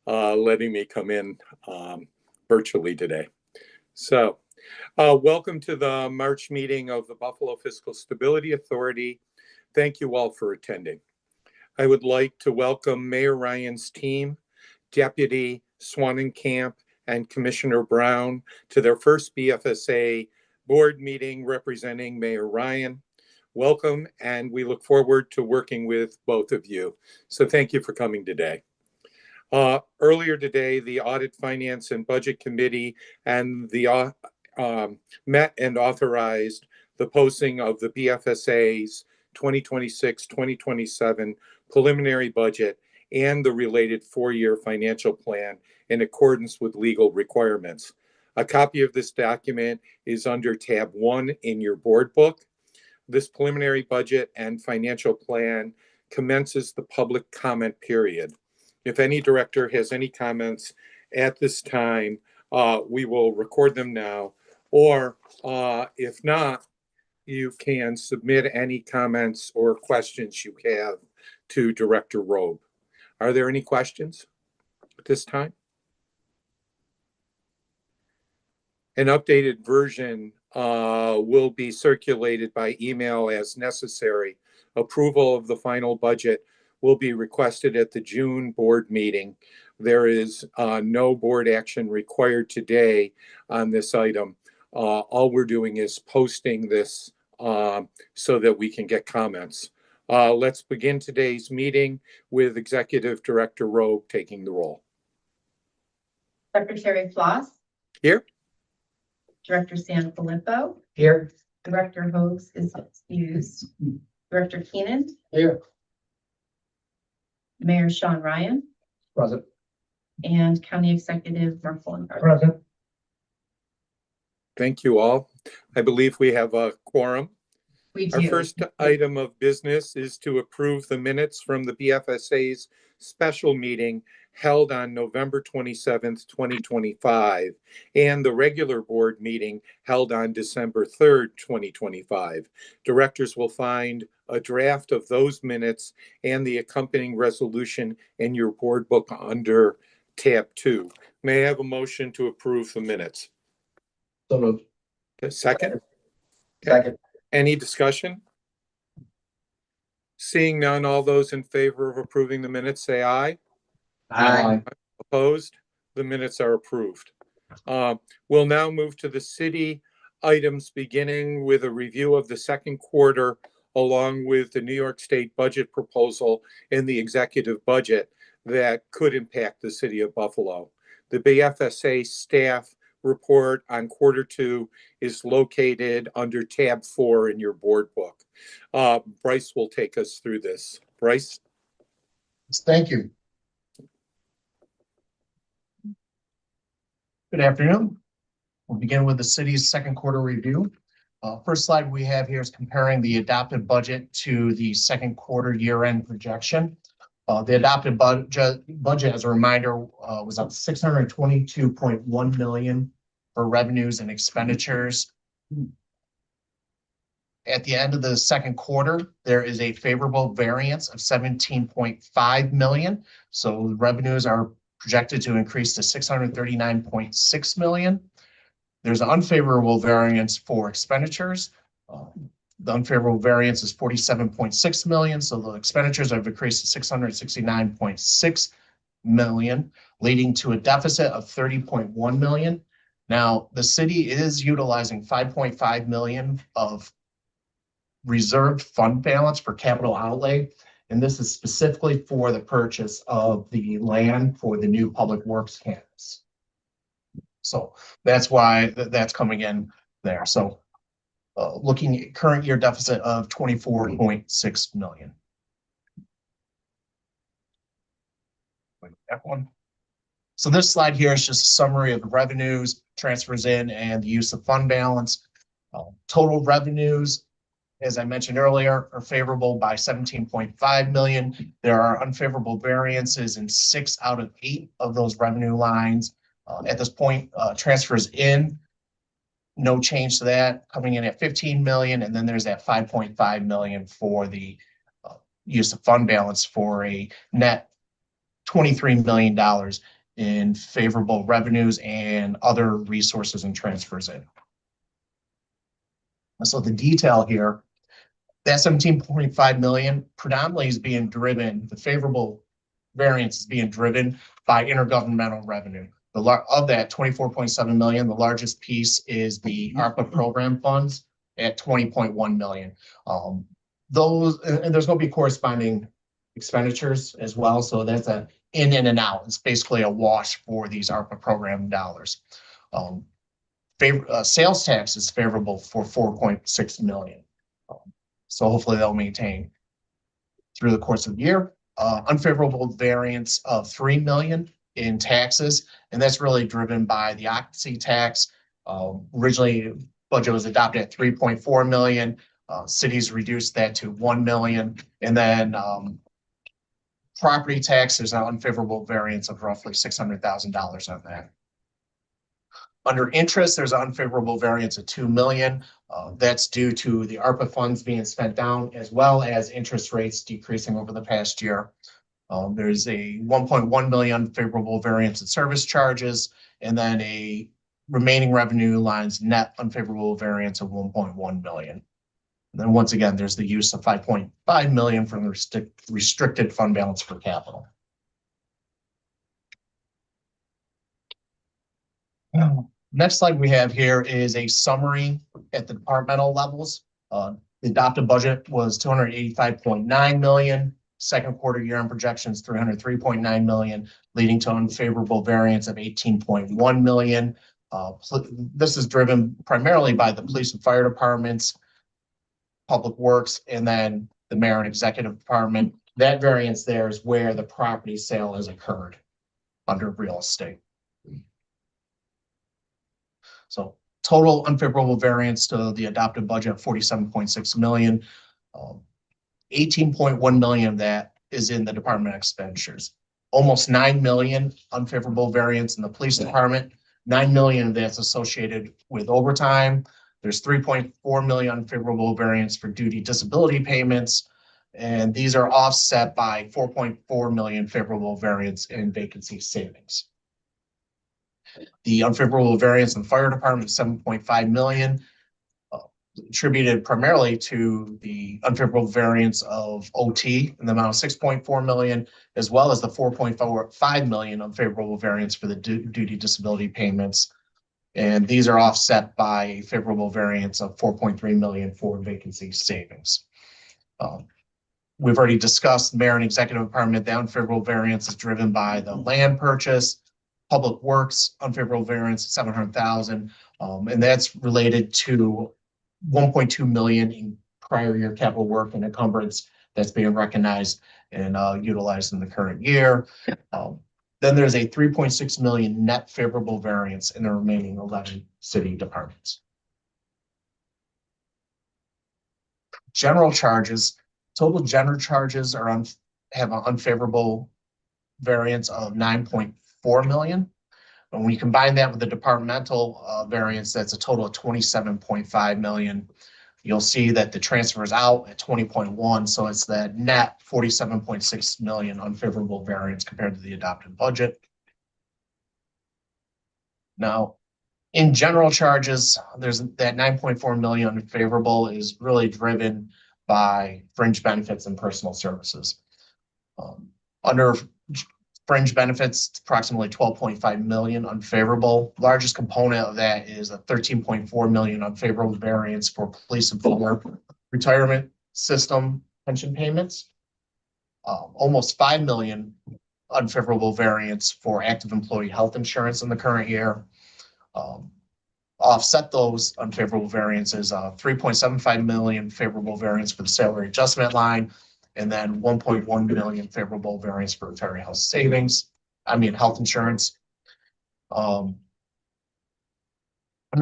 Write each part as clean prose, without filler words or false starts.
letting me come in virtually today. So, welcome to the March meeting of the Buffalo Fiscal Stability Authority. Thank you all for attending. I would like to welcome Mayor Ryan's team, Deputy Swanenkamp, and Commissioner Brown to their first BFSA board meeting representing Mayor Ryan. Welcome, and we look forward to working with both of you. So thank you for coming today. Earlier today, the Audit, Finance, and Budget Committee and the met and authorized the posting of the BFSA's 2026-2027 preliminary budget and the related four-year financial plan in accordance with legal requirements. A copy of this document is under tab 1 in your board book. This preliminary budget and financial plan commences the public comment period. If any director has any comments at this time, we will record them now, or if not, you can submit any comments or questions you have to Director Robe. Are there any questions at this time? An updated version will be circulated by email as necessary. Approval of the final budget will be requested at the June board meeting. There is no board action required today on this item. All we're doing is posting this so that we can get comments. Let's begin today's meeting with Executive Director Robe taking the roll. Secretary Floss. Here. Director Sanfilippo. Here. Director Hoax is excused. Director Keenan. Here. Mayor Sean Ryan. Present. And County Executive Mark Fullenberg. Present. Thank you all. I believe we have a quorum. We do. Our first item of business is to approve the minutes from the BFSA's special meeting held on November 27th, 2025, and the regular board meeting held on December 3rd, 2025. Directors will find a draft of those minutes and the accompanying resolution in your board book under tab 2. May I have a motion to approve the minutes? So moved. Second? Second. Any discussion? Seeing none, all those in favor of approving the minutes say aye. Aye. Opposed? The minutes are approved. We'll now move to the city items, beginning with a review of the second quarter, along with the New York State budget proposal and the executive budget that could impact the city of Buffalo. The BFSA staff report on quarter 2 is located under tab 4 in your board book. Bryce will take us through this. Bryce? Thank you. Good afternoon. We'll begin with the city's second quarter review. First slide we have here is comparing the adopted budget to the second quarter year-end projection. The adopted budget, as a reminder, was up $622.1 million for revenues and expenditures. At the end of the second quarter, there is a favorable variance of $17.5 million. So revenues are projected to increase to $639.6 million. There's an unfavorable variance for expenditures. The unfavorable variance is $47.6 million. So the expenditures have increased to $669.6 million, leading to a deficit of $30.1 million. Now, the city is utilizing $5.5 million of reserved fund balance for capital outlay. And this is specifically for the purchase of the land for the new public works campus. So that's why that's coming in there. So looking at current year deficit of $24.6 million. That one. So this slide here is just a summary of the revenues, transfers in, and the use of fund balance. Total revenues, as I mentioned earlier, are favorable by $17.5 million. There are unfavorable variances in 6 out of 8 of those revenue lines. At this point, transfers in, no change to that, coming in at $15 million, and then there's that $5.5 million for the use of fund balance for a net $23 million in favorable revenues and other resources and transfers in. So the detail here, that 17.5 million predominantly is being driven, the favorable variance is being driven by intergovernmental revenue. Of that 24.7 million, the largest piece is the ARPA program funds at 20.1 million. Those, and there's going to be corresponding expenditures as well. So that's a in and out. It's basically a wash for these ARPA program dollars. Sales tax is favorable for 4.6 million. So hopefully they'll maintain through the course of the year. Unfavorable variance of 3 million in taxes, and that's really driven by the occupancy tax. Originally, budget was adopted at 3.4 million. Cities reduced that to 1 million, and then property tax, there's an unfavorable variance of roughly $600,000 on that. Under interest, there's an unfavorable variance of 2 million. That's due to the ARPA funds being spent down, as well as interest rates decreasing over the past year. There's a 1.1 million unfavorable variance in service charges, and then a remaining revenue lines net unfavorable variance of 1.1 million. And then once again, there's the use of 5.5 million from the restricted fund balance for capital. Next slide we have here is a summary at the departmental levels. The adopted budget was 285.9 million. Second quarter year-end projections 303.9 million, leading to unfavorable variance of 18.1 million. This is driven primarily by the police and fire departments, public works, and then the mayor and executive department. That variance there is where the property sale has occurred under real estate. So total unfavorable variance to the adopted budget of 47.6 million. 18.1 million of that is in the department expenditures. Almost 9 million unfavorable variance in the police department. 9 million of that's associated with overtime. There's 3.4 million unfavorable variance for duty disability payments. And these are offset by 4.4 million favorable variance in vacancy savings. The unfavorable variance in the fire department is 7.5 million, attributed primarily to the unfavorable variance of OT in the amount of 6.4 million, as well as the 4.5 million unfavorable variance for the duty disability payments. And these are offset by a favorable variance of 4.3 million for vacancy savings. We've already discussed mayor and executive department. The unfavorable variance is driven by the land purchase. Public works unfavorable variance of 700,000, and that's related to 1.2 million in prior year capital work and encumbrance that's being recognized and utilized in the current year. Then there's a 3.6 million net favorable variance in the remaining 11 city departments. General charges, total general charges are have an unfavorable variance of 9.4 million. When we combine that with the departmental variance, that's a total of 27.5 million. You'll see that the transfer is out at 20.1, so it's that net 47.6 million unfavorable variance compared to the adopted budget. Now, in general charges, there's that 9.4 million unfavorable is really driven by fringe benefits and personal services. Under fringe benefits, approximately 12.5 million unfavorable. Largest component of that is a 13.4 million unfavorable variance for police and fire retirement system pension payments. Almost 5 million unfavorable variance for active employee health insurance in the current year. Offset those unfavorable variances, 3.75 million favorable variance for the salary adjustment line, and then 1.1 million favorable variance for retiree health insurance. Under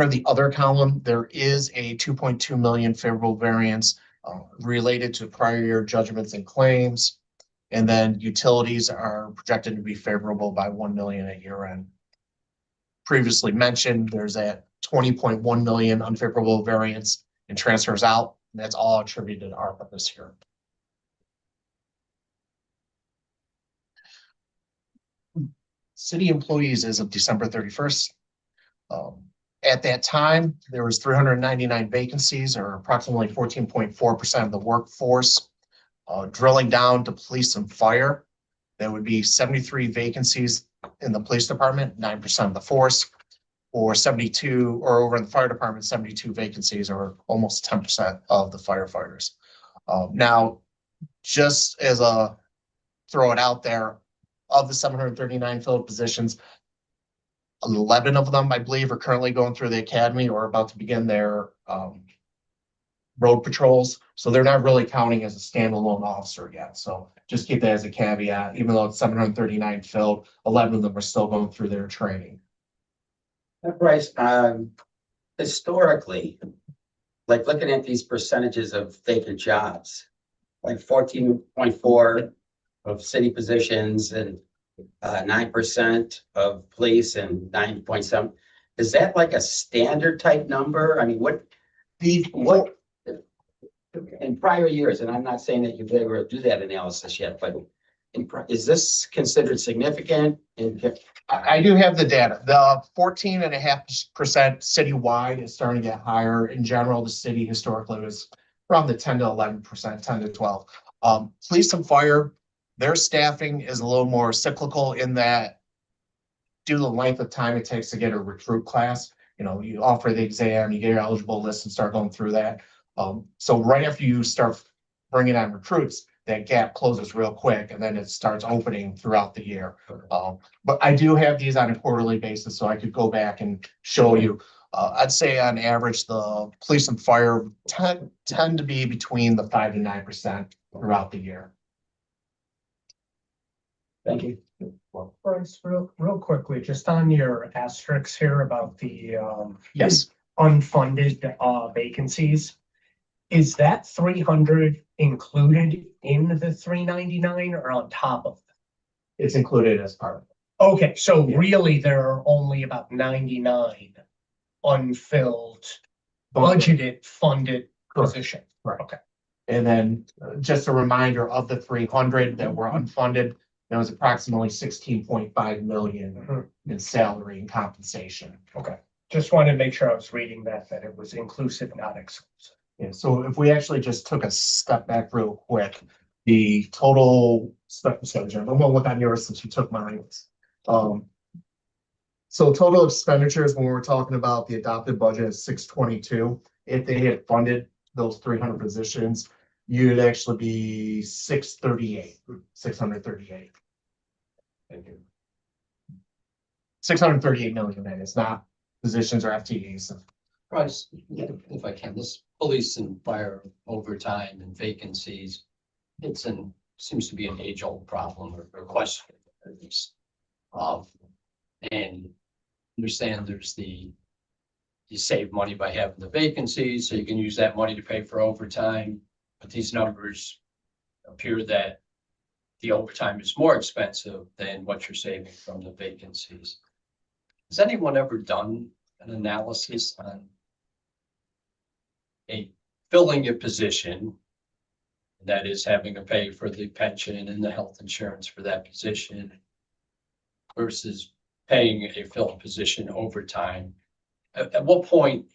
the other column, there is a 2.2 million favorable variance related to prior year judgments and claims. And then utilities are projected to be favorable by 1 million at year end. Previously mentioned, there's a 20.1 million unfavorable variance and transfers out. And that's all attributed to ARPA this year. city employees as of December 31st. At that time, there was 399 vacancies, or approximately 14.4% of the workforce. Drilling down to police and fire, there would be 73 vacancies in the police department, 9% of the force, or 72, or over in the fire department, 72 vacancies, or almost 10% of the firefighters. Now, just as a throw it out there, of the 739 filled positions, 11 of them, I believe, are currently going through the academy or about to begin their road patrols. So they're not really counting as a standalone officer yet. So just keep that as a caveat. Even though it's 739 filled, 11 of them are still going through their training. Bryce, historically, like looking at these percentages of vacant jobs, like 14.4 of city positions and 9% of police and 9.7. Is that like a standard type number? I mean, what in prior years, and I'm not saying that you've ever do that analysis yet, but is this considered significant? I do have the data. The 14.5% citywide is starting to get higher. In general, the city historically was around the 10 to 11%, 10 to 12. Police and fire, their staffing is a little more cyclical in that due to the length of time it takes to get a recruit class. You know, you offer the exam, you get your eligible list and start going through that. So right after you start bringing on recruits, that gap closes real quick and then it starts opening throughout the year. But I do have these on a quarterly basis, so I could go back and show you. I'd say on average, the police and fire tend to be between the 5 to 9% throughout the year. Thank you. Well, Bryce, real quickly, just on your asterisks here about the Yes, unfunded vacancies. Is that 300 included in the 399 or on top of it? it's included as part of it. Okay, so really there are only about 99 unfilled, budgeted, funded Correct. positions. Right. Okay. And then just a reminder of the 300 that were unfunded, there was approximately 16.5 million in salary and compensation. Okay. Just wanted to make sure I was reading that it was inclusive, not exclusive. Yeah, so if we actually just took a step back real quick, the total expenditure, I'm gonna look on yours since you took mine. So total expenditures, when we're talking about the adopted budget is 622. If they had funded those 300 positions, you'd actually be 638. Thank you. 638 million, that is not positions or FTEs. Bryce, if I can, this police and fire overtime and vacancies, seems to be an age-old problem or question at least. And understand you save money by having the vacancies, so you can use that money to pay for overtime. But these numbers appear that the overtime is more expensive than what you're saving from the vacancies. Has anyone ever done an analysis on filling a position that is having to pay for the pension and the health insurance for that position versus paying a filled position overtime? At what point?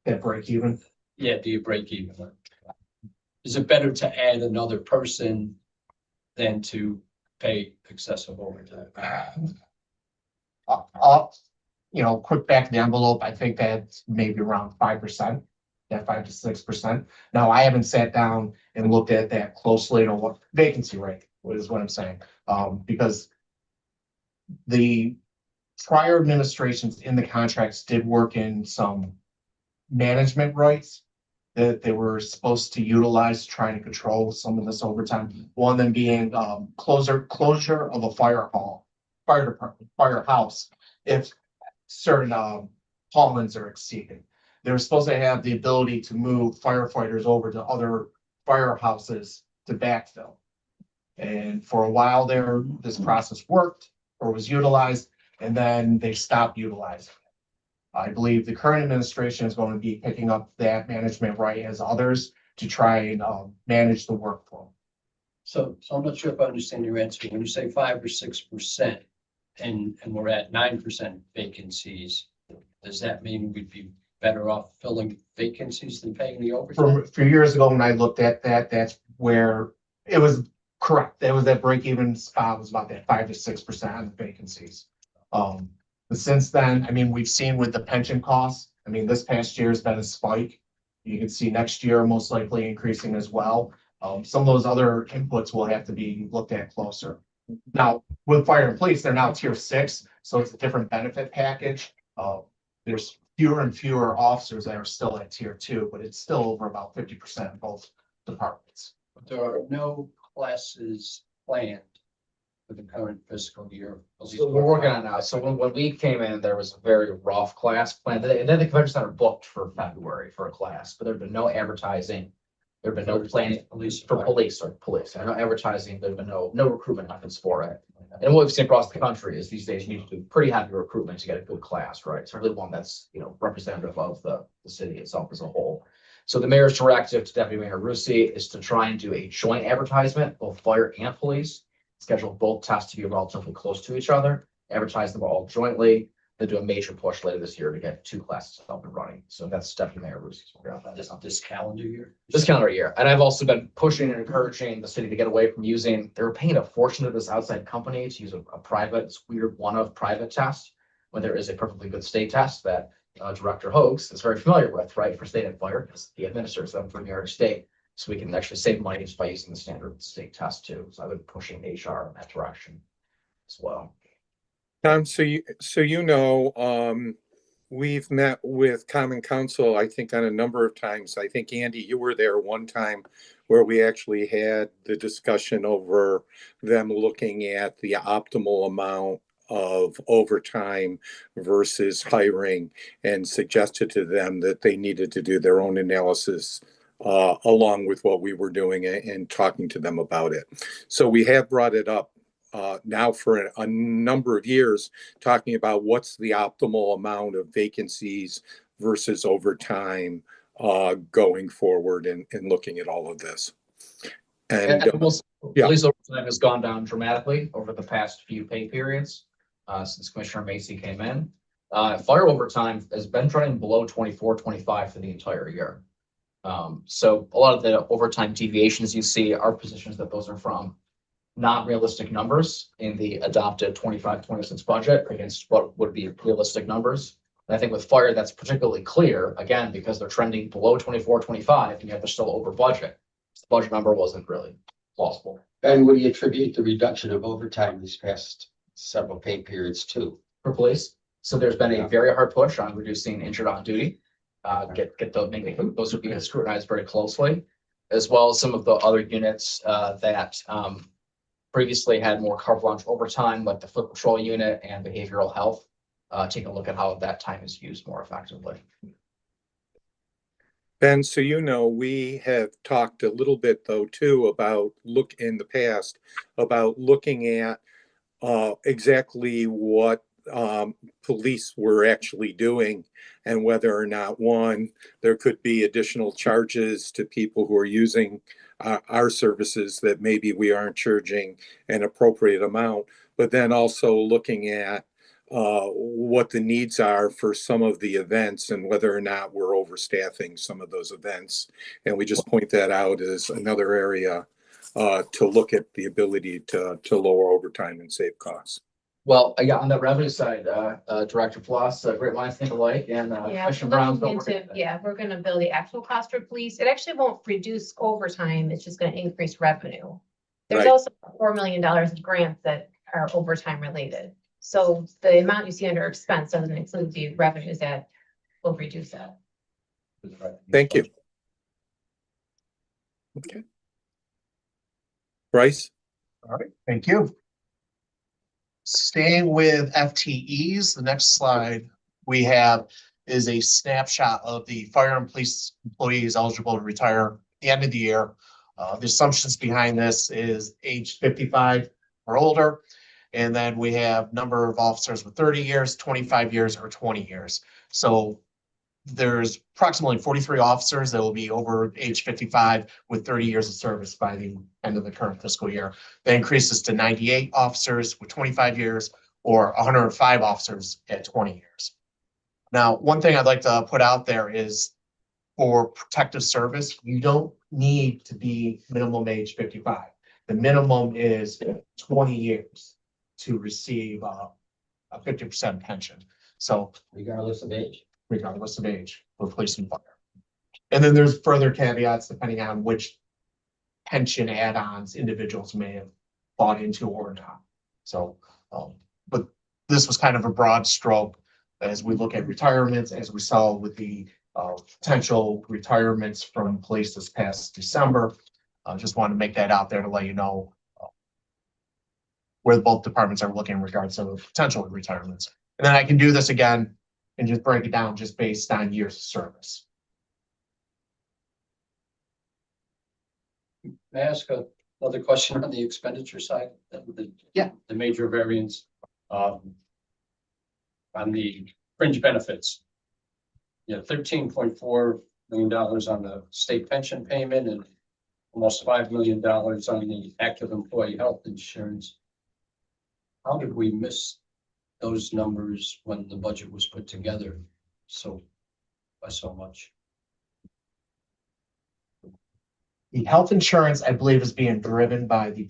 At break even. Yeah, do you break even? Is it better to add another person than to pay excessive overtime? Quick back of the envelope, I think that's maybe around 5%, that 5 to 6%. Now, I haven't sat down and looked at that closely to what vacancy rate is what I'm saying. Because the prior administrations in the contracts did work in some management rights that they were supposed to utilize trying to control some of this overtime. One of them being closure of a fire department, firehouse, if certain haulmans are exceeded. They were supposed to have the ability to move firefighters over to other firehouses to backfill. And for a while there, this process worked or was utilized, and then they stopped utilizing it. I believe the current administration is going to be picking up that management right as others to try and manage the workflow. So I'm not sure if I understand your answer. When you say 5 or 6%, and we're at 9% vacancies, does that mean we'd be better off filling vacancies than paying the overtime? From a few years ago, when I looked at that, that's where it was correct. That was that break even spot was about that 5 to 6% on the vacancies. But since then, I mean, we've seen with the pension costs, I mean, this past year has been a spike. You can see next year most likely increasing as well. Some of those other inputs will have to be looked at closer. Now, with fire and police, they're now tier 6, so it's a different benefit package. There's fewer and fewer officers that are still at tier 2, but it's still over about 50% in both departments. But there are no classes planned for the current fiscal year. So we're working on that. So when we came in, there was a very rough class plan. And then the convention center booked for February for a class, but there'd been no advertising. There'd been no planning for police or police. And no advertising. There'd been no recruitment methods for it. And what we've seen across the country is these days you need to do pretty heavy recruitment to get a good class, right? Certainly one that's, you know, representative of the city itself as a whole. So the mayor's directive to Deputy Mayor Russi is to try and do a joint advertisement, both fire and police, schedule both tests to be relatively close to each other, advertise them all jointly, then do a major push later this year to get 2 classes up and running. So that's Deputy Mayor Russi's work on that. This calendar year? This calendar year. And I've also been pushing and encouraging the city to get away from using, they were paying a fortune to this outside company to use a private, it's weird one of private test, when there is a perfectly good state test that Director Hoax is very familiar with, right, for state and fire, because he administers them for New York State. So we can actually save money just by using the standard state test too. So I've been pushing HR in that direction as well. Tom, we've met with Common Council, I think, on a number of times. I think, Andy, you were there one time where we actually had the discussion over them looking at the optimal amount of overtime versus hiring, and suggested to them that they needed to do their own analysis along with what we were doing and talking to them about it. So we have brought it up now for a number of years, talking about what's the optimal amount of vacancies versus overtime going forward, and looking at all of this. And yeah. Police overtime has gone down dramatically over the past few pay periods since Commissioner Macy came in. Fire overtime has been trending below 24, 25 for the entire year. So a lot of the overtime deviations you see are positions that those are from not realistic numbers in the adopted 25-26 budget against what would be realistic numbers. And I think with fire, that's particularly clear, again, because they're trending below 24, 25, and yet they're still over budget. The budget number wasn't really plausible. And what do you attribute the reduction of overtime these past several pay periods to? For police. So there's been a very hard push on reducing injured on duty. Those would be scrutinized very closely, as well as some of the other units that previously had more carte blanche overtime, like the foot patrol unit and behavioral health. Take a look at how that time is used more effectively. Ben, so we have talked a little bit though too about in the past about looking at exactly what police were actually doing, and whether or not, one, there could be additional charges to people who are using our services that maybe we aren't charging an appropriate amount, but then also looking at what the needs are for some of the events and whether or not we're overstaffing some of those events. And we just point that out as another area to look at the ability to lower overtime and save costs. Well, yeah, on the revenue side, Director Floss, great minds think alike, and Commissioner Brown's been working. We're gonna bill the actual cost for police. It actually won't reduce overtime. It's just gonna increase revenue. There's Right. also $4 million of grants that are overtime related. So the amount you see under expense doesn't include the revenues that will reduce that. Thank you. Okay. Bryce? All right, thank you. Staying with FTEs, the next slide we have is a snapshot of the fire and police employees eligible to retire at the end of the year. The assumptions behind this is age 55 or older. And then we have number of officers with 30 years, 25 years, or 20 years. So there's approximately 43 officers that will be over age 55 with 30 years of service by the end of the current fiscal year. That increases to 98 officers with 25 years, or 105 officers at 20 years. Now, one thing I'd like to put out there is for protective service, you don't need to be minimum age 55. The minimum is 20 years to receive a 50% pension. So Regardless of age. regardless of age for police and fire. And then there's further caveats depending on which pension add-ons individuals may have bought into or not. So, but this was kind of a broad stroke as we look at retirements, as we saw with the potential retirements from police this past December. I just want to make that out there to let you know where both departments are looking in regards to potential retirements. And then I can do this again and just break it down just based on years of service. May I ask another question on the expenditure side? Yeah. The major variance, on the fringe benefits. Yeah, $13.4 million on the state pension payment and almost $5 million on the active employee health insurance. How did we miss those numbers when the budget was put together by so much? The health insurance, I believe, is being driven by the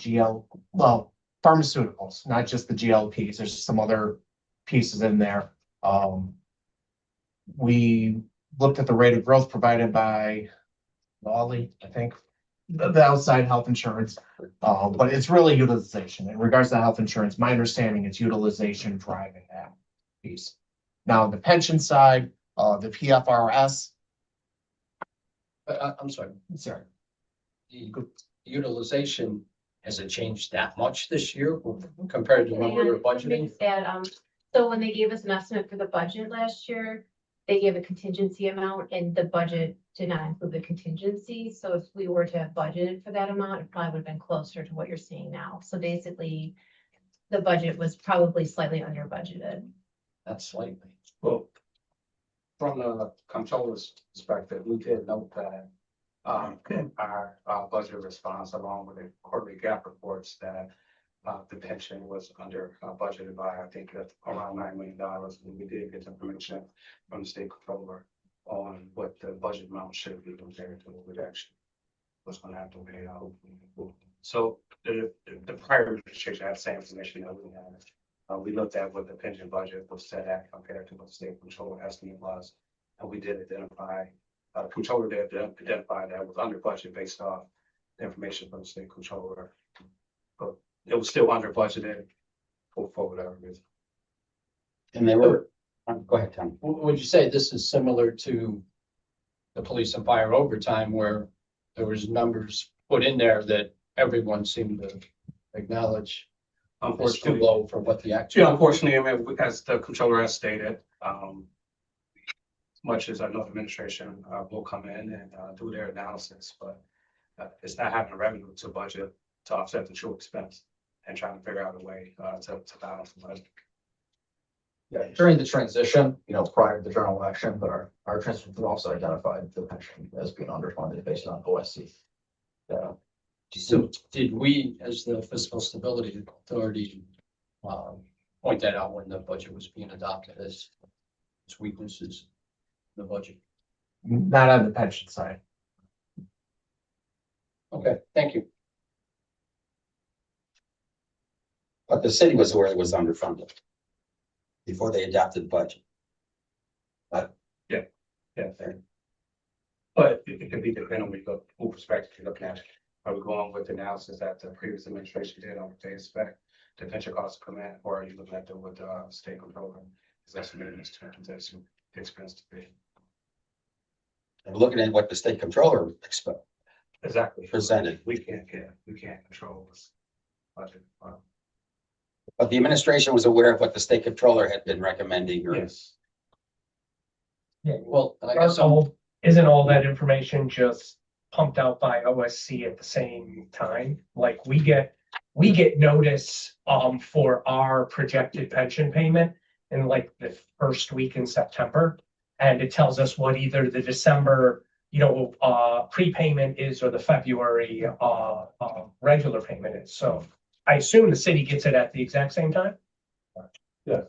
pharmaceuticals, not just the GLPs. There's some other pieces in there. We looked at the rate of growth provided by Lawley, I think, the outside health insurance, but it's really utilization. In regards to health insurance, my understanding is utilization driving that piece. Now, the pension side, the PFRS. I'm sorry. The utilization, has it changed that much this year compared to when we were budgeting? So when they gave us an estimate for the budget last year, they gave a contingency amount and the budget did not include the contingency. So if we were to have budgeted for that amount, it probably would have been closer to what you're seeing now. So basically, the budget was probably slightly under budgeted. That's slightly. Well, from the controller's perspective, we did note that our budget response along with the quarterly gap reports that the pension was under budgeted by, I think, around $9 million. And we did get information from the state controller on what the budget amount should be compared to what we actually was going to have to pay out. So the prior administration had the same information that we had. We looked at what the pension budget was set at compared to what the state controller estimate was. And we did identify, the controller did identify that was under budget based off the information from the state controller. But it was still under budgeted for whatever reason. And they were, go ahead, Tom. Would you say this is similar to the police and fire overtime where there was numbers put in there that everyone seemed to acknowledge was too low for what the actual? Yeah, unfortunately, I mean, as the controller has stated, much as I know the administration will come in and do their analysis, but it's not having a revenue to budget to offset the true expense and trying to figure out a way to balance the budget. Yeah, during the transition, prior to the general election, but our transition also identified the pension as being underfunded based on OSC. Yeah. So did we, as the fiscal stability authority, point that out when the budget was being adopted as weaknesses in the budget? Not on the pension side. Okay, thank you. But the city was aware it was underfunded before they adopted the budget. Yeah, fair. But it can be depending on who perspective you're looking at. Are we going with the analysis that the previous administration did on what they expect the pension costs to come in, or are you looking at what the state controller is estimating this terms as the expense to be? And looking at what the state controller Exactly. presented. We can't control this budget. But the administration was aware of what the state controller had been recommending. Or Yes. Yeah. Well, and I Are guess Isn't all that information just pumped out by OSC at the same time? Like we get notice for our projected pension payment in like the first week in September. And it tells us what either the December, prepayment is or the February regular payment is. So I assume the city gets it at the exact same time. Yeah.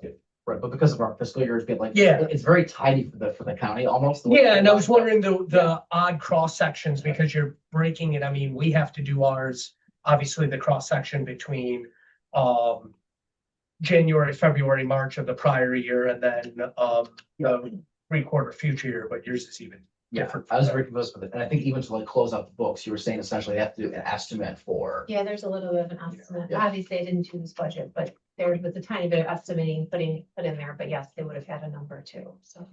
Right, but because of our fiscal years being like. Yeah. It's very tidy for the county almost. Yeah, and I was wondering the odd cross sections because you're breaking it. I mean, we have to do ours, obviously the cross section between January, February, March of the prior year and then the 3/4 future year, but yours is even Yeah, different. I was very confused with it, and I think even to like close out the books, you were saying essentially they have to do an estimate for. Yeah, there's a little bit of an estimate. Yeah. Obviously, I didn't do this budget, but there was a tiny bit of estimating put in there, but yes, they would have had a number too, so.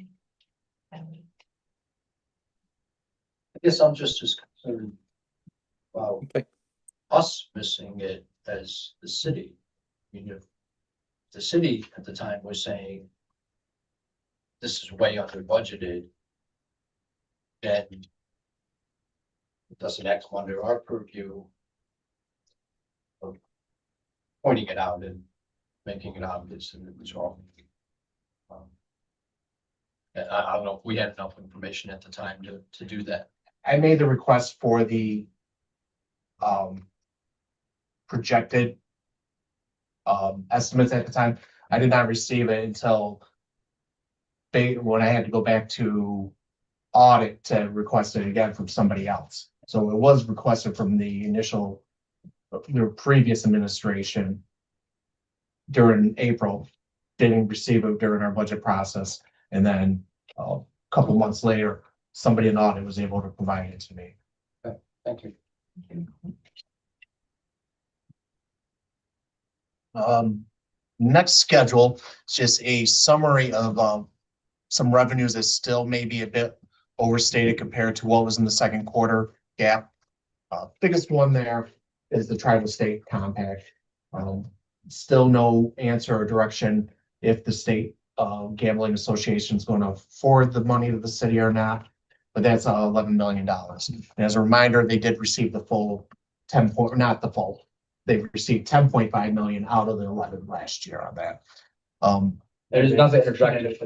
I guess I'm just as concerned about Okay. us missing it as the city. I mean, if the city at the time was saying this is way under budgeted, then it doesn't act under our purview of pointing it out and making it obvious and it was wrong. And I don't know if we had enough information at the time to do that. I made the request for the projected estimates at the time. I did not receive it until when I had to go back to audit to request it again from somebody else. So it was requested from the previous administration during April, didn't receive it during our budget process. And then a couple months later, somebody in audit was able to provide it to me. Thank you. Next schedule is just a summary of some revenues that still may be a bit overstated compared to what was in the second quarter gap. Biggest one there is the tribal state compact. Still no answer or direction if the state gambling association is going to forward the money to the city or not, but that's $11 million. And as a reminder, they did receive the full not the full. They received 10.5 million out of the 11 last year on that. There's nothing interjected.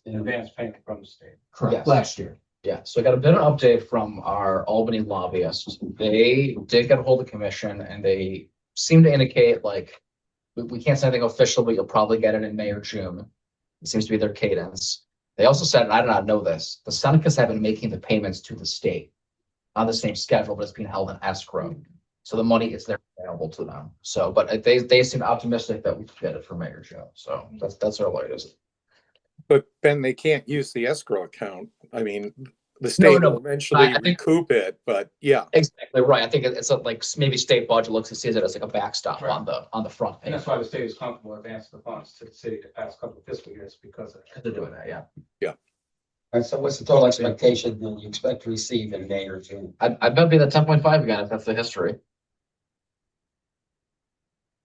In advance payment from the state. Correct, Yes. last year. Yeah, so I got a bit of update from our Albany lobbyists. They did get a hold of the commission and they seem to indicate like, we can't say anything official, but you'll probably get it in May or June. It seems to be their cadence. They also said, and I did not know this, the Senecas have been making the payments to the state on the same schedule, but it's being held in escrow. So the money is there available to them. So, but they seem optimistic that we can get it for May or June. So that's our latest. But Ben, they can't use the escrow account. I mean, the state No. will eventually I think- recoup it, but yeah. Exactly right. I think it's like maybe state budget looks and sees it as like a backstop Right. on the front And page. that's why the state is comfortable advancing the funds to the city the past couple of fiscal years because of. They're doing that, yeah. And so what's the total expectation that you expect to receive in May or June? I bet it'll be the 10.5 again, if that's the history.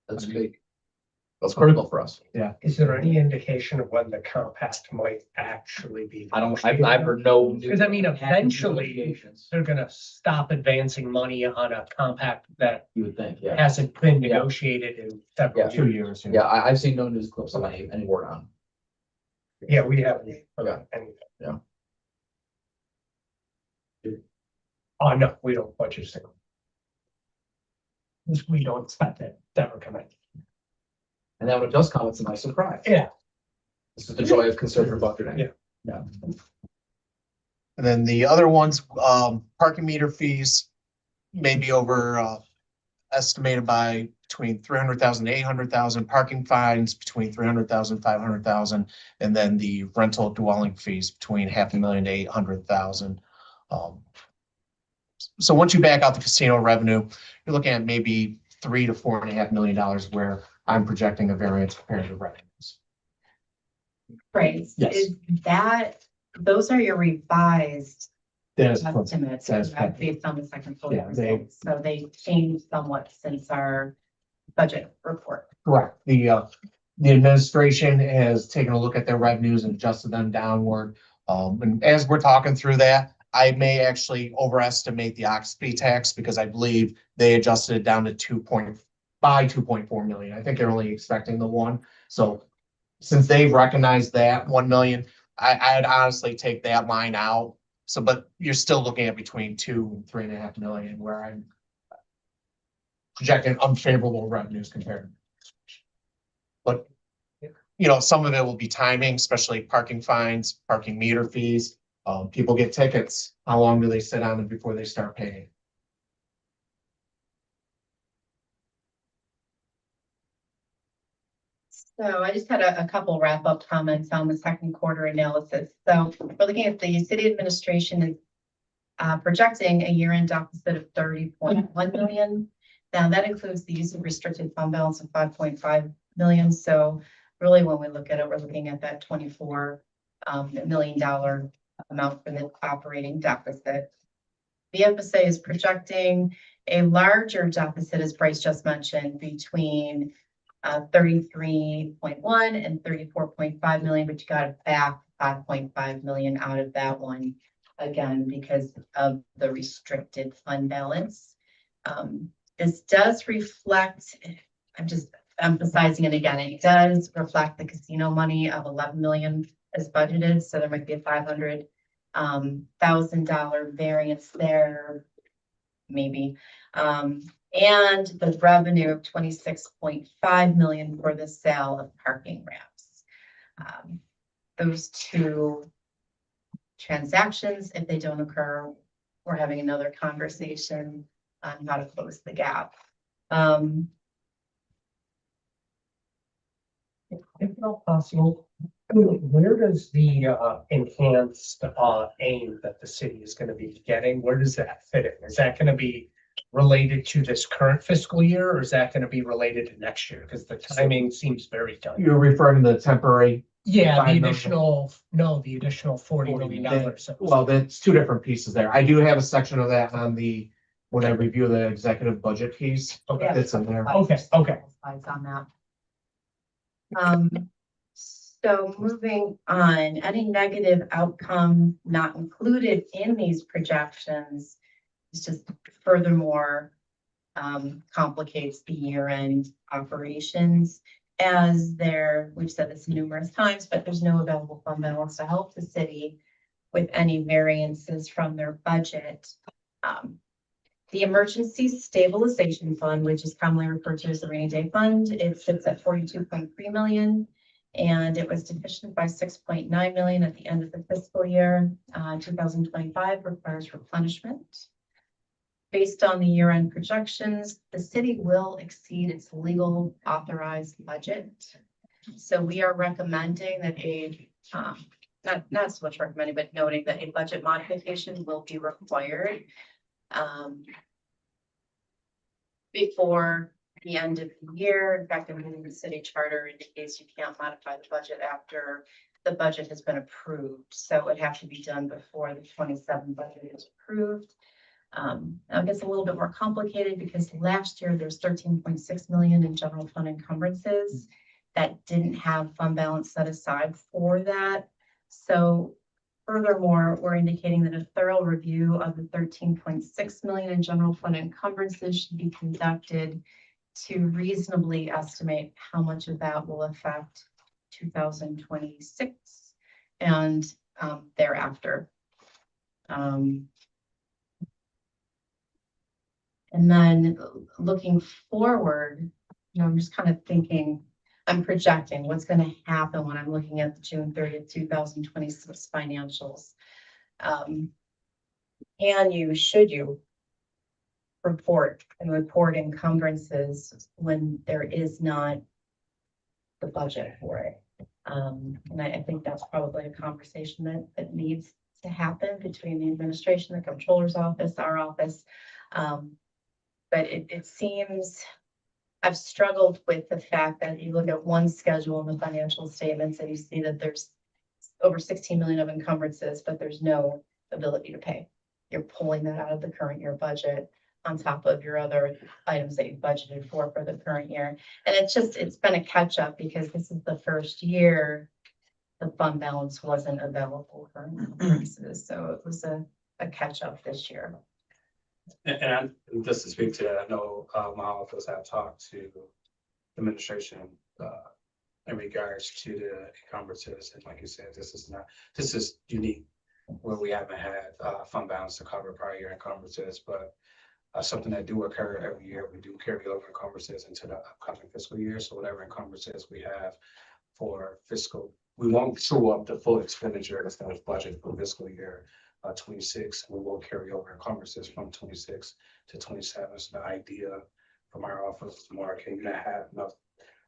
That's big. That's critical for us. Is there any indication of when the compact might actually be? I've heard no. Because I mean, eventually they're gonna stop advancing money on a compact that You would think, yeah. hasn't been negotiated in several Yeah. 2 years. years. Yeah, I've seen no news clips of any word on. Yeah, we haven't. Okay. Anything. Yeah. Oh, no, we don't budget single. We don't expect that to ever come in. And then when it does come, it's a nice surprise. Yeah. This is the joy of conservative budgeting. Yeah. Yeah. And then the other ones, parking meter fees may be over estimated by between 300,000 to 800,000, parking fines between 300,000, 500,000, and then the rental dwelling fees between $500,000 to 800,000. So once you back out the casino revenue, you're looking at maybe $3 to $4.5 million where I'm projecting a variance compared to revenues. Right, Yes. is that, those are your revised That is correct. estimates, That is correct, correct. based on the second Yeah, quarter they- results, so they changed somewhat since our budget report. Correct. The administration has taken a look at their revenues and adjusted them downward. And as we're talking through that, I may actually overestimate the occupancy tax because I believe they adjusted it down to 2.4 million. I think they're only expecting the one. So since they've recognized that 1 million, I'd honestly take that line out. So, but you're still looking at between 2 and 3.5 million where I'm projecting unfavorable revenues compared. But some of it will be timing, especially parking fines, parking meter fees. People get tickets. How long do they sit on it before they start paying? So I just had a couple wrap-up comments on the second quarter analysis. So we're looking at the city administration is projecting a year-end deficit of 30.1 million. Now that includes the use of restricted fund balance of 5.5 million. So really, when we look at it, we're looking at that $24 million amount for the operating deficit. BFSA is projecting a larger deficit, as Bryce just mentioned, between 33.1 and 34.5 million, but you got back 5.5 million out of that one, again, because of the restricted fund balance. This does reflect, I'm just emphasizing it again, it does reflect the casino money of 11 million as budgeted, so there might be a $500,000 variance there, maybe. And the revenue of 26.5 million for the sale of parking ramps. Those two transactions, if they don't occur, we're having another conversation on how to close the gap. If at all possible, where does the enhanced aim that the city is going to be getting, where does that fit in? Is that going to be related to this current fiscal year, or is that going to be related to next year? Because the timing seems very tight. You're referring to the temporary? Yeah, $5 the million. additional $40 million. Well, that's two different pieces there. I do have a section of that on when I review the executive budget piece. Okay. It's in there. Okay. Slides on that. So moving on, any negative outcome not included in these projections is just furthermore complicates the year-end operations, as we've said this numerous times, but there's no available fund balance to help the city with any variances from their budget. The Emergency Stabilization Fund, which is commonly referred to as the Rainy Day Fund, it sits at 42.3 million, and it was deficient by 6.9 million at the end of the fiscal year. 2025 requires replenishment. Based on the year-end projections, the city will exceed its legal authorized budget. So we are recommending that not so much recommending, but noting that a budget modification will be required before the end of the year. In fact, the city charter indicates you can't modify the budget after the budget has been approved. So it would have to be done before the 27 budget is approved. Now it gets a little bit more complicated because last year there's 13.6 million in general fund encumbrances that didn't have fund balance set aside for that. So furthermore, we're indicating that a thorough review of the 13.6 million in general fund encumbrances should be conducted to reasonably estimate how much of that will affect 2026 and thereafter. And then looking forward, I'm just kind of thinking, I'm projecting what's going to happen when I'm looking at the June 30th, 2026 financials. Should you report encumbrances when there is not the budget for it? And I think that's probably a conversation that needs to happen between the administration, the comptroller's office, our office. But it seems, I've struggled with the fact that you look at one schedule in the financial statements and you see that there's over 16 million of encumbrances, but there's no ability to pay. You're pulling that out of the current year budget on top of your other items that you budgeted for the current year. And it's been a catch up because this is the first year the fund balance wasn't available for encumbrances. So it was a catch up this year. And just to speak to that, I know my office have talked to administration in regards to the encumbrances, and like you said, this is unique where we haven't had fund balance to cover prior year encumbrances, but something that do occur every year. We do carry over encumbrances into the upcoming fiscal year, so whatever encumbrances we have for fiscal. We won't true up the full expenditure that's that was budgeted for fiscal year 26. We will carry over encumbrances from 26 to 27. So the idea from our office is more, can you not have enough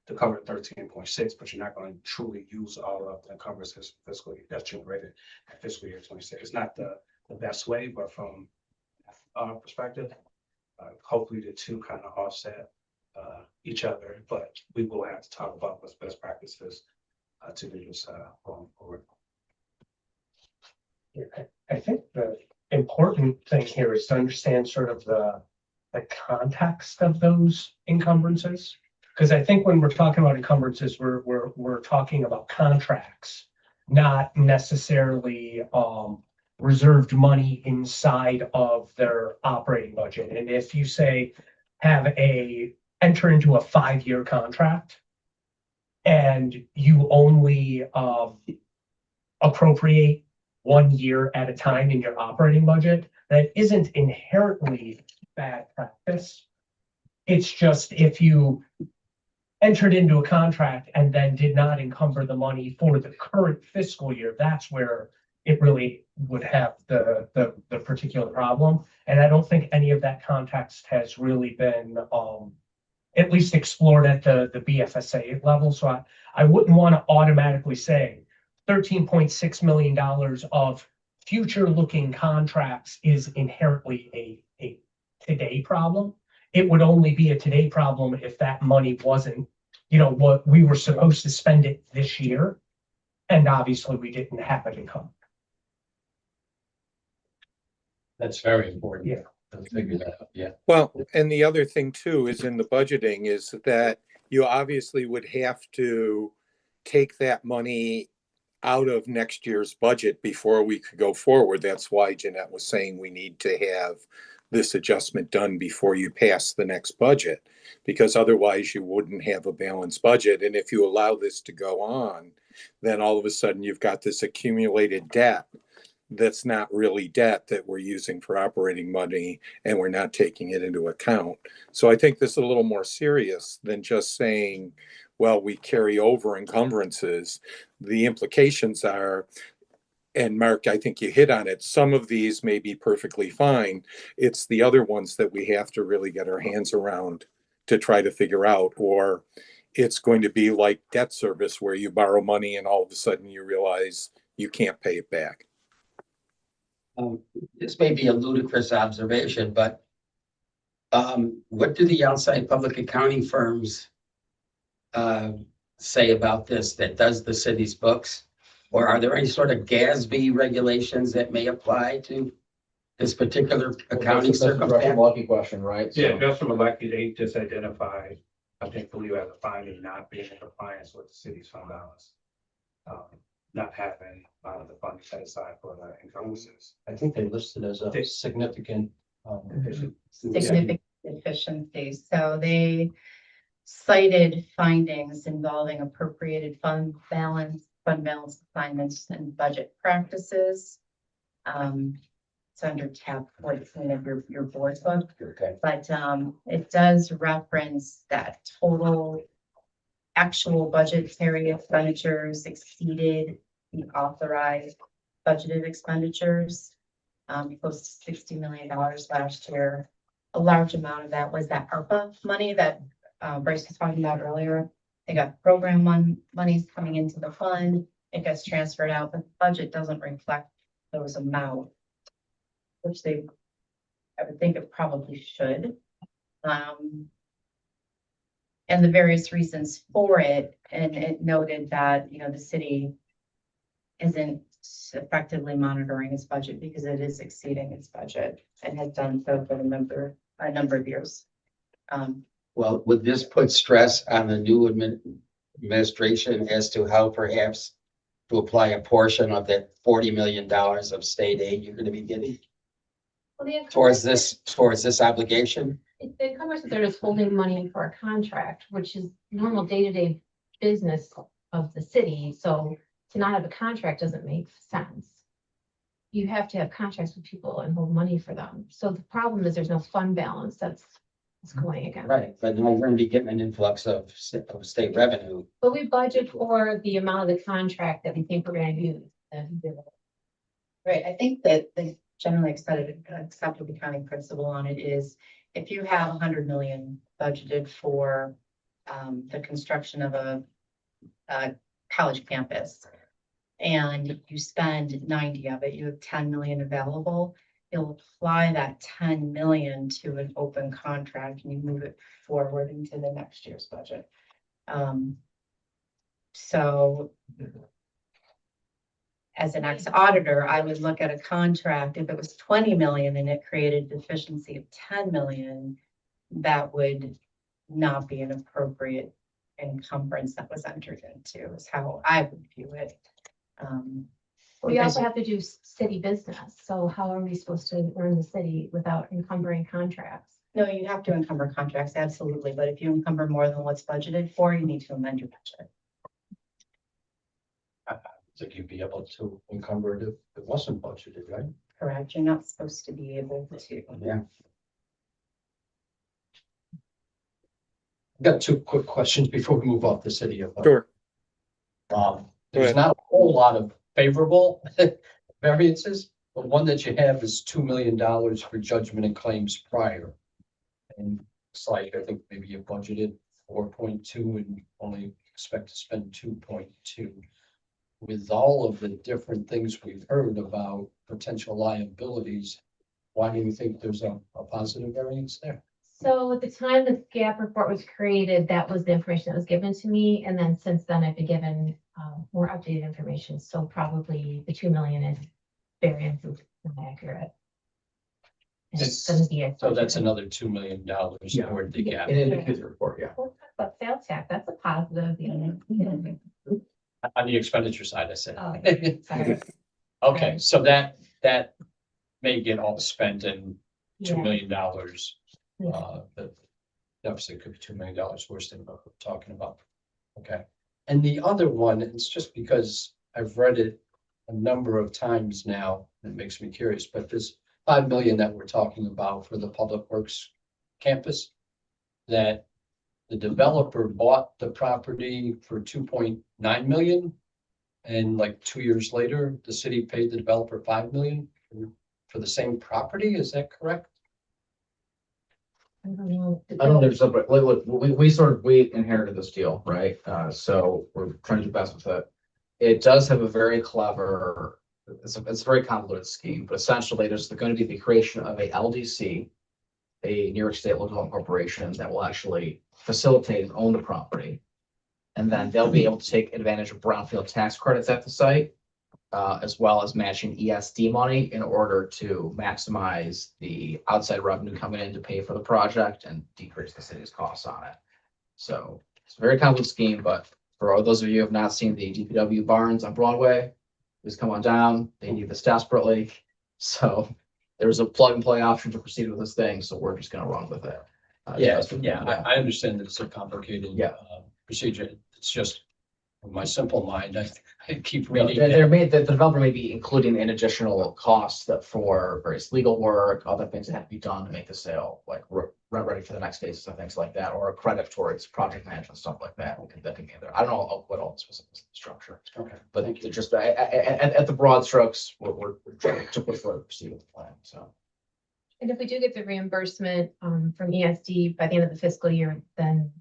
to cover 13.6, but you're not going to truly use all of the encumbrances fiscal year that's generated in fiscal year 26. It's not the best way, but from our perspective, hopefully the two kind of offset each other, but we will have to talk about what's best practices to do this going forward. I think the important thing here is to understand sort of the context of those encumbrances. Because I think when we're talking about encumbrances, we're talking about contracts, not necessarily reserved money inside of their operating budget. And if you say enter into a 5-year contract and you only appropriate 1 year at a time in your operating budget, that isn't inherently bad practice. It's just if you entered into a contract and then did not encumber the money for the current fiscal year, that's where it really would have the particular problem. And I don't think any of that context has really been at least explored at the BFSA level. So I wouldn't want to automatically say $13.6 million of future looking contracts is inherently a today problem. It would only be a today problem if that money wasn't, what we were supposed to spend it this year. And obviously we didn't have it encumbered. That's very important. Yeah. To figure that out, yeah. Well, and the other thing too is in the budgeting is that you obviously would have to take that money out of next year's budget before we could go forward. That's why Jeanette was saying we need to have this adjustment done before you pass the next budget, because otherwise you wouldn't have a balanced budget. And if you allow this to go on, then all of a sudden you've got this accumulated debt that's not really debt that we're using for operating money, and we're not taking it into account. So I think this is a little more serious than just saying, well, we carry over encumbrances. The implications are, and Mark, I think you hit on it, some of these may be perfectly fine. It's the other ones that we have to really get our hands around to try to figure out, or it's going to be like debt service where you borrow money and all of a sudden you realize you can't pay it back. This may be a ludicrous observation, but what do the outside public accounting firms say about this that does the city's books? Or are there any sort of GASB regulations that may apply to this particular accounting circumstance? Lucky question, right? So- Yeah, just from elected, they just identified, I think, believe as a finding, not being in compliance with the city's fund balance. Not having the funds set aside for the encumbrances. I think they listed as a significant. Significant deficiencies. So they cited findings involving appropriated fund balance assignments and budget practices. It's under tab 14 of your board book. Okay. But it does reference that total actual budgetary expenditures exceeded the authorized budgeted expenditures. Close to $60 million last year. A large amount of that was that ARPA money that Bryce was talking about earlier. They got program monies coming into the fund. It gets transferred out, but the budget doesn't reflect those amounts, which I would think it probably should. And the various reasons for it, and it noted that, the city isn't effectively monitoring its budget because it is exceeding its budget and has done so for a number of years. Well, would this put stress on the new administration as to how perhaps to apply a portion of that $40 million of state aid you're going to be getting towards this obligation? The encumbrance that they're just holding money for a contract, which is normal day-to-day business of the city. So to not have a contract doesn't make sense. You have to have contracts with people and hold money for them. So the problem is there's no fund balance that's It's going again. Right, but now we're gonna be getting an influx of state revenue. But we budget for the amount of the contract that we think we're gonna use. And Right, I think that the generally accepted accounting principle on it is if you have 100 million budgeted for the construction of a college campus and you spend 90 of it, you have 10 million available, you'll apply that 10 million to an open contract and you move it forward into the next year's budget. So as an ex-auditor, I would look at a contract, if it was 20 million and it created deficiency of 10 million, that would not be an appropriate encumbrance that was entered into, is how I would view it. we also have to do city business, so how are we supposed to run the city without encumbering contracts? No, you have to encumber contracts, absolutely, but if you encumber more than what's budgeted for, you need to amend your budget. I think you'd be able to encumber it if it wasn't budgeted, right? Correct, you're not supposed to be able to. Yeah. I've got two quick questions before we move off the city of. Sure. There's ahead. not a whole lot of favorable variances, but one that you have is $2 million for judgment and claims prior. And it's like, I think maybe you budgeted 4.2 and only expect to spend 2.2. With all of the different things we've heard about potential liabilities, why do you think there's a positive variance there? So at the time the gap report was created, that was the information that was given to me, and then since then I've been given more updated information, so probably the 2 million is variance is inaccurate. And it's gonna be So that's another $2 million Yeah. toward the gap. It indicates the report, yeah. But sales tax, that's a positive, you know. On the expenditure side, I said. Oh, sorry. Okay, so that may get all spent in $2 Yeah. million. Yeah. But deficit could be $2 million worse than what we're talking about. Okay. And the other one, it's just because I've read it a number of times now, it makes me curious, but this 5 million that we're talking about for the Public Works campus, that the developer bought the property for 2.9 million. And like 2 years later, the city paid the developer 5 million for the same property. Is that correct? I don't know. I don't know, there's some, look, we inherited this deal, right? So we're trying to do best with it. It does have a very clever, it's a very convoluted scheme, but essentially there's going to be the creation of a LDC, a New York State Local Development Corporation that will actually facilitate and own the property. And then they'll be able to take advantage of brownfield tax credits at the site, as well as matching ESD money in order to maximize the outside revenue coming in to pay for the project and decrease the city's costs on it. So it's a very convoluted scheme, but for all those of you who have not seen the DPW barns on Broadway, please come on down. They need this desperately. So there's a plug and play option to proceed with this thing. So we're just going to run with it. I understand that it's a complicated Yeah. Procedure. It's just in my simple mind, I keep No, reading. the developer may be including an additional cost that for various legal work, other things that have to be done to make the sale, like ready for the next phases and things like that, or a credit towards project management, stuff like that. That can be there. I don't know what all the specifics of the structure, Okay, but thank you. just at the broad strokes, we're trying to proceed with the plan, so. And if we do get the reimbursement from ESD by the end of the fiscal year, then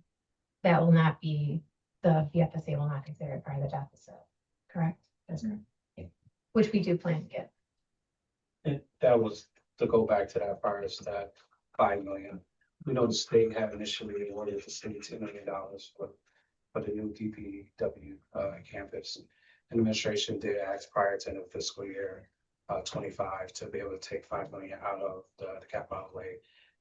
that will not be, the BFSA will not consider it part of the deficit, correct? That's correct. Yeah. Which we do plan to get. And that was to go back to that first, that 5 million. We know the state had initially awarded the city $10 million for the new DPW campus. And administration did ask prior to the fiscal year 25 to be able to take 5 million out of the capital outlay.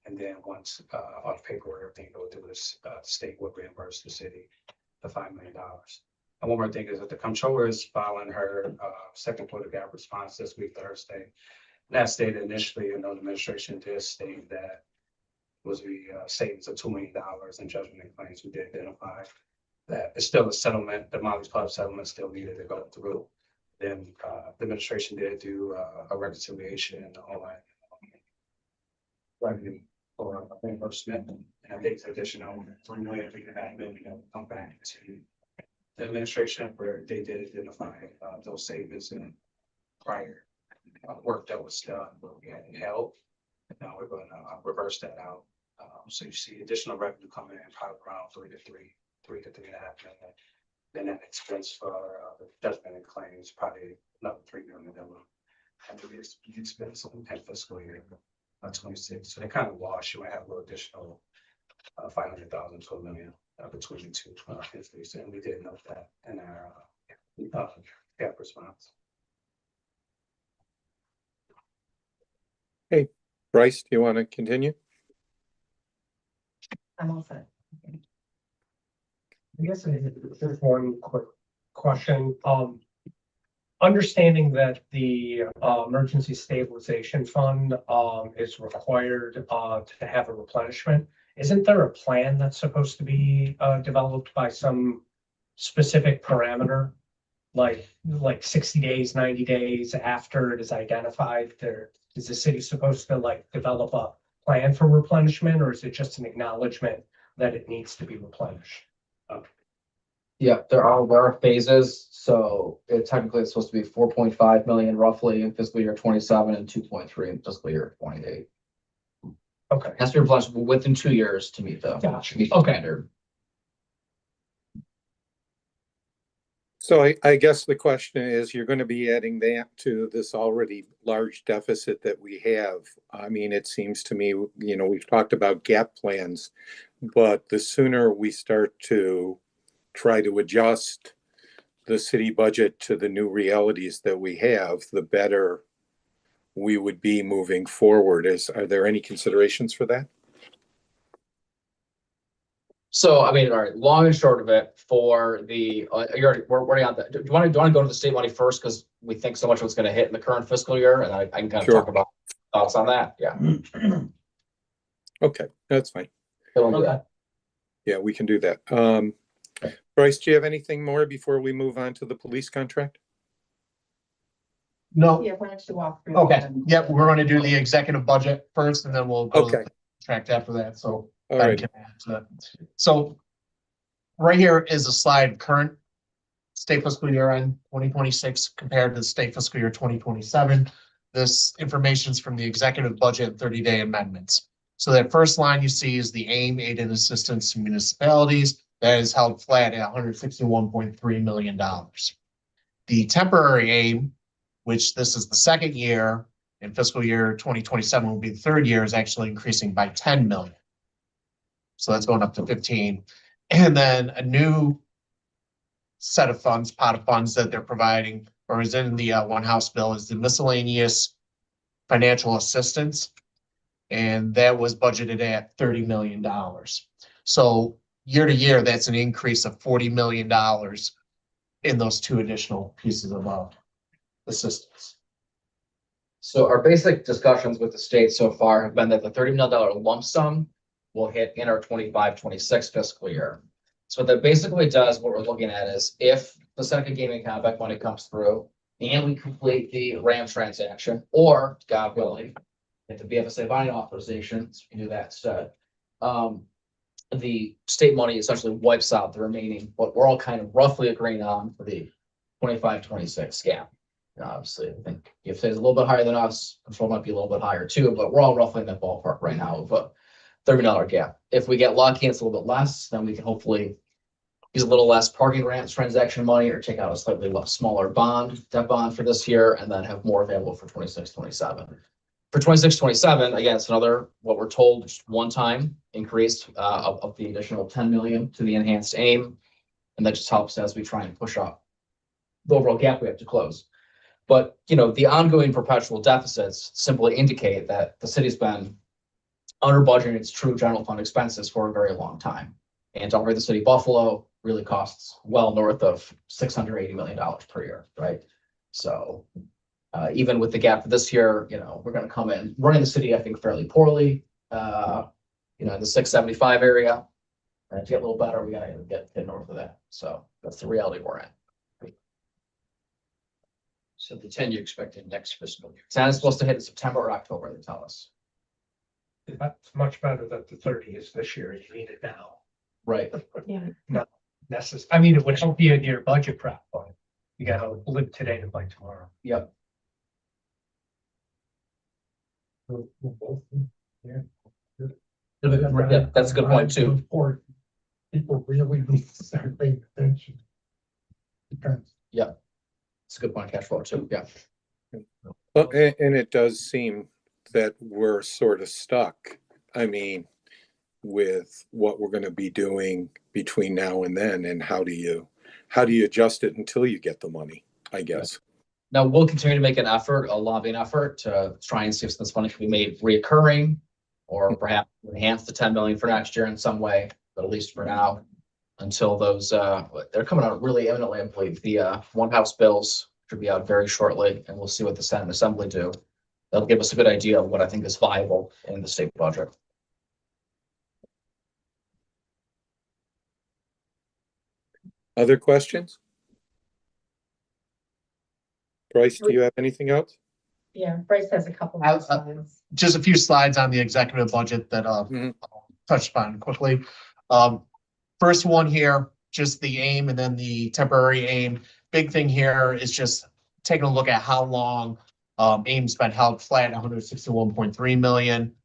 And then once all the paperwork, everything go through this, the state would reimburse the city the $5 million. And one more thing is that the comptroller is filing her second quarter gap response this week, Thursday. That stated initially, the administration did state that was the savings of $2 million in judgment and claims. We did identify that it's still a settlement. The Molly's Club settlement still needed to go through. Then the administration did do a reconciliation on revenue for reimbursement, and I think it's additional 3 million, 3.5 million come back to the administration where they did identify those savings in prior work that was done, where we had help. Now we're going to reverse that out. So you see additional revenue coming in probably around 3 to 3.5 million. Then that expense for the judgment and claims, probably another 3 million that will have to be expense in that fiscal year 26. So they kind of wash. You might have a little additional 500,000 to $1 million between the two entities, and we did note that in our gap response. Bryce, do you want to continue? I'm all set. I guess there's one quick question. Understanding that the emergency stabilization fund is required to have a replenishment, isn't there a plan that's supposed to be developed by some specific parameter? Like 60 days, 90 days after it is identified, there is the city supposed to like develop a plan for replenishment, or is it just an acknowledgement that it needs to be replenished? Yeah, there are phases, so technically it's supposed to be 4.5 million roughly in fiscal year 27 and 2.3 in fiscal year 28. Okay. Has to be replenished within 2 years to meet the Gotcha. meet the Okay. standard. So I guess the question is, you're going to be adding that to this already large deficit that we have. I mean, it seems to me, we've talked about gap plans, but the sooner we start to try to adjust the city budget to the new realities that we have, the better we would be moving forward. Are there any considerations for that? So, I mean, all right, long and short of it, for the, we're already on that. Do you want to go to the state money first? Because we think so much what's going to hit in the current fiscal year, and I can kind of Sure. talk about thoughts on that. Yeah. Okay, that's fine. Okay. Yeah, we can do that. Bryce, do you have anything more before we move on to the police contract? No, Yeah, why don't you walk through? okay, yep, we're gonna do the executive budget first, and then we'll go to Okay. the contract after that, so. All Ben right. can add to that. So right here is a slide, current state fiscal year end 2026 compared to the state fiscal year 2027. This information is from the executive budget and 30-day amendments. So that first line you see is the AIM, aid and assistance to municipalities. That is held flat at $161.3 million. The temporary AIM, which this is the second year, in fiscal year 2027 will be the third year, is actually increasing by 10 million. So that's going up to 15. And then a new set of funds, pot of funds that they're providing, or is in the one House bill, is the miscellaneous financial assistance. And that was budgeted at $30 million. So year to year, that's an increase of $40 million in those two additional pieces of assistance. So our basic discussions with the state so far have been that the $30 million lump sum will hit in our 25-26 fiscal year. So what that basically does, what we're looking at is if the Seneca Gaming Compact money comes through and we complete the RAM transaction, or God willing, if the BFSA buying authorization, so we can do that instead. The state money essentially wipes out the remaining, what we're all kind of roughly agreeing on for the 25-26 gap. Obviously, I think if it's a little bit higher than us, control might be a little bit higher too, but we're all roughly in that ballpark right now of a $30 million gap. If we get lucky and it's a little bit less, then we can hopefully use a little less parking grants transaction money or take out a slightly smaller debt bond for this year, and then have more available for 26-27. For 26-27, again, it's another, what we're told, just one time increase of the additional 10 million to the enhanced AIM. And that just helps as we try and push up the overall gap we have to close. But, the ongoing perpetual deficits simply indicate that the city's been under budgeting its true general fund expenses for a very long time. And to operate the city of Buffalo really costs well north of $680 million per year, right? So even with the gap for this year, we're going to come in running the city, I think, fairly poorly, in the 675 area. And to get a little better, we got to get north of that. So that's the reality we're in. So the 10 you expect in next fiscal year. 10 is supposed to hit in September or October, they tell us. That's much better that the 30 is this year. You need it now. Right. Not necessary. I mean, it would help you in your budget prep, but you gotta live today to buy tomorrow. Yep. Yeah, that's a good point too. People really need to start paying attention. Yep. It's a good point, cash flow too. Yeah. Well, and it does seem that we're sort of stuck. I mean, with what we're going to be doing between now and then, and how do you adjust it until you get the money, I guess. Now, we'll continue to make an effort, a lobbying effort to try and see if this money can be made reoccurring or perhaps enhance the 10 million for next year in some way, but at least for now, until those, they're coming out really imminently, I believe. The one house bills should be out very shortly, and we'll see what the Senate and Assembly do. That'll give us a good idea of what I think is viable in the state budget. Other questions? Bryce, do you have anything else? Yeah, Bryce has a couple I'll- more slides. Just a few slides on the executive budget that Mhm. I'll touch upon quickly. First one here, just the aim and then the temporary aim. Big thing here is just taking a look at how long aim's been held flat, 161.3 million.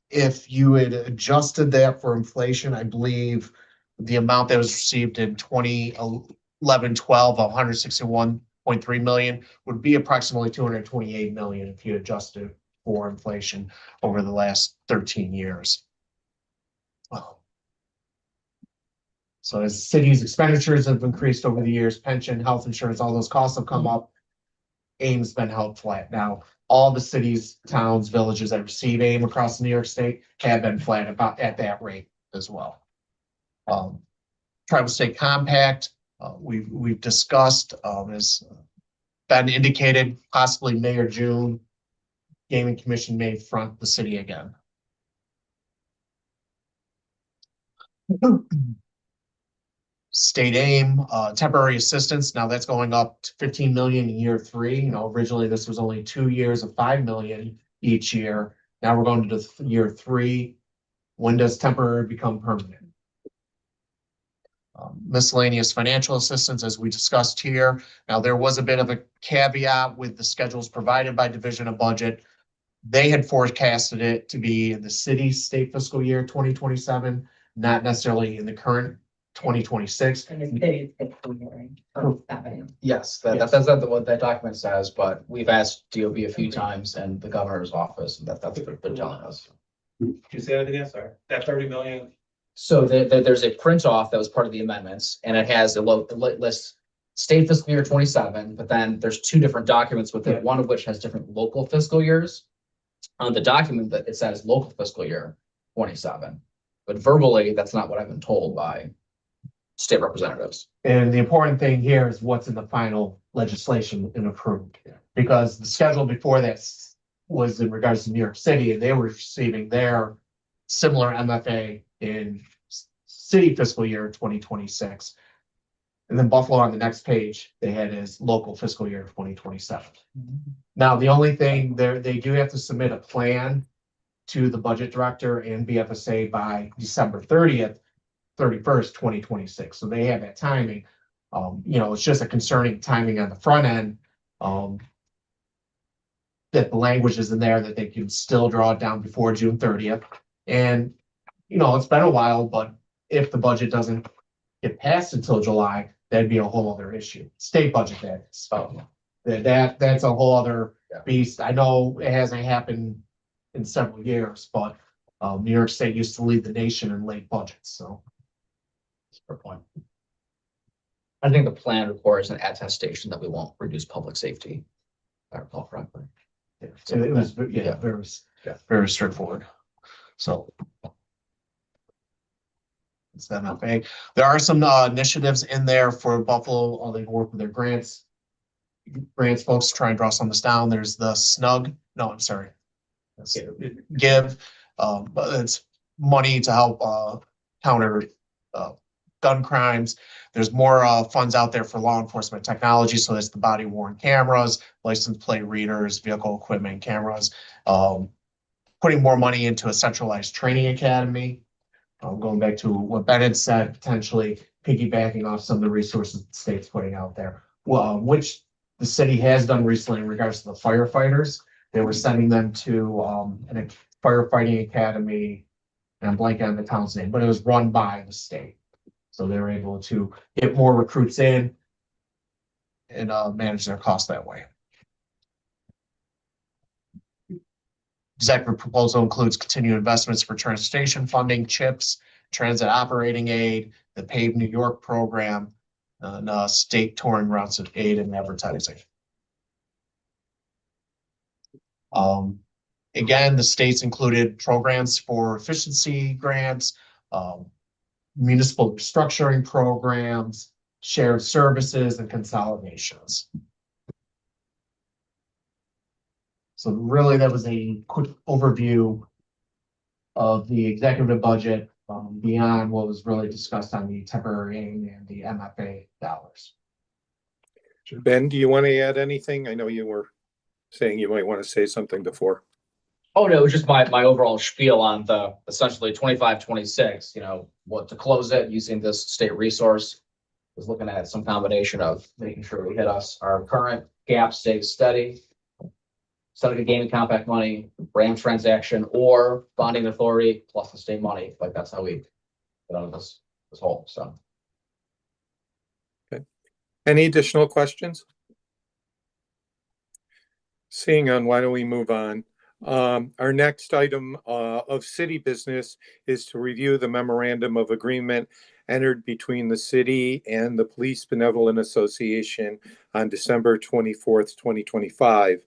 If you had adjusted that for inflation, I believe the amount that was received in 2011-12 of 161.3 million would be approximately 228 million if you adjusted for inflation over the last 13 years. So as cities' expenditures have increased over the years, pension, health insurance, all those costs have come up. AIM's been held flat. Now, all the cities, towns, villages that receive AIM across New York State have been flat about at that rate as well. Tribal State Compact, we've discussed, has been indicated, possibly May or June. Gaming Commission may front the city again. State aim, temporary assistance. Now that's going up to 15 million in year 3. You know, originally this was only 2 years of 5 million each year. Now we're going to year 3. When does temporary become permanent? Miscellaneous financial assistance, as we discussed here. Now there was a bit of a caveat with the schedules provided by Division of Budget. They had forecasted it to be in the city's state fiscal year 2027, not necessarily in the current 2026. And it's city's fiscal year, Oh. 07. Yes, that's not what that document says, but we've asked DOB a few times and the governor's office, and that's what they've been telling us. Did you say that again? Sorry. That 30 million. So there's a print off that was part of the amendments, and it has a list state fiscal year 27, but then there's 2 different documents with it, one of which has different local fiscal years. On the document that it says local fiscal year 27, but verbally, that's not what I've been told by state representatives. And the important thing here is what's in the final legislation and approved. Because the schedule before that was in regards to New York City, and they were receiving their similar MFA in city fiscal year 2026. And then Buffalo on the next page, they had as local fiscal year 2027. Now, the only thing they do have to submit a plan to the budget director and BFSA by December 31st, 2026. So they have that timing. You know, it's just a concerning timing on the front end. That the language is in there that they can still draw it down before June 30th. And, you know, it's been a while, but if the budget doesn't get passed until July, that'd be a whole other issue. State budget, that is. So that's a whole other beast. I know it hasn't happened in several years, but New York State used to lead the nation in late budgets, so. That's a fair point. I think the plan requires an attestation that we won't reduce public safety. If I recall correctly. Yeah, so it was, Yeah. very straightforward. So. It's the MFA. There are some initiatives in there for Buffalo. They work with their grants folks to try and draw some of this down. There's the SNUG. No, I'm sorry. That's Give. But it's money to help counter gun crimes. There's more funds out there for law enforcement technology. So that's the body worn cameras, license plate readers, vehicle equipment cameras. putting more money into a centralized training academy. Going back to what Ben had said, potentially piggybacking off some of the resources the state's putting out there. Well, which the city has done recently in regards to the firefighters. They were sending them to a firefighting academy, and I'm blanking on the town's name, but it was run by the state. So they were able to get more recruits in and manage their costs that way. Executive proposal includes continued investments for transportation funding, CHIPS, transit operating aid, the Pave New York program, and state touring routes of aid and advertising. Again, the states included programs for efficiency grants, municipal restructuring programs, shared services, and consolidations. So really, that was a quick overview of the executive budget beyond what was really discussed on the temporary aid and the MFA dollars. Ben, do you want to add anything? I know you were saying you might want to say something before. Oh, no, it was just my overall spiel on the essentially 25-26, what to close it using this state resource. Was looking at some combination of making sure we hit our current gap stays steady. Instead of a gaming compact money, RAM transaction, or bonding authority plus the state money. Like that's how we get out of this hole. So. Okay. Any additional questions? Seeing none, why don't we move on? Our next item of city business is to review the memorandum of agreement entered between the city and the Police Benevolent Association on December 24th, 2025.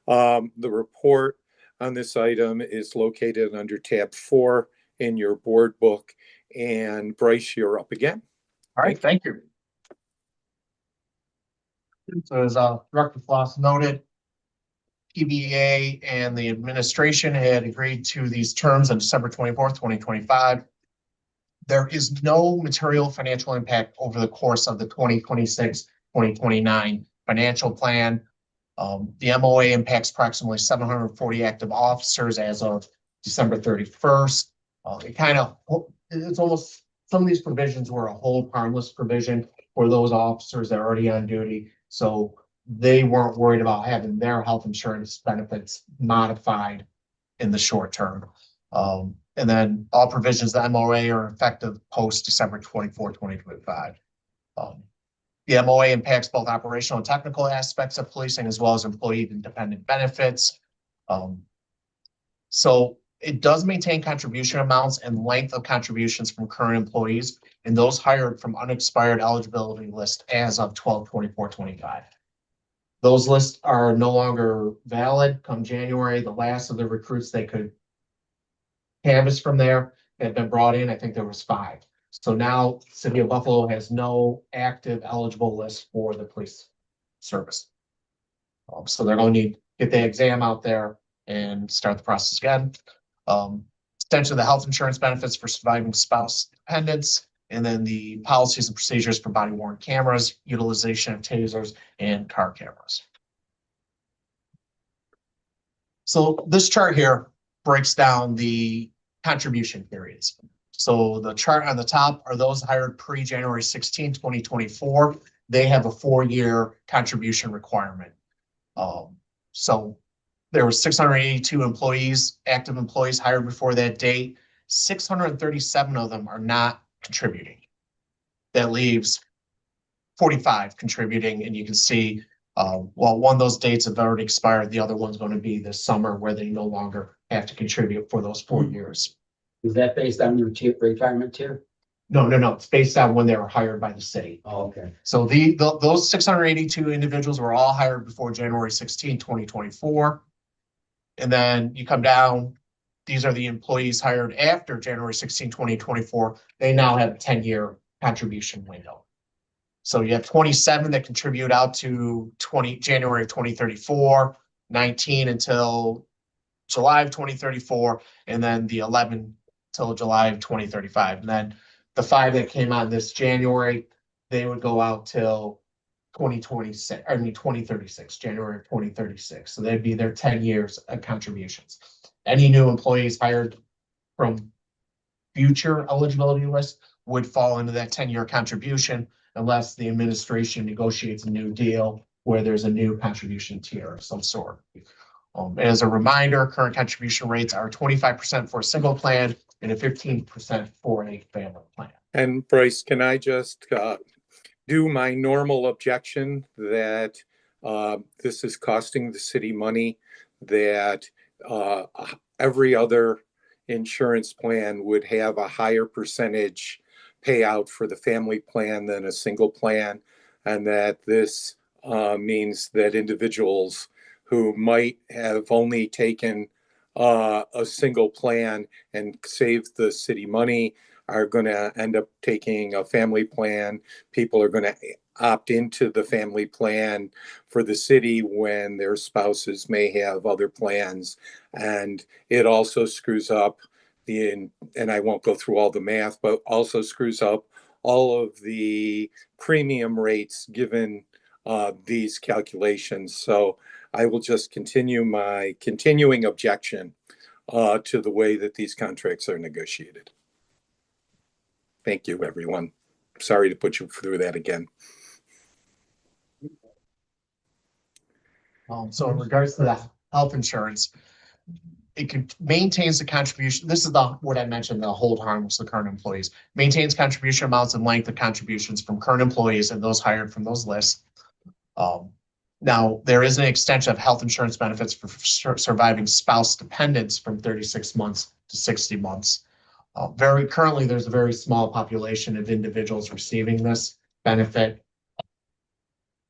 The report on this item is located under tab 4 in your board book. And Bryce, you're up again. All right, thank you. So as Director Floss noted, PBA and the administration had agreed to these terms on December 24th, 2025. There is no material financial impact over the course of the 2026-2029 financial plan. The MOA impacts approximately 740 active officers as of December 31st. It's almost, some of these provisions were a hold harmless provision for those officers that are already on duty. So they weren't worried about having their health insurance benefits modified in the short term. And then all provisions of the MOA are effective post December 24, 2025. The MOA impacts both operational and technical aspects of policing, as well as employee and dependent benefits. So it does maintain contribution amounts and length of contributions from current employees and those hired from unexpired eligibility list as of 12/24/25. Those lists are no longer valid come January. The last of the recruits they could canvas from there had been brought in. I think there was 5. So now City of Buffalo has no active eligible list for the police service. So they're going to need to get the exam out there and start the process again. Extension of the health insurance benefits for surviving spouse dependents, and then the policies and procedures for body worn cameras, utilization of tasers, and car cameras. So this chart here breaks down the contribution periods. So the chart on the top are those hired pre-January 16, 2024. They have a 4-year contribution requirement. So there were 682 employees, active employees hired before that date. 637 of them are not contributing. That leaves 45 contributing, and you can see, one of those dates have already expired. The other one's going to be this summer, where they no longer have to contribute for those 4 years. Is that based on your retirement tier? No. It's based on when they were hired by the city. Oh, okay. So those 682 individuals were all hired before January 16, 2024. And then you come down, these are the employees hired after January 16, 2024. They now have a 10-year contribution window. So you have 27 that contribute out to January of 2034, 19 until July of 2034, and then the 11 till July of 2035. And then the 5 that came on this January, they would go out till 2026, I mean, 2036, January of 2036. So that'd be their 10 years of contributions. Any new employees hired from future eligibility lists would fall into that 10-year contribution unless the administration negotiates a new deal where there's a new contribution tier of some sort. As a reminder, current contribution rates are 25% for a single plan and a 15% for a family plan. And Bryce, can I just do my normal objection that this is costing the city money, that every other insurance plan would have a higher percentage payout for the family plan than a single plan, and that this means that individuals who might have only taken a single plan and saved the city money are going to end up taking a family plan. People are going to opt into the family plan for the city when their spouses may have other plans. And it also screws up and I won't go through all the math, but also screws up all of the premium rates given these calculations. So I will just continue my continuing objection to the way that these contracts are negotiated. Thank you, everyone. Sorry to put you through that again. So in regards to the health insurance, it maintains the contribution. This is what I mentioned, the hold harmless the current employees. Maintains contribution amounts and length of contributions from current employees and those hired from those lists. Now, there is an extension of health insurance benefits for surviving spouse dependents from 36 months to 60 months. Currently, there's a very small population of individuals receiving this benefit.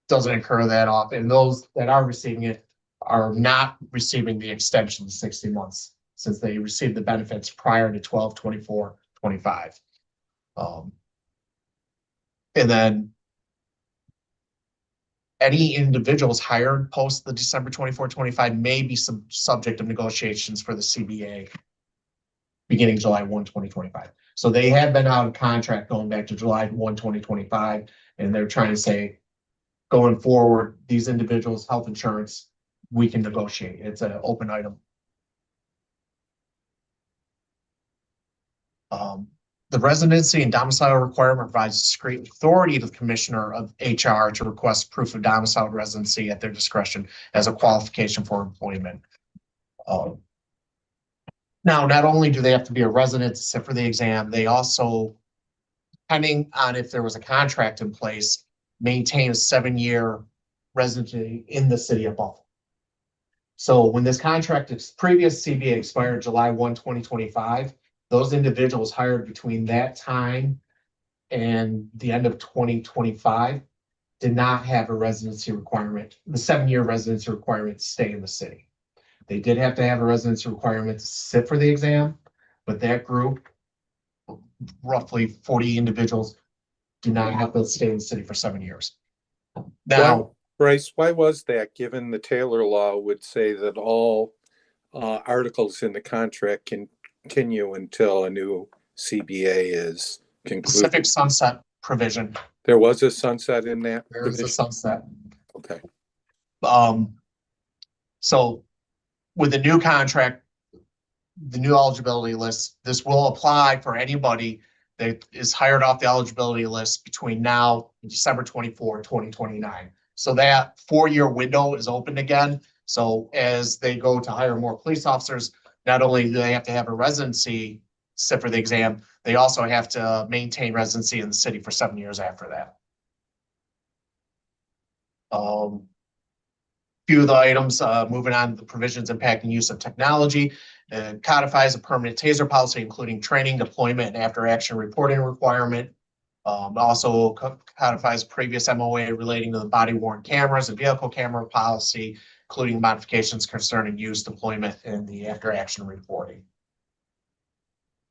Doesn't occur that often. And those that are receiving it are not receiving the extension of 60 months since they received the benefits prior to 12/24/25. And then any individuals hired post the December 24/25 may be subject of negotiations for the CBA beginning July 1, 2025. So they have been out of contract going back to July 1, 2025, and they're trying to say, going forward, these individuals' health insurance, we can negotiate. It's an open item. The residency and domicile requirement provides discrete authority to the commissioner of HR to request proof of domicile residency at their discretion as a qualification for employment. Now, not only do they have to be a resident to sit for the exam, they also, depending on if there was a contract in place, maintain a 7-year residency in the city of Buffalo. So when this previous CBA expired July 1, 2025, those individuals hired between that time and the end of 2025 did not have a residency requirement, the 7-year residency requirement to stay in the city. They did have to have a residency requirement to sit for the exam, but that group, roughly 40 individuals, do not have to stay in the city for 7 years. Now, Bryce, why was that, given the Taylor law would say that all articles in the contract can continue until a new CBA is concluded? Pacific sunset provision. There was a sunset in that There is a provision? sunset. Okay. So with the new contract, the new eligibility list, this will apply for anybody that is hired off the eligibility list between now and December 24, 2029. So that 4-year window is open again. So as they go to hire more police officers, not only do they have to have a residency sit for the exam, they also have to maintain residency in the city for 7 years after that. Few of the items, moving on to the provisions impacting use of technology, codifies a permanent TASER policy, including training, deployment, and after-action reporting requirement. Also codifies previous MOA relating to the body-worn cameras and vehicle camera policy, including modifications concerning use, deployment, and the after-action reporting.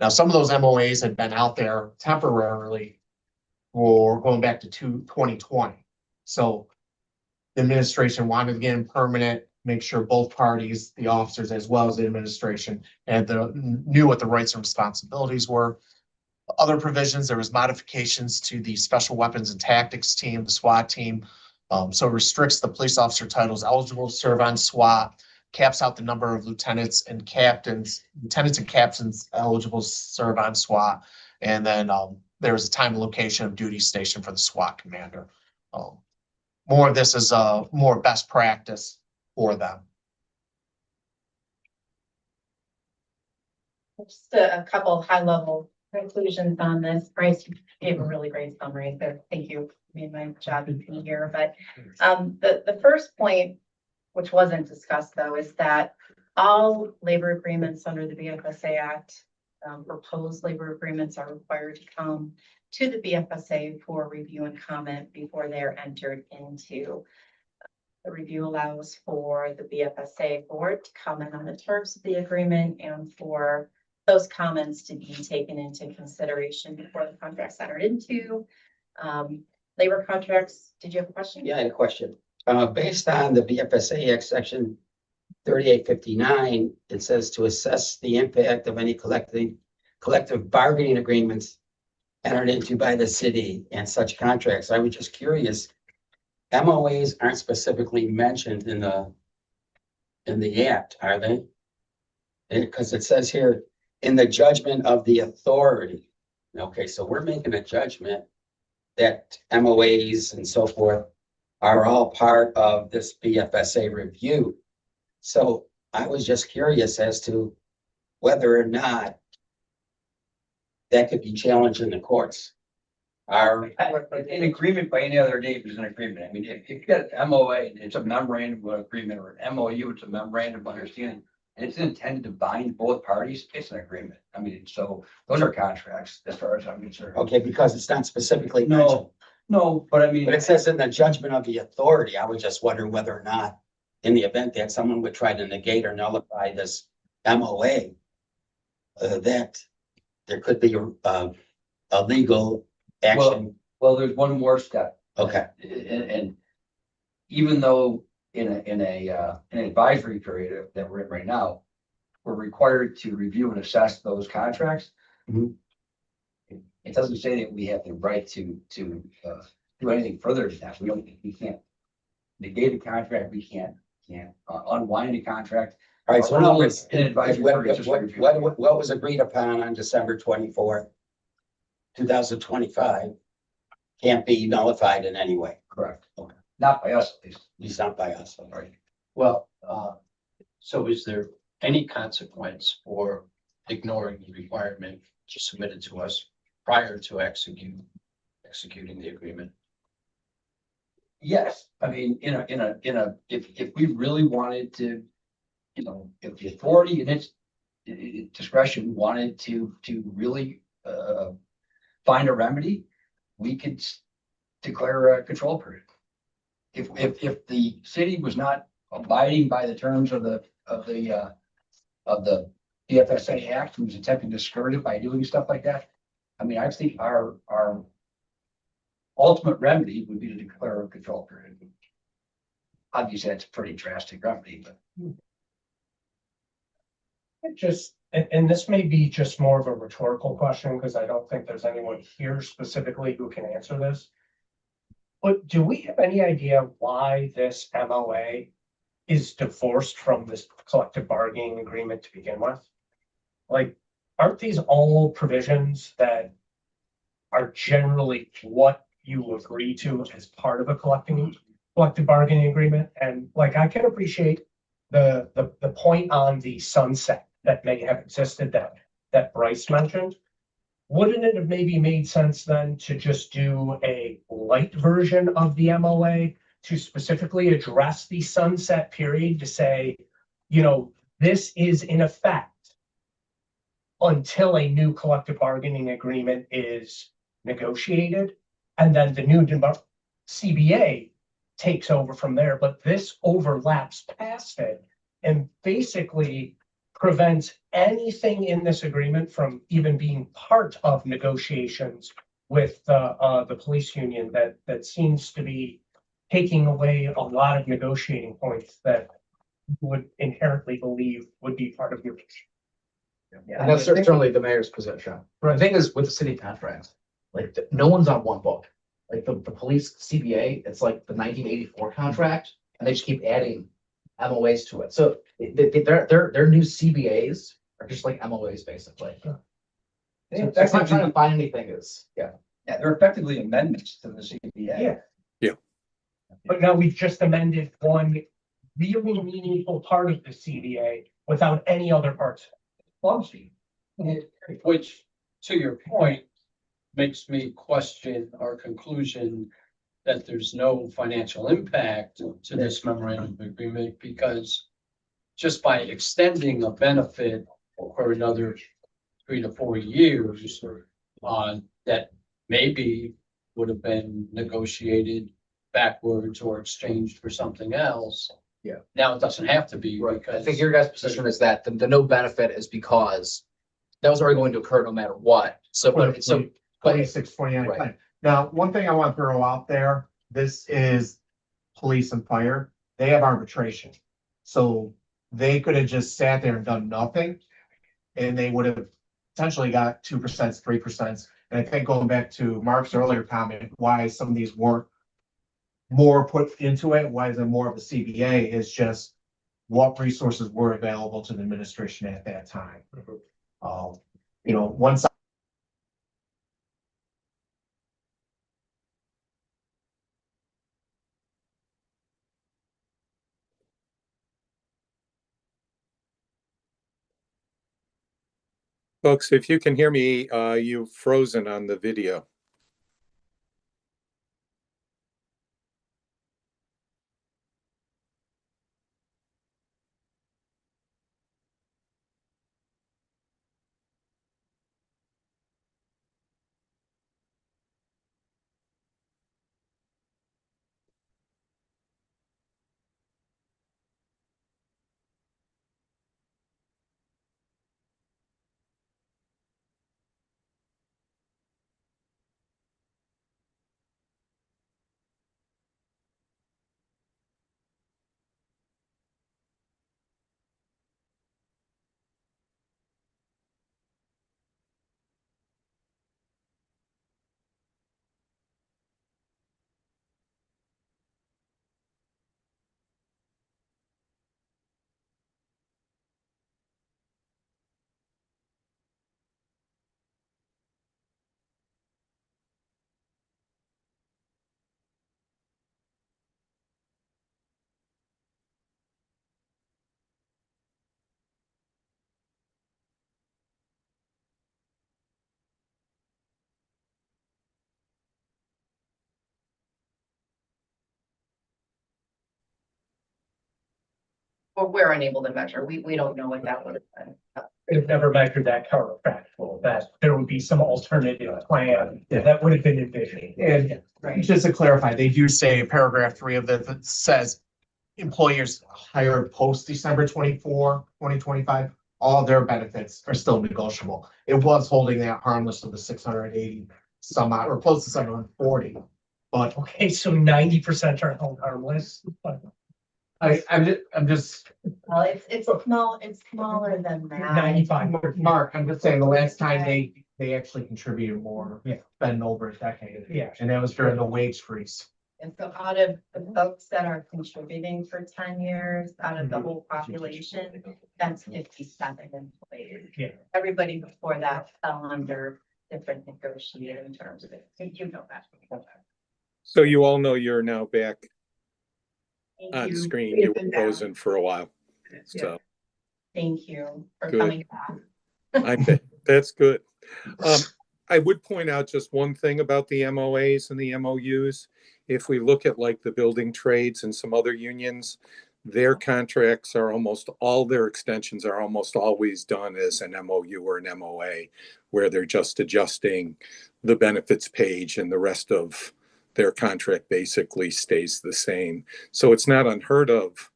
Now, some of those MOAs had been out there temporarily for going back to 2020. So the administration wanted to get them permanent, make sure both parties, the officers as well as the administration, knew what the rights and responsibilities were. Other provisions, there was modifications to the special weapons and tactics team, the SWAT team, So it restricts the police officer titles eligible to serve on SWAT, caps out the number of lieutenants and captains eligible to serve on SWAT. And then there is a time and location of duty station for the SWAT commander. More of this is more best practice for them. Just a couple high level conclusions on this. Bryce, you gave a really great summary, so thank you. Made my job easy here, but the first point, which wasn't discussed though, is that all labor agreements under the BFSA Act, proposed labor agreements are required to come to the BFSA for review and comment before they're entered into. The review allows for the BFSA board to comment on the terms of the agreement and for those comments to be taken into consideration before the contract's entered into. Labor contracts, did you have a question? Yeah, I had a question. Based on the BFSA Act section 3859, it says to assess the impact of any collective bargaining agreements entered into by the city and such contracts. I was just curious, MOAs aren't specifically mentioned in the act, are they? Because it says here, in the judgment of the authority. Okay, so we're making a judgment that MOAs and so forth are all part of this BFSA review. So I was just curious as to whether or not that could be challenged in the courts. An agreement by any other name is an agreement. I mean, if you've got an MOA, it's a memorandum of agreement, or an MOU, it's a memorandum of understanding. And it's intended to bind both parties, it's an agreement. I mean, so those are contracts as far as I'm concerned. Okay, because it's not specifically mentioned. No, but I mean. But it says in the judgment of the authority. I was just wondering whether or not, in the event that someone would try to negate or nullify this MOA, that there could be a legal action. Well, there's one more step. Okay, And even though in an advisory period that we're in right now, we're required to review and assess those contracts. Mhm. It doesn't say that we have the right to do anything further than that. We can't negate a contract. We can't unwind a contract. all right, so in other words, An advisory period, just review. what was agreed upon on December 24th, 2025 can't be nullified in any way. Correct. Okay. Not by us, at least. At least not by us. Right. Well, so is there any consequence for ignoring the requirement submitted to us prior to executing the agreement? Yes, I mean, if we really wanted to, if the authority in its discretion wanted to really find a remedy, we could declare a control period. If the city was not abiding by the terms of the BFSA Act, and was attempting to skirt it by doing stuff like that, I mean, I think our ultimate remedy would be to declare a control period. Obviously, that's a pretty drastic remedy, but. And this may be just more of a rhetorical question, because I don't think there's anyone here specifically who can answer this. But do we have any idea why this MOA is divorced from this collective bargaining agreement to begin with? Like, aren't these all provisions that are generally what you agree to as part of a collective bargaining agreement? And like, I can appreciate the point on the sunset that may have existed that Bryce mentioned. Wouldn't it have maybe made sense then to just do a light version of the MOA to specifically address the sunset period, to say, this is in effect until a new collective bargaining agreement is negotiated, and then the new CBA takes over from there, but this overlaps past it and basically prevents anything in this agreement from even being part of negotiations with the police union that seems to be taking away a lot of negotiating points that you would inherently believe would be part of your. And that's certainly the mayor's position. The thing is with the city contracts, like no one's on one book. like the police CBA, it's like the 1984 contract, and they just keep adding MOAs to it. So their new CBAs are just like MOAs basically. So it's not trying to find anything is, yeah. Yeah, they're effectively amendments to the CBA. Yeah. But now we've just amended one really meaningful part of the CBA without any other parts. Clumsy. Which, to your point, makes me question our conclusion that there's no financial impact to this memorandum of agreement, because just by extending a benefit for another 3 to 4 years, that maybe would have been negotiated backwards or exchanged for something else. Yeah. Now it doesn't have to be, I because think your guys' position is that the no benefit is because that was already going to occur no matter what. So, but so. 26, 29 Right. plan. Now, one thing I want to throw out there, this is police and fire. They have arbitration. So they could have just sat there and done nothing. And they would have potentially got 2%, 3%. And I think going back to Mark's earlier comment, why some of these weren't more put into it, why is it more of a CBA, is just what resources were available to the administration at that time. Once Folks, if you can hear me, you've frozen on the video. Or we're unable to measure. We don't know what that would have been. We've never measured that counterfactual, that there would be some alternative plan that would have been envisioned. And just to clarify, they do say paragraph 3 of that says employers hired post December 24, 2025, all their benefits are still negotiable. It was holding that harmless to the 680 some odd, or close to 740. But Okay, so 90% are held harmless. I'm just, Well, it's smaller than that. 95. Mark, I'm just saying the last time they actually contributed more. Yeah. Been over a decade. Yeah. And that was during the wage freeze. And so out of the folks that are contributing for 10 years, out of the whole population, that's 57 employees. Yeah. Everybody before that fell under different negotiating terms of it. You know that. So you all know you're now back Thank on you. screen. You were frozen for a while. So Thank you for Good. coming back. that's good. I would point out just one thing about the MOAs and the MOUs. If we look at like the building trades and some other unions, their contracts are almost all their extensions are almost always done as an MOU or an MOA, where they're just adjusting the benefits page and the rest of their contract basically stays the same. So it's not unheard of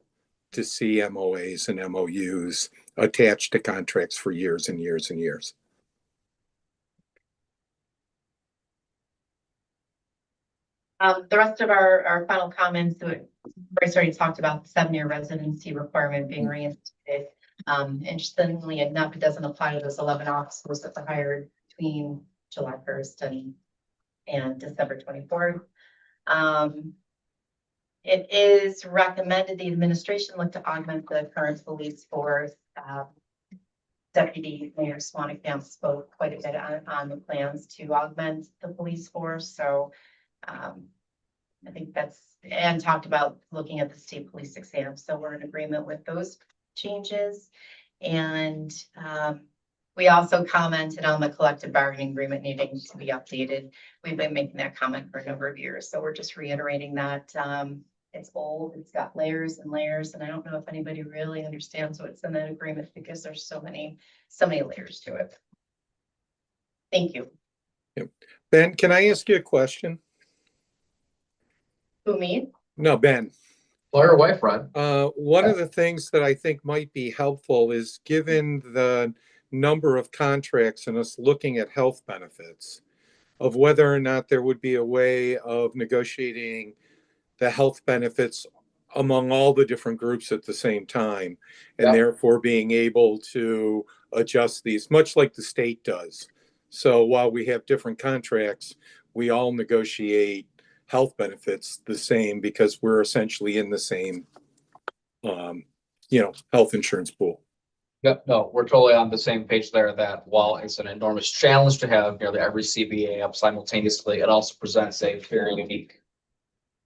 to see MOAs and MOUs attached to contracts for years and years and years. The rest of our final comments, Bryce already talked about the 7-year residency requirement being reinstated. Interestingly enough, it doesn't apply to those 11 officers that were hired between July 1st and and December 24th. It is recommended the administration look to augment the current police force. Deputy Mayor Swanekamp spoke quite a bit on the plans to augment the police force, so I think that's, and talked about looking at the state police exam, so we're in agreement with those changes. And we also commented on the collective bargaining agreement needing to be updated. We've been making that comment for a number of years, so we're just reiterating that. It's old, it's got layers and layers, and I don't know if anybody really understands what's in that agreement because there's so many layers to it. Thank you. Ben, can I ask you a question? Who, me? No, Ben. Fire away, Fred. One of the things that I think might be helpful is, given the number of contracts and us looking at health benefits, of whether or not there would be a way of negotiating the health benefits among all the different groups at the same time, and Yep. therefore being able to adjust these, much like the state does. So while we have different contracts, we all negotiate health benefits the same because we're essentially in the same, health insurance pool. Yep, no, we're totally on the same page there, that while it's an enormous challenge to have nearly every CBA up simultaneously, it also presents a very unique,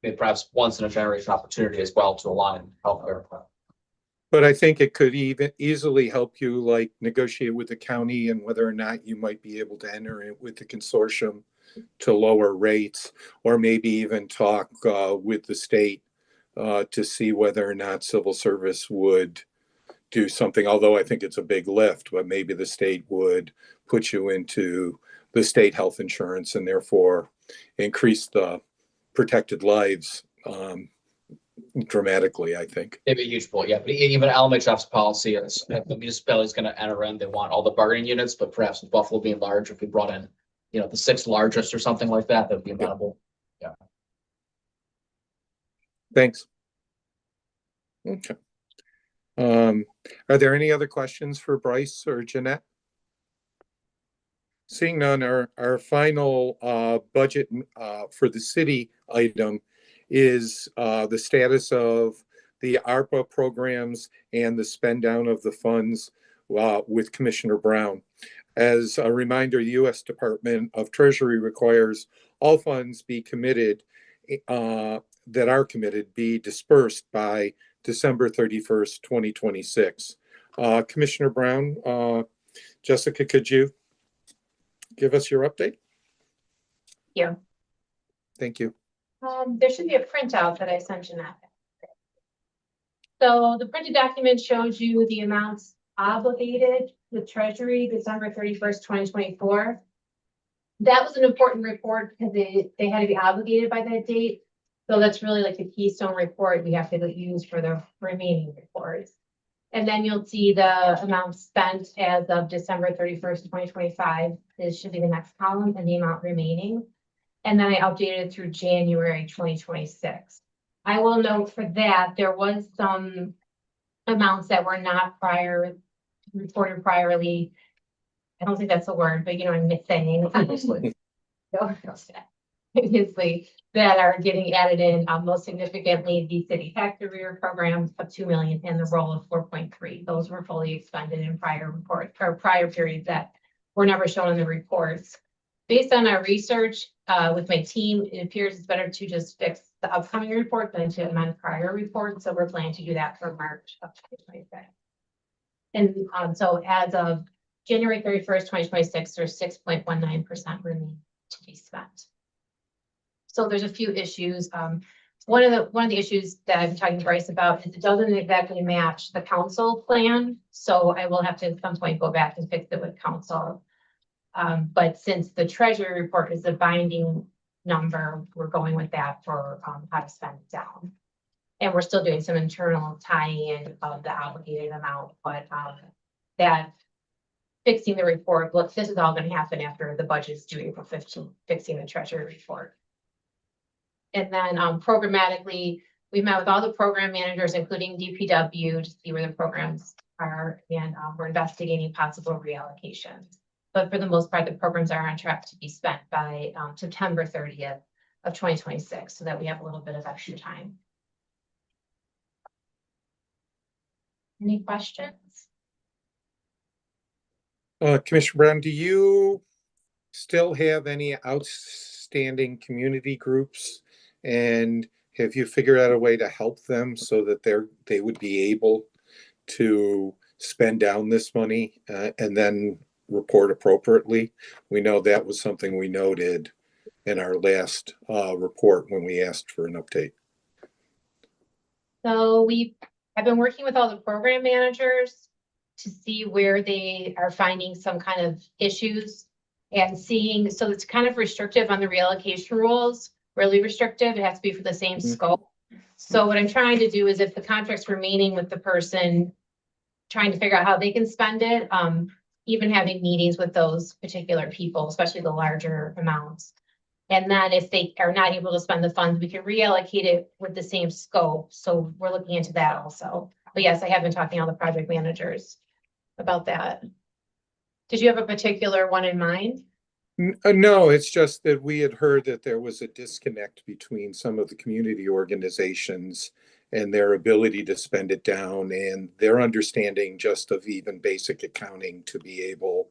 maybe perhaps once in a generation opportunity as well to align healthcare. But I think it could even easily help you, like, negotiate with the county and whether or not you might be able to enter it with the consortium to lower rates, or maybe even talk with the state to see whether or not civil service would do something, although I think it's a big lift, but maybe the state would put you into the state health insurance and therefore increase the protected lives dramatically, I think. It'd be a huge pull, yeah, but even LMHF's policy is, if the municipality is gonna enter in, they want all the bargaining units, but perhaps with Buffalo being large, if we brought in, the 6th largest or something like that, that'd be amenable. Thanks. Okay. Are there any other questions for Bryce or Jeanette? Seeing none, our final budget for the city item is the status of the ARPA programs and the spend down of the funds with Commissioner Brown. As a reminder, the U.S. Department of Treasury requires all funds be committed, that are committed, be dispersed by December 31st, 2026. Commissioner Brown, Jessica, could you give us your update? Yeah. Thank you. There should be a printout that I sent you that. So the printed document shows you the amounts obligated with Treasury December 31st, 2024. That was an important report because they had to be obligated by that date. So that's really like the keystone report we have to use for the remaining reports. And then you'll see the amount spent as of December 31st, 2025. This should be the next column, and the amount remaining. And then I updated it through January 2026. I will note for that there was some amounts that were not reported priorly. I don't think that's a word, but what I'm saying. Obviously, that are getting added in, most significantly the city tax arrear programs of 2 million and the roll of 4.3. Those were fully expended in prior reports or prior periods that were never shown in the reports. Based on our research with my team, it appears it's better to just fix the upcoming report than to amend prior reports. So we're planning to do that for March of 2026. And so as of January 31st, 2026, there's 6.19% remaining to be spent. So there's a few issues. One of the issues that I'm talking to Bryce about is it doesn't exactly match the council plan. So I will have to at some point go back and fix it with council. But since the treasury report is a binding number, we're going with that for how to spend it down. And we're still doing some internal tie-in of the obligated amount, but that fixing the report, look, this is all going to happen after the budget is due April 15th, fixing the treasury report. And then programmatically, we met with all the program managers, including DPW, to see where the programs are, and we're investigating possible reallocations. But for the most part, the programs are on track to be spent by September 30th of 2026, so that we have a little bit of extra time. Any questions? Commissioner Brown, do you still have any outstanding community groups? And have you figured out a way to help them so that they would be able to spend down this money and then report appropriately? We know that was something we noted in our last report when we asked for an update. So we have been working with all the program managers to see where they are finding some kind of issues and seeing, so it's kind of restrictive on the reallocation rules, really restrictive. It has to be for the same scope. So what I'm trying to do is if the contract's remaining with the person, trying to figure out how they can spend it, even having meetings with those particular people, especially the larger amounts. And then if they are not able to spend the funds, we can reallocate it with the same scope. So we're looking into that also. But yes, I have been talking to all the project managers about that. Did you have a particular one in mind? No, it's just that we had heard that there was a disconnect between some of the community organizations and their ability to spend it down and their understanding just of even basic accounting to be able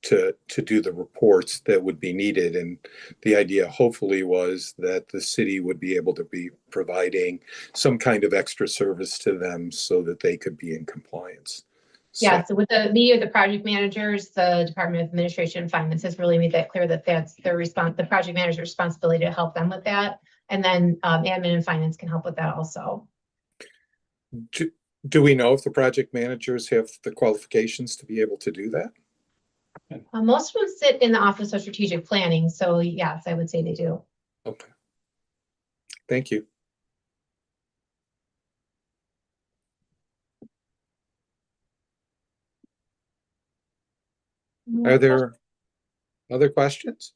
to do the reports that would be needed. And the idea hopefully was that the city would be able to be providing some kind of extra service to them so that they could be in compliance. Yeah, so with the project managers, the Department of Administration and Finance has really made that clear that that's their response, the project manager's responsibility to help them with that. And then admin and finance can help with that also. Do we know if the project managers have the qualifications to be able to do that? Most of them sit in the Office of Strategic Planning. So yes, I would say they do. Okay. Thank you. Are there other questions?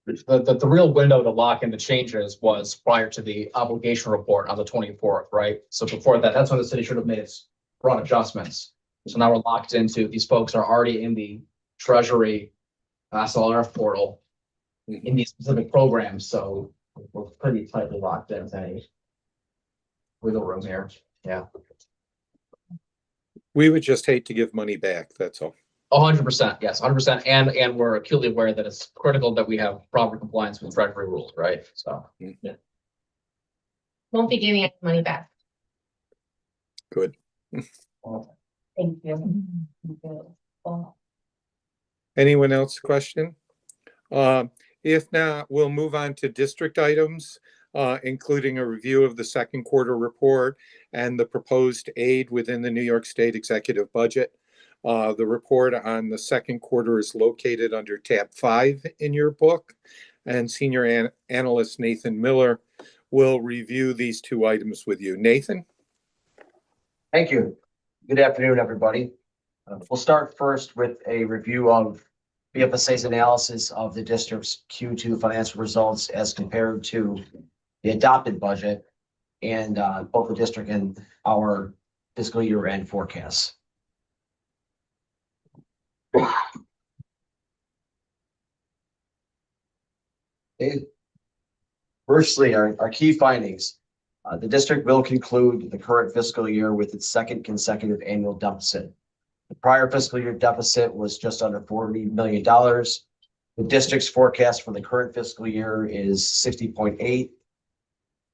The real window to lock in the changes was prior to the obligation report on the 24th, right? So before that, that's when the city should have made its broad adjustments. So now we're locked into, these folks are already in the Treasury SLRF portal in these specific programs, so we're pretty tightly locked in with any wiggle room here. Yeah. We would just hate to give money back, that's all. 100%, yes, 100%. And we're acutely aware that it's critical that we have proper compliance with Treasury rules, right? So, yeah. Won't be giving any money back. Good. Thank you. Anyone else question? If not, we'll move on to district items, including a review of the second quarter report and the proposed aid within the New York State executive budget. The report on the second quarter is located under tab 5 in your book, and Senior Analyst Nathan Miller will review these two items with you. Nathan? Thank you. Good afternoon, everybody. We'll start first with a review of BFSA's analysis of the district's Q2 financial results as compared to the adopted budget and both the district and our fiscal year end forecasts. Firstly, our key findings. The district will conclude the current fiscal year with its second consecutive annual deficit. The prior fiscal year deficit was just under $40 million. The district's forecast for the current fiscal year is 60.8.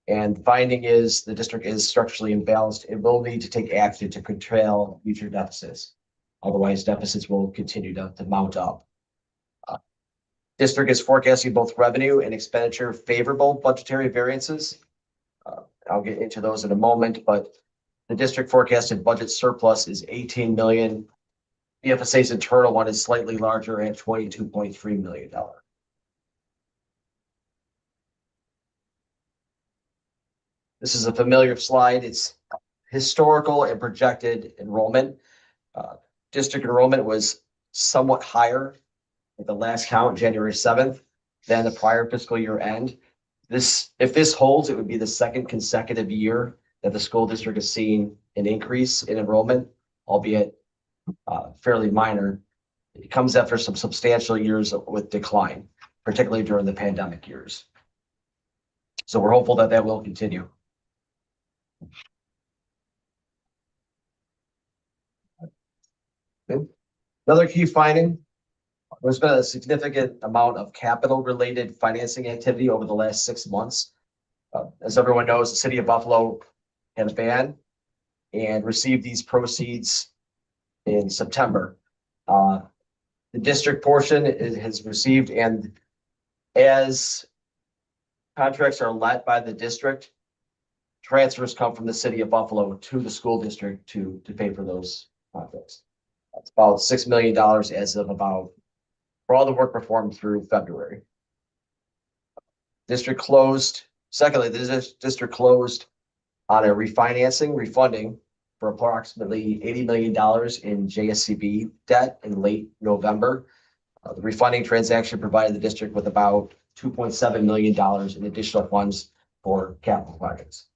And the finding is the district is structurally imbalanced. It will need to take action to curtail future deficits. Otherwise, deficits will continue to mount up. District is forecasting both revenue and expenditure favorable budgetary variances. I'll get into those in a moment, but the district forecasted budget surplus is 18 million. BFSA's internal one is slightly larger at $22.3 million. This is a familiar slide. It's historical and projected enrollment. District enrollment was somewhat higher at the last count, January 7th, than the prior fiscal year end. If this holds, it would be the second consecutive year that the school district has seen an increase in enrollment, albeit fairly minor. It comes after some substantial years with decline, particularly during the pandemic years. So we're hopeful that that will continue. Another key finding, there's been a significant amount of capital-related financing activity over the last 6 months. As everyone knows, the city of Buffalo had a ban and received these proceeds in September. The district portion has received, and as contracts are let by the district, transfers come from the city of Buffalo to the school district to pay for those contracts. That's about $6 million as of about, for all the work performed through February. District closed, secondly, the district closed on a refunding for approximately $80 million in JSCB debt in late November. The refunding transaction provided the district with about $2.7 million in additional funds for capital projects.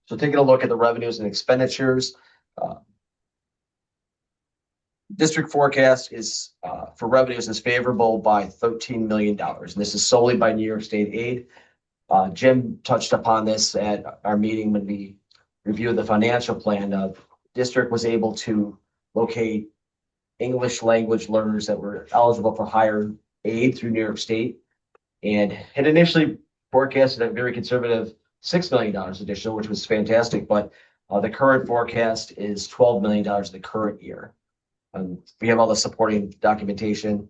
So taking a look at the revenues and expenditures, district forecast is for revenues is favorable by $13 million. And this is solely by New York State aid. Jim touched upon this at our meeting when we reviewed the financial plan. District was able to locate English language learners that were eligible for higher aid through New York State, and had initially forecasted a very conservative $6 million additional, which was fantastic. But the current forecast is $12 million the current year. We have all the supporting documentation.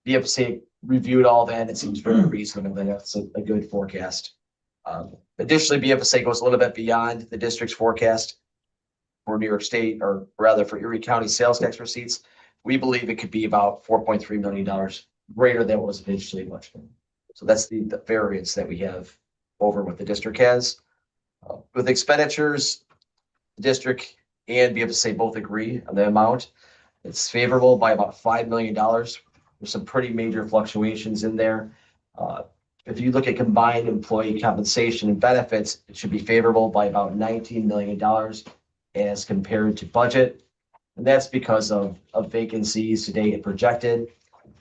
BFSA reviewed all that. It seems very reasonable, and that's a good forecast. Additionally, BFSA goes a little bit beyond the district's forecast for New York State, or rather for Erie County sales tax receipts. We believe it could be about $4.3 million greater than what was initially budgeted. So that's the variance that we have over what the district has. With expenditures, the district and BFSA both agree on the amount. It's favorable by about $5 million. There's some pretty major fluctuations in there. If you look at combined employee compensation and benefits, it should be favorable by about $19 million as compared to budget. And that's because of vacancies today and projected.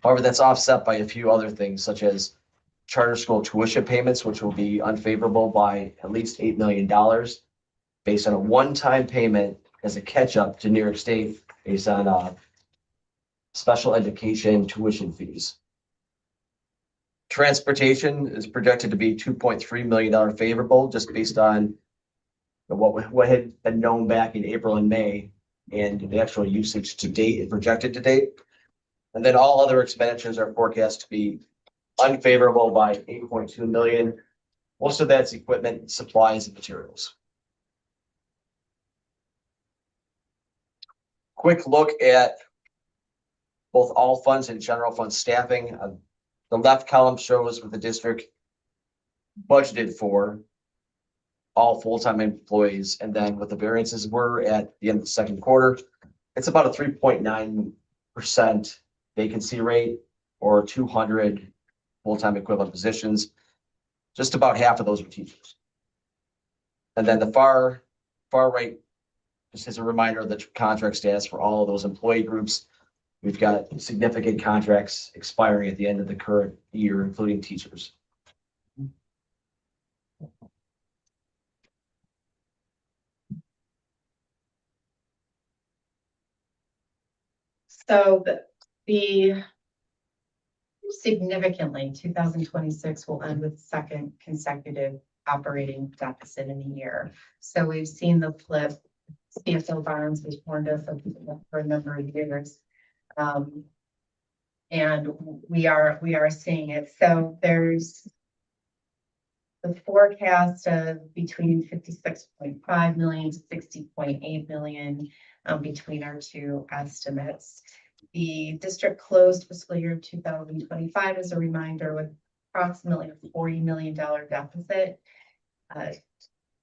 However, that's offset by a few other things, such as charter school tuition payments, which will be unfavorable by at least $8 million based on a one-time payment as a catch-up to New York State based on special education tuition fees. Transportation is projected to be $2.3 million favorable, just based on what had been known back in April and May and the actual usage to date and projected to date. And then all other expenditures are forecast to be unfavorable by $8.2 million. Most of that's equipment, supplies, and materials. Quick look at both all funds and general fund staffing. The left column shows what the district budgeted for all full-time employees, and then what the variances were at the end of the second quarter. It's about a 3.9% vacancy rate, or 200 full-time equivalent positions. Just about half of those were teachers. And then the far right, just as a reminder of the contract status for all of those employee groups. We've got significant contracts expiring at the end of the current year, including teachers. So the significantly, 2026 will end with second consecutive operating deficit in a year. So we've seen the flip. CFO Barnes has warned us for a number of years. And we are seeing it. So there's the forecast of between 56.5 million to 60.8 million between our two estimates. The district closed fiscal year 2025, as a reminder, with approximately a $40 million deficit. The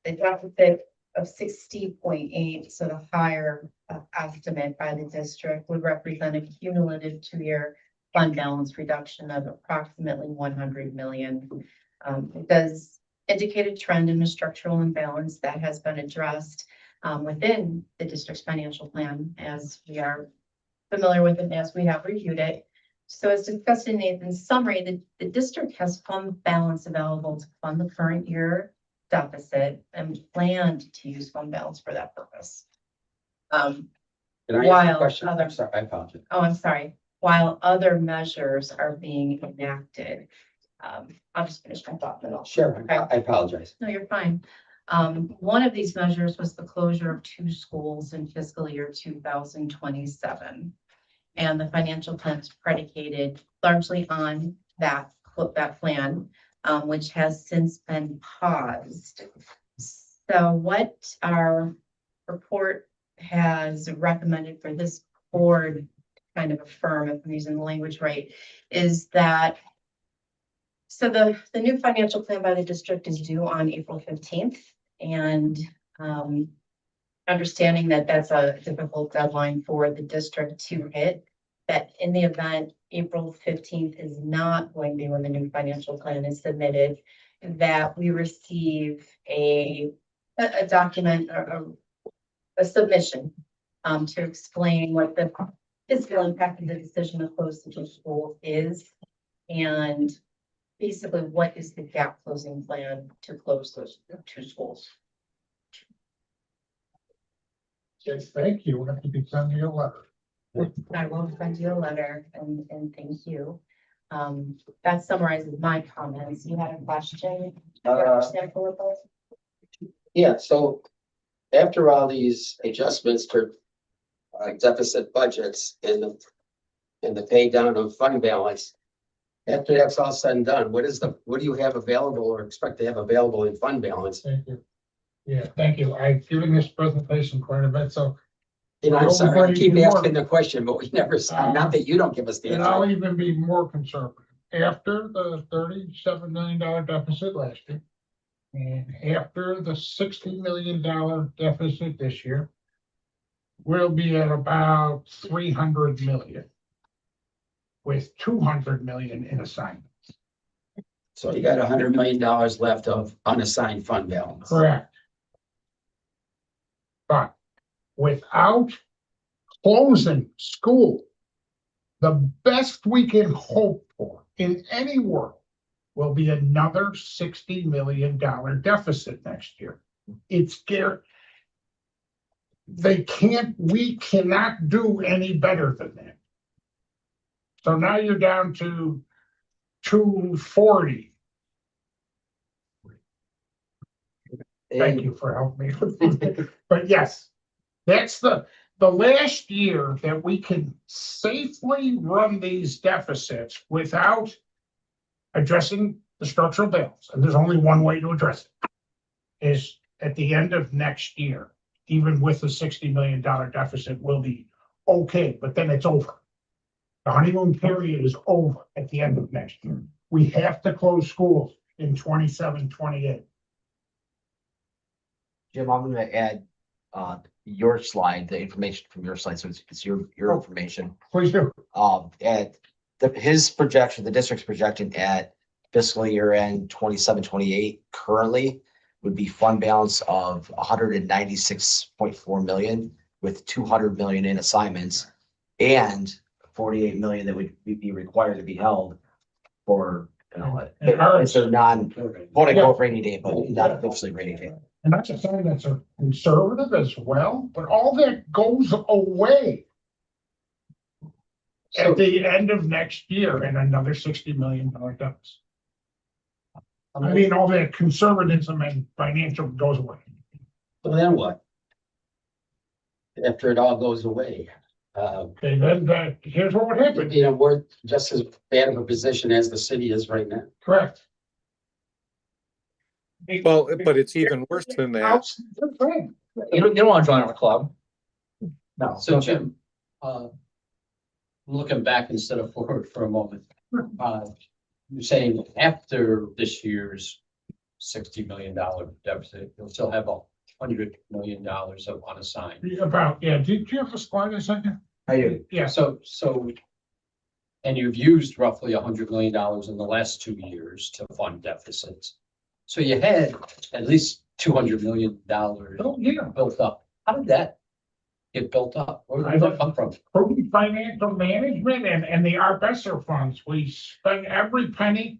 deficit of 60.8, so the higher estimate by the district, would represent a cumulative 2-year fund balance reduction of approximately 100 million. It does indicate a trend in a structural imbalance that has been addressed. within the district's financial plan, as we are familiar with it, as we have reviewed it. So as discussed in Nathan's summary, the district has fund balance available to fund the current year deficit and planned to use fund balance for that purpose. Can I ask a While question? I'm other- sorry, I apologize. Oh, I'm sorry. While other measures are being enacted. I'll just finish my thought, then I'll. Sure, Okay. I apologize. No, you're fine. One of these measures was the closure of 2 schools in fiscal year 2027. And the financial plan is predicated largely on that plan, which has since been paused. So what our report has recommended for this board kind of affirm, if I'm using the language right, is that so the new financial plan by the district is due on April 15th, and understanding that that's a difficult deadline for the district to hit, that in the event April 15th is not going to be when the new financial plan is submitted, that we receive a document or a submission to explain what the fiscal impact of the decision to close the 2 schools is, and basically what is the gap closing plan to close those 2 schools. Yes, thank you. We'll have to be sending you a letter. I will send you a letter and thank you. That summarizes my comments. You had a question? Yeah, so after all these adjustments for deficit budgets and the pay down of fund balance, after that's all said and done, what do you have available or expect to have available in fund balance? Thank you. Yeah, thank you. I've given this presentation quite a bit, so. I'm sorry, I keep More. asking the question, but we never, not that you don't give us the And I'll answer. even be more conservative. After the $37 million deficit last year, and after the $60 million deficit this year, we'll be at about 300 million, with 200 million in assignments. So you got $100 million left of unassigned fund balance. Correct. But without closing school, the best we can hope for in any world will be another $60 million deficit next year. It's scary. We cannot do any better than that. So now you're down to 240. Thank you for helping me. But yes, that's the last year that we can safely run these deficits without addressing the structural balance. And there's only one way to address it, is at the end of next year, even with the $60 million deficit, will be okay, but then it's over. The honeymoon period is over at the end of next year. We have to close schools in 27, 28. Jim, I'm gonna add, your slide, the information from your slide, so it's your information. Please do. At his projection, the district's projection at fiscal year end 27, 28 currently would be fund balance of 196.4 million with 200 million in assignments and 48 million that would be required to be held for, it's a quote unquote rainy day, but not officially rainy day. And that's a sign that's a conservative as well, but all that goes away at the end of next year and another $60 million deficit. I mean, all that conservatism and financial goes away. So then what? After it all goes away, Okay, then here's what would happen. we're just as bad of a position as the city is right now. Correct. Well, but it's even worse than that. You don't want to join our club. No. So Jim, looking back instead of forward for a moment, you're saying after this year's $60 million deficit, you'll still have $100 million of unassigned. Did you have a slide a second? I do. Yeah. So, and you've used roughly $100 million in the last 2 years to fund deficits. So you had at least $200 million Oh, yeah. built up. How did that get built up? Where did that come from? Prudent financial management and the ARPESER funds, we spend every penny.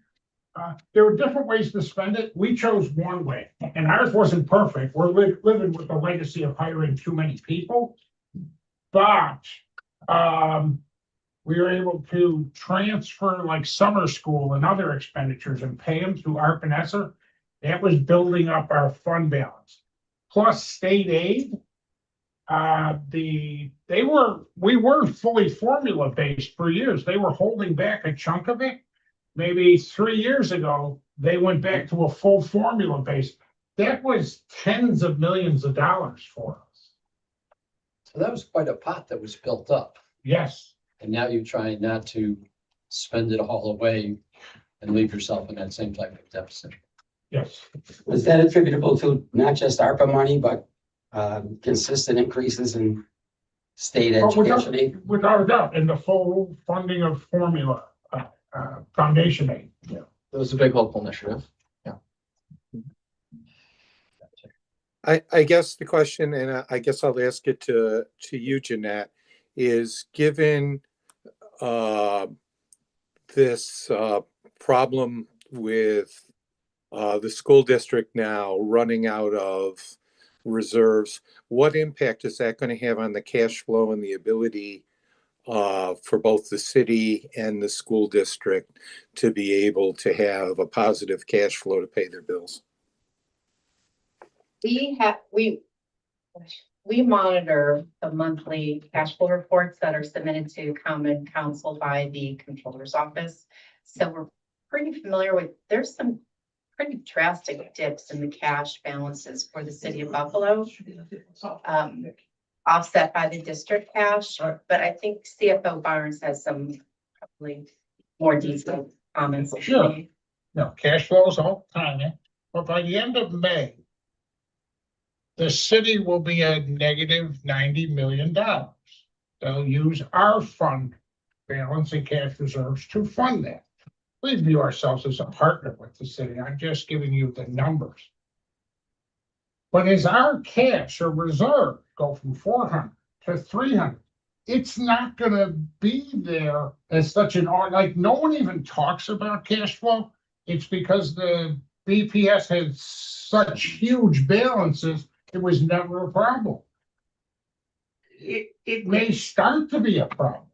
There were different ways to spend it. We chose one way, and ours wasn't perfect. We're living with the legacy of hiring too many people. But, we were able to transfer like summer school and other expenditures and pay them through ARP and ESSER. That was building up our fund balance. Plus state aid. We were fully formula based for years. They were holding back a chunk of it. Maybe 3 years ago, they went back to a full formula base. That was tens of millions of dollars for us. So that was quite a pot that was built up. Yes. And now you're trying not to spend it all away and leave yourself in that same type of deficit. Yes. Was that attributable to not just ARPA money, but consistent increases in state education aid? Without a doubt, and the full funding of formula, foundation aid. It was a big hopeful initiative. I guess the question, and I guess I'll ask it to you, Jeanette, is given this problem with the school district now running out of reserves, what impact is that going to have on the cash flow and the ability for both the city and the school district to be able to have a positive cash flow to pay their bills? We monitor the monthly cash flow reports that are submitted to Common Council by the Controller's Office. So we're pretty familiar with, there's some pretty drastic dips in the cash balances for the city of Buffalo. Offset by the district cash, but I think CFO Barnes has some probably more detailed comments. Sure. No, cash flows all the time, but by the end of May, the city will be at negative $90 million. They'll use our fund balance and cash reserves to fund that. We view ourselves as a partner with the city. I'm just giving you the numbers. But as our cash or reserve go from 400 to 300, it's not going to be there as such an art. Like no one even talks about cash flow. It's because the BPS had such huge balances. It was never a problem. It may start to be a problem.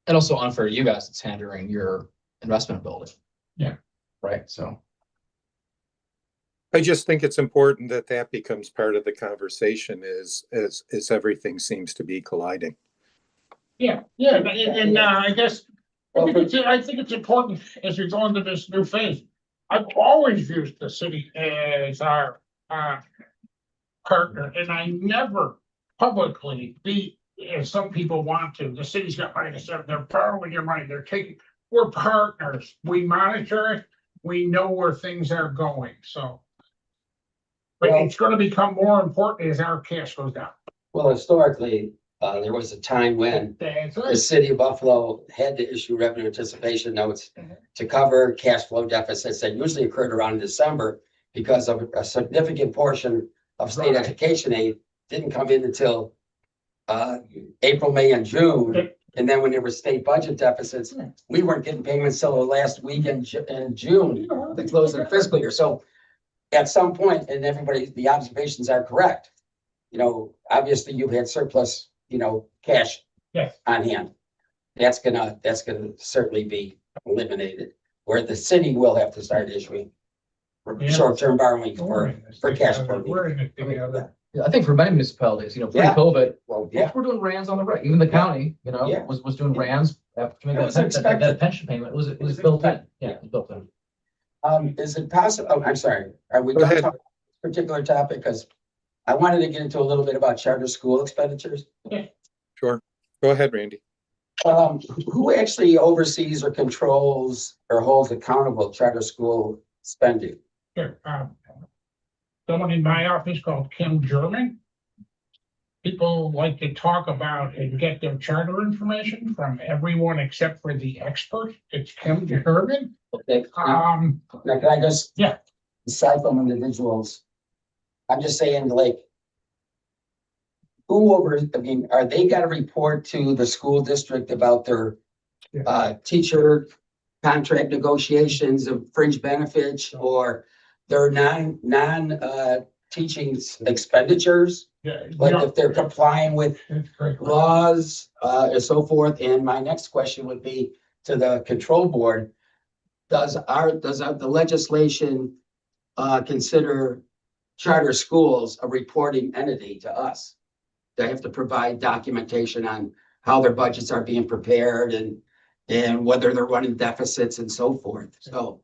And also unfair to you guys, it's hindering your investment ability. Yeah. Right, so. I just think it's important that that becomes part of the conversation as everything seems to be colliding. Yeah, and I guess I think it's important as we go into this new phase. I've always used the city as our partner, and I never publicly beat, as some people want to. The city's got money to serve. They're borrowing your money. They're taking. We're partners. We monitor it. We know where things are going. So, but it's going to become more important as our cash goes down. Well, historically, there was a time when the city of Buffalo had to issue revenue anticipation notes to cover cash flow deficits that usually occurred around December because of a significant portion of state education aid didn't come in until April, May, and June. And then when there were state budget deficits, we weren't getting payments till the last week in June to close their fiscal year. So at some point, and the observations are correct. You know, obviously you've had surplus, cash on hand. That's gonna certainly be eliminated, where the city will have to start issuing short-term borrowing for cash flow. We're in it together. Yeah, I think for many municipalities, pre-COVID, Well, yeah, we're doing RANs on the right. Even the county, Yeah. was doing RANs after to make It was that expected. pension payment. It was built in. Yeah, it was built in. is it possible? Oh, I'm sorry. Are we Go done ahead. talking about this particular topic? Because I wanted to get into a little bit about charter school expenditures. Sure. Go ahead, Randy. Who actually oversees or controls or holds accountable charter school spending? Here, someone in my office called Kim German. People like to talk about and get their charter information from everyone except for the expert. It's Kim German. Okay. Now, can I just? Yeah. Aside from individuals, I'm just saying, like, are they gotta report to the school district about their teacher contract negotiations of fringe benefits or their teaching expenditures? Yeah, Like no, if they're complying with that's great. laws, and so forth. And my next question would be to the control board. Does the legislation, consider charter schools a reporting entity to us? They have to provide documentation on how their budgets are being prepared and whether they're running deficits and so forth. So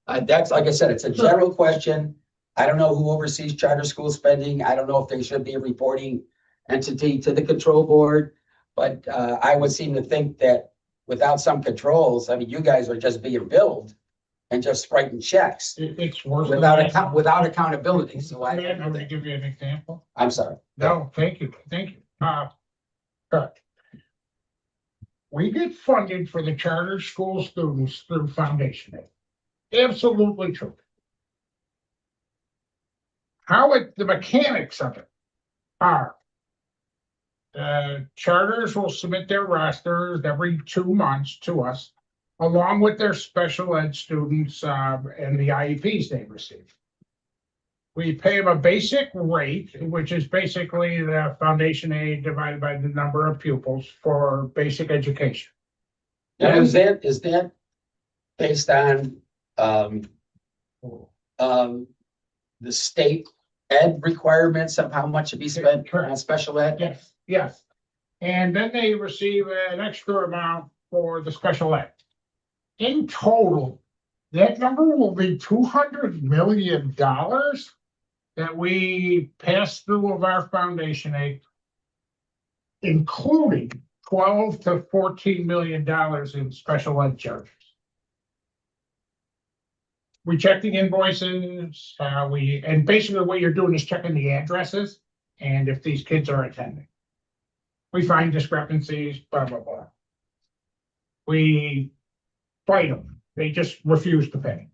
that's, like I said, it's a general question. I don't know who oversees charter school spending. I don't know if they should be a reporting entity to the control board. But I would seem to think that without some controls, I mean, you guys are just being billed and just writing checks It's worse. without accountability. So I'm gonna give you an example. I'm sorry. No, thank you. Correct. We get funded for the charter school students through Foundation Aid. Absolutely true. The mechanics of it are. Charters will submit their rosters every 2 months to us, along with their special ed students, and the IEPs they receive. We pay them a basic rate, which is basically the foundation aid divided by the number of pupils for basic education. Now, is that based on, the state ed requirements of how much to be spent on special ed? Yes, yes. And then they receive an extra amount for the special ed. In total, that number will be $200 million that we pass through of our foundation aid, including $12 to $14 million in special ed charges. We check the invoices, and basically what you're doing is checking the addresses and if these kids are attending. We find discrepancies, blah, blah, blah. We fight them. They just refuse to pay.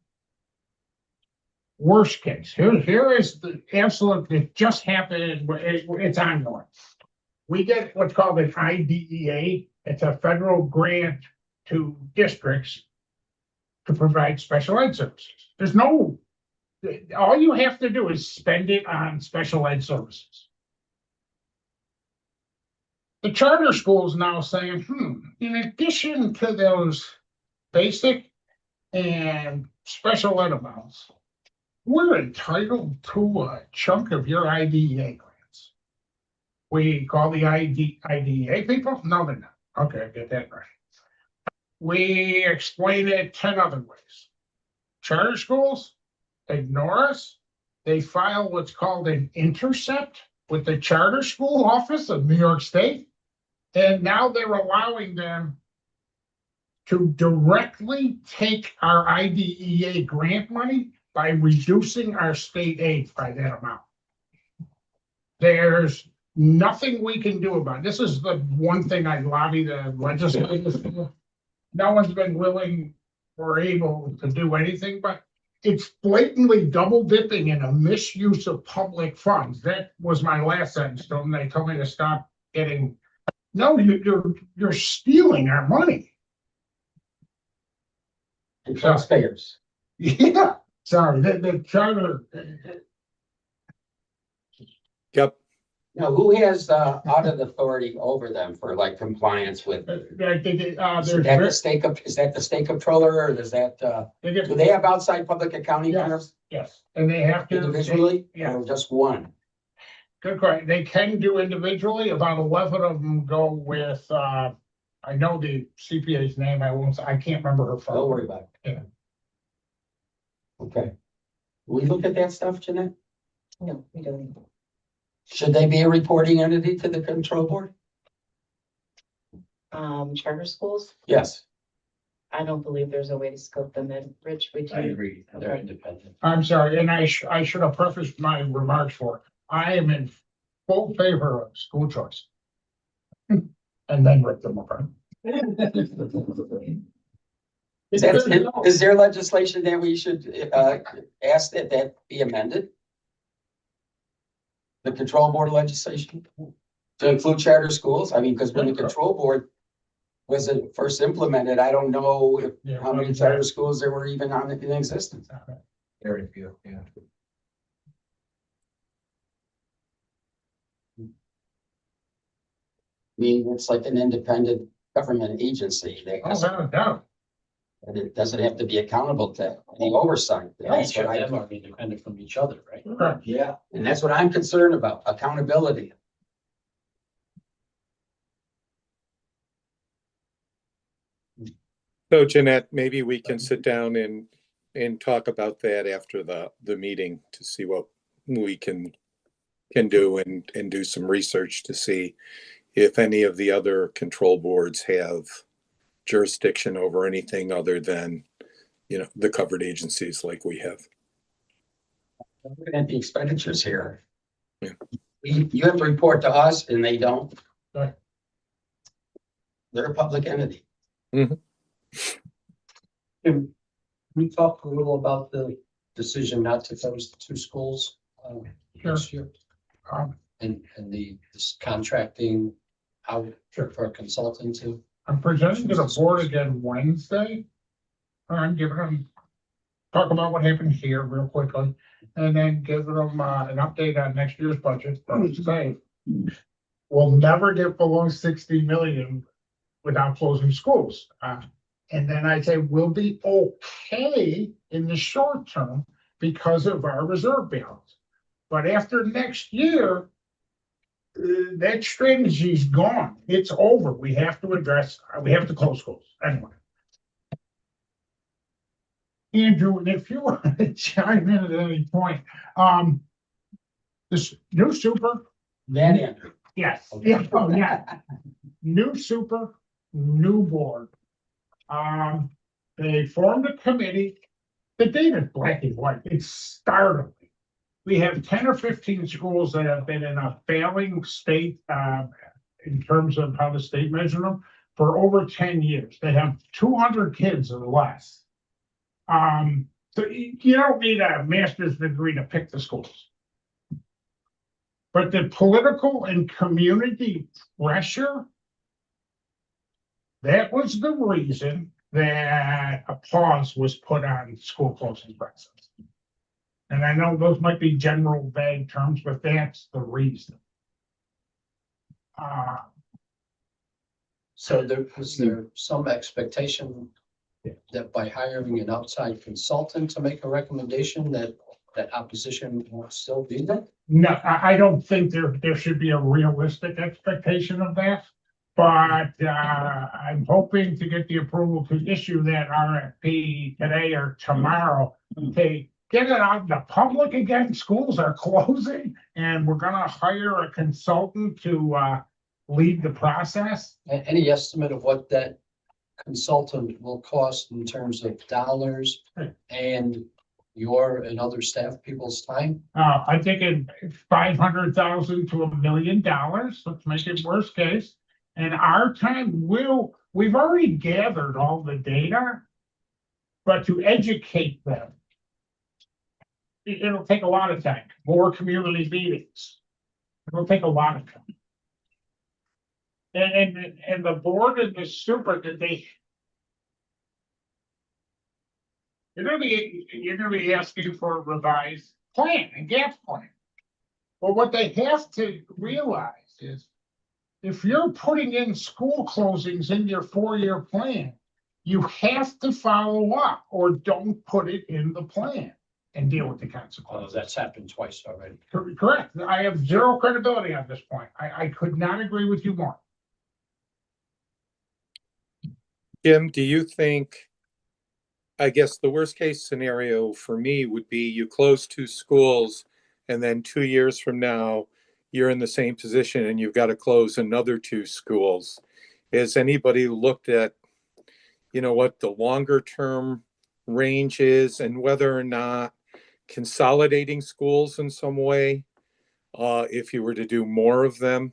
Worst case, here is the absolute, it just happened, it's ongoing. We get what's called an IDEA. It's a federal grant to districts to provide special ed services. All you have to do is spend it on special ed services. The charter school is now saying, in addition to those basic and special ed amounts, we're entitled to a chunk of your IDEA grants. We call the IDEA people? No, they're not. Okay, I get that right. We explain it 10 other ways. Charter schools ignore us. They file what's called an intercept with the charter school office of New York State. And now they're allowing them to directly take our IDEA grant money by reducing our state aid by that amount. There's nothing we can do about it. This is the one thing I lobby the legislators for. No one's been willing or able to do anything, but it's blatantly double dipping in a misuse of public funds. That was my last sentence to them. They told me to stop getting. No, you're stealing our money. And taxpayers. Yeah, sorry, the charter. Yep. Now, who has audit authority over them for like compliance with? Is that the state comptroller, or does that, do they have outside public accounting firms Yes, and they have to. individually? Yeah. Or just one? Good question. They can do individually. About 11 of them go with, I know the CPA's name. I can't remember her phone. Don't worry about it. Yeah. Okay. We look at that stuff, Jeanette? No, we don't. Should they be a reporting entity to the control board? Charter schools, Yes. I don't believe there's a way to scope them in. Rich, would I you? agree, they're independent. I'm sorry, and I should have prefaced my remarks for, I am in full favor of school choice. And then rip them apart. Is there legislation that we should ask that be amended? the control board legislation to include charter schools? I mean, because when the control board was first implemented, I don't know how many charter schools there were even in existence. Very few, yeah. I mean, it's like an independent government agency. No doubt. And it doesn't have to be accountable to any oversight. That's Each what of I, them are independent from each other, right? Correct. yeah, and that's what I'm concerned about, accountability. So Jeanette, maybe we can sit down and talk about that after the meeting to see what we can do and do some research to see if any of the other control boards have jurisdiction over anything other than, the covered agencies like we have. Looking at the expenditures here. Yeah. You have to report to us and they don't. Right. They're a public entity. Can we talk a little about the decision not to close the two schools next year? And this contracting out for a consultant to? I'm presenting to the board again Wednesday. I'm giving them, talk about what happened here real quickly, and then give them an update on next year's budget. Say, we'll never get below 60 million without closing schools. And then I say we'll be okay in the short term because of our reserve balance. But after next year, that strategy's gone. It's over. We have to close schools anyway. Andrew, if you want to chime in at any point, this new super. That Andrew. Yes, yeah, oh, yeah. New super, new board. They formed a committee. The data's black and white. It's startling. We have 10 or 15 schools that have been in a failing state in terms of how the state measures them for over 10 years. They have 200 kids or less. So you don't need a master's degree to pick the schools. But the political and community pressure, that was the reason that a pause was put on school closing process. And I know those might be general vague terms, but that's the reason. So was there some expectation that by hiring an outside consultant to make a recommendation that opposition will still be there? No, I don't think there should be a realistic expectation of that. But I'm hoping to get the approval to issue that RFP today or tomorrow. Okay, get it out in the public again. Schools are closing and we're gonna hire a consultant to lead the process. Any estimate of what that consultant will cost in terms of dollars and your and other staff people's time? I think it's $500,000 to $1 million. Let's make it worst case. And our time we've already gathered all the data, but to educate them, it'll take a lot of time. More community meetings. It'll take a lot of time. And the board and the super, you're gonna be asking for a revised plan, a gap plan. Well, what they have to realize is if you're putting in school closings in your 4-year plan, you have to follow up or don't put it in the plan and deal with the consequences. That's happened twice already. Correct. I have zero credibility on this point. I could not agree with you more. Jim, do you think, I guess the worst case scenario for me would be you close 2 schools and then 2 years from now, you're in the same position and you've got to close another 2 schools. Has anybody looked at, what the longer term range is and whether or not consolidating schools in some way, if you were to do more of them,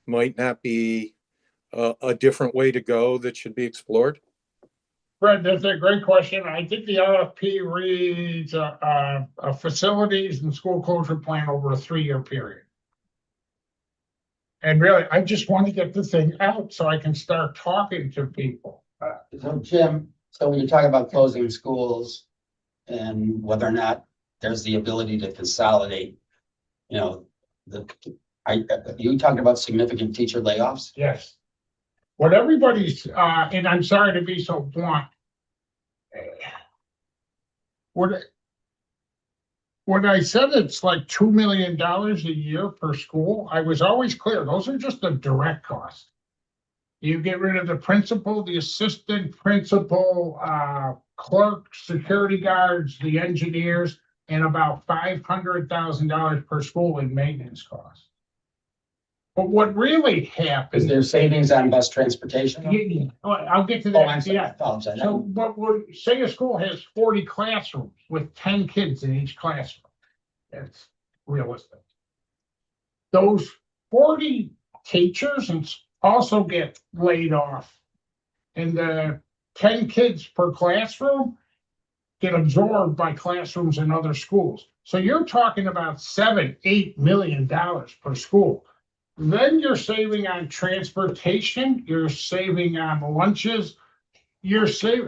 might not be a different way to go that should be explored? Fred, that's a great question. I think the RFP reads a facilities and school closure plan over a 3-year period. And really, I just want to get the thing out so I can start talking to people. So Jim, so when you talk about closing schools and whether or not there's the ability to consolidate, you know, you talking about significant teacher layoffs? Yes. What everybody's, and I'm sorry to be so blunt. When I said it's like $2 million a year per school, I was always clear, those are just the direct costs. You get rid of the principal, the assistant principal, clerk, security guards, the engineers, and about $500,000 per school in maintenance costs. But what really happened. Is there savings on bus transportation? Yeah, I'll get to Oh, I'm that, sorry, I yeah. apologize. So, but say a school has 40 classrooms with 10 kids in each classroom. That's realistic. Those 40 teachers also get laid off. And the 10 kids per classroom get absorbed by classrooms in other schools. So you're talking about $7-8 million per school. Then you're saving on transportation, you're saving on lunches,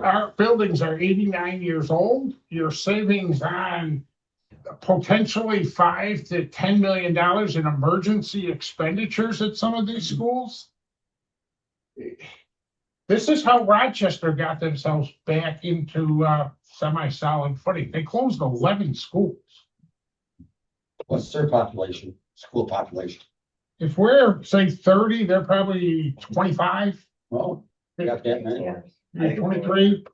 our buildings are 89 years old, your savings on potentially $5 to $10 million in emergency expenditures at some of these schools. This is how Rochester got themselves back into semi-solid footing. They closed 11 schools. What's their population, school population? If we're, say, 30, they're probably 25. Well, they got that many. 23.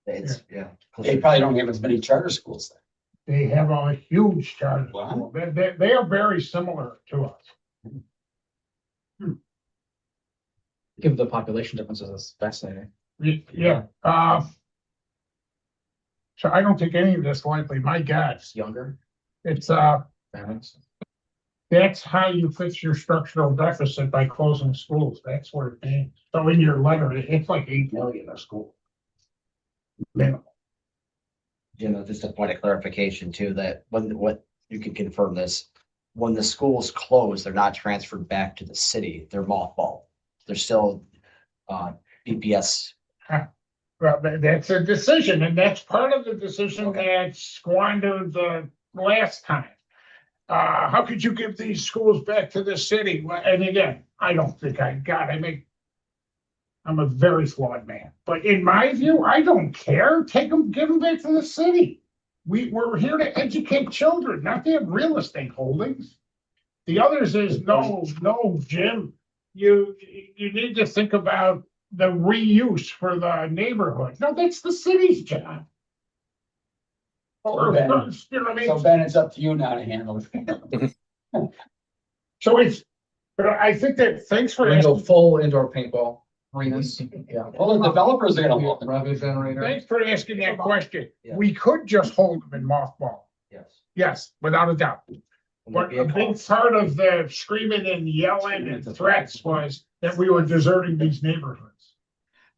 It's, yeah. They probably don't have as many charter schools then. They have a huge charter. Wow. They are very similar to us. Give the population differences, that's fascinating. Yeah. So I don't take any of this lightly. My God, It's younger it's families. that's how you fix your structural deficit, by closing schools. That's what it means. So in your letter, it's like 8 million a school. Minimum. Jim, just a point of clarification too, that what you can confirm this, when the schools close, they're not transferred back to the city, they're mothballed. They're still, BPS. Well, that's a decision, and that's part of the decision that squandered the last time. How could you give these schools back to the city? And again, I don't think I'm a very flawed man, but in my view, I don't care. Take them, give them back to the city. We're here to educate children, not to have real estate holdings. The others is no, Jim, you need to think about the reuse for the neighborhood. No, that's the city's job. Or, you know what I mean? So Ben, it's up to you now to handle it. So but I think that, thanks for We're gonna go asking, full indoor paintball arenas. Yeah. Well, the developers are gonna love it. Revenue generator. thanks for asking that question. Yeah. We could just hold them in mothball. Yes. Yes, without a doubt. But a big part of the screaming and yelling and threats was that we were deserting these neighborhoods.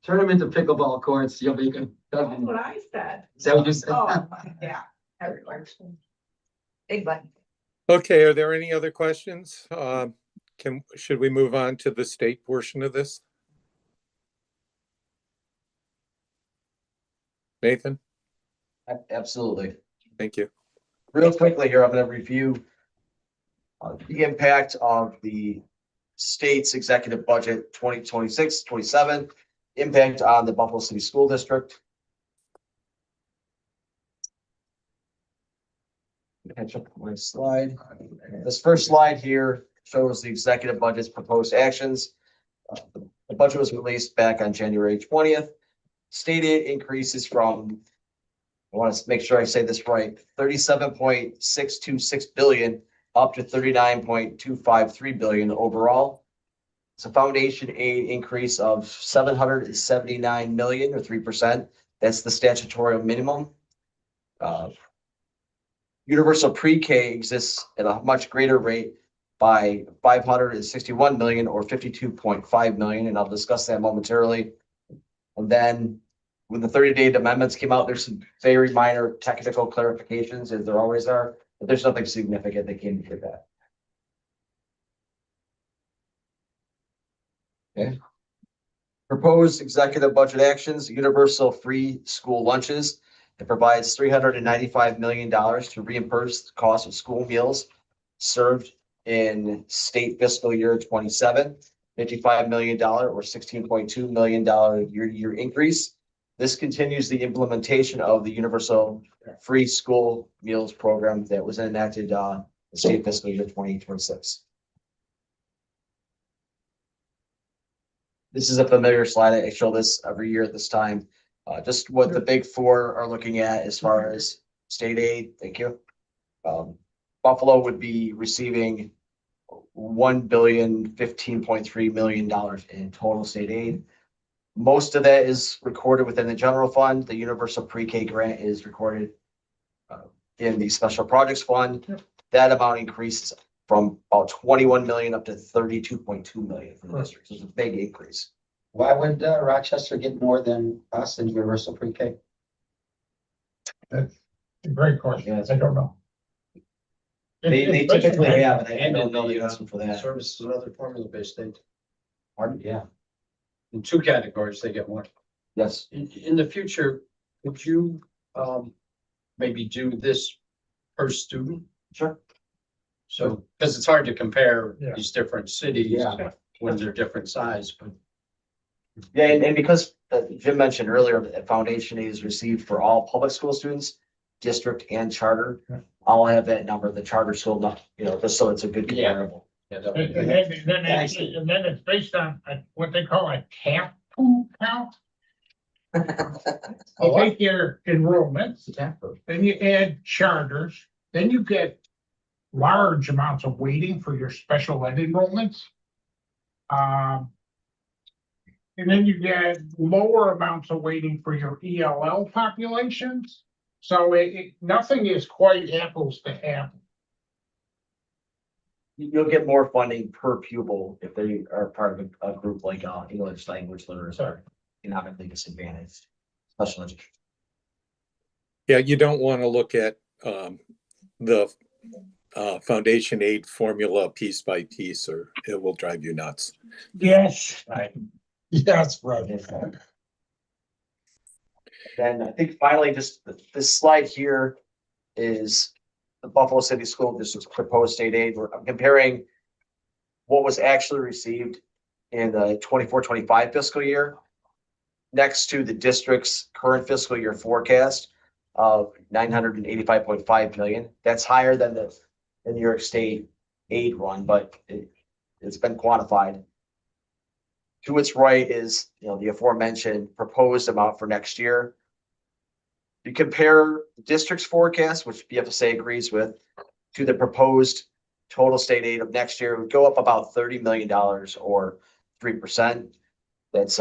Turn them into pickleball courts, you'll be good. That's what I said. Is that what you said? Oh, yeah, everywhere. Big button. Okay, are there any other questions? Should we move on to the state portion of this? Nathan, Absolutely. thank you. Real quickly here, I'm gonna review the impact of the state's executive budget 2026-27, impact on the Buffalo City School District. Catch up my slide. This first slide here shows the executive budget's proposed actions. The budget was released back on January 20th. Stated increases from, I want to make sure I say this right, 37.626 billion up to 39.253 billion overall. It's a foundation aid increase of 779 million or 3%. That's the statutory minimum. Universal pre-K exists at a much greater rate by 561 million or 52.5 million, and I'll discuss that momentarily. And then when the 30-day amendments came out, there's some very minor technical clarifications, as there always are, but there's nothing significant that came to that. Proposed executive budget actions, universal free school lunches. It provides $395 million to reimburse the cost of school meals served in state fiscal year 27, $55 million or $16.2 million year-to-year increase. This continues the implementation of the universal free school meals program that was enacted in state fiscal year 2026. This is a familiar slide. I show this every year at this time. Just what the big four are looking at as far as state aid. Thank you. Buffalo would be receiving $1,015.3 million in total state aid. Most of that is recorded within the general fund. The universal pre-K grant is recorded in the special projects fund. That amount increases from about 21 million up to 32.2 million for the district. So it's a big increase. Why would Rochester get more than us in universal pre-K? That's a great question. Yes. I don't know. They It's typically basically- have, and I don't know the answer for that. Services and other formula-based aid. Pardon? Yeah. In two categories, they get more. Yes. In the future, would you, maybe do this per student? Sure. So, because it's hard to compare Yeah. these different cities Yeah. when they're different size, but Yeah, and because Jim mentioned earlier that foundation aid is received for all public school students, district and charter. I'll have that number, the charter school, just so it's a good comparable. And then it's based on what they call a tap pool count. You take your enrollments, then you add charters, then you get large amounts of weighting for your special ed enrollments. And then you get lower amounts of weighting for your ELL populations. So nothing is quite apples to apples. You'll get more funding per pupil if they are part of a group like English language learners or economically disadvantaged special education. Yeah, you don't want to look at the foundation aid formula piece by piece, or it will drive you nuts. Yes. Yes, brother. Then I think finally, just this slide here is the Buffalo City School District's proposed state aid. I'm comparing what was actually received in the 24-25 fiscal year next to the district's current fiscal year forecast of $985.5 million. That's higher than the New York State aid run, but it's been quantified. To its right is, the aforementioned proposed amount for next year. You compare the district's forecast, which BFSA agrees with, to the proposed total state aid of next year, it would go up about $30 million or 3%. That's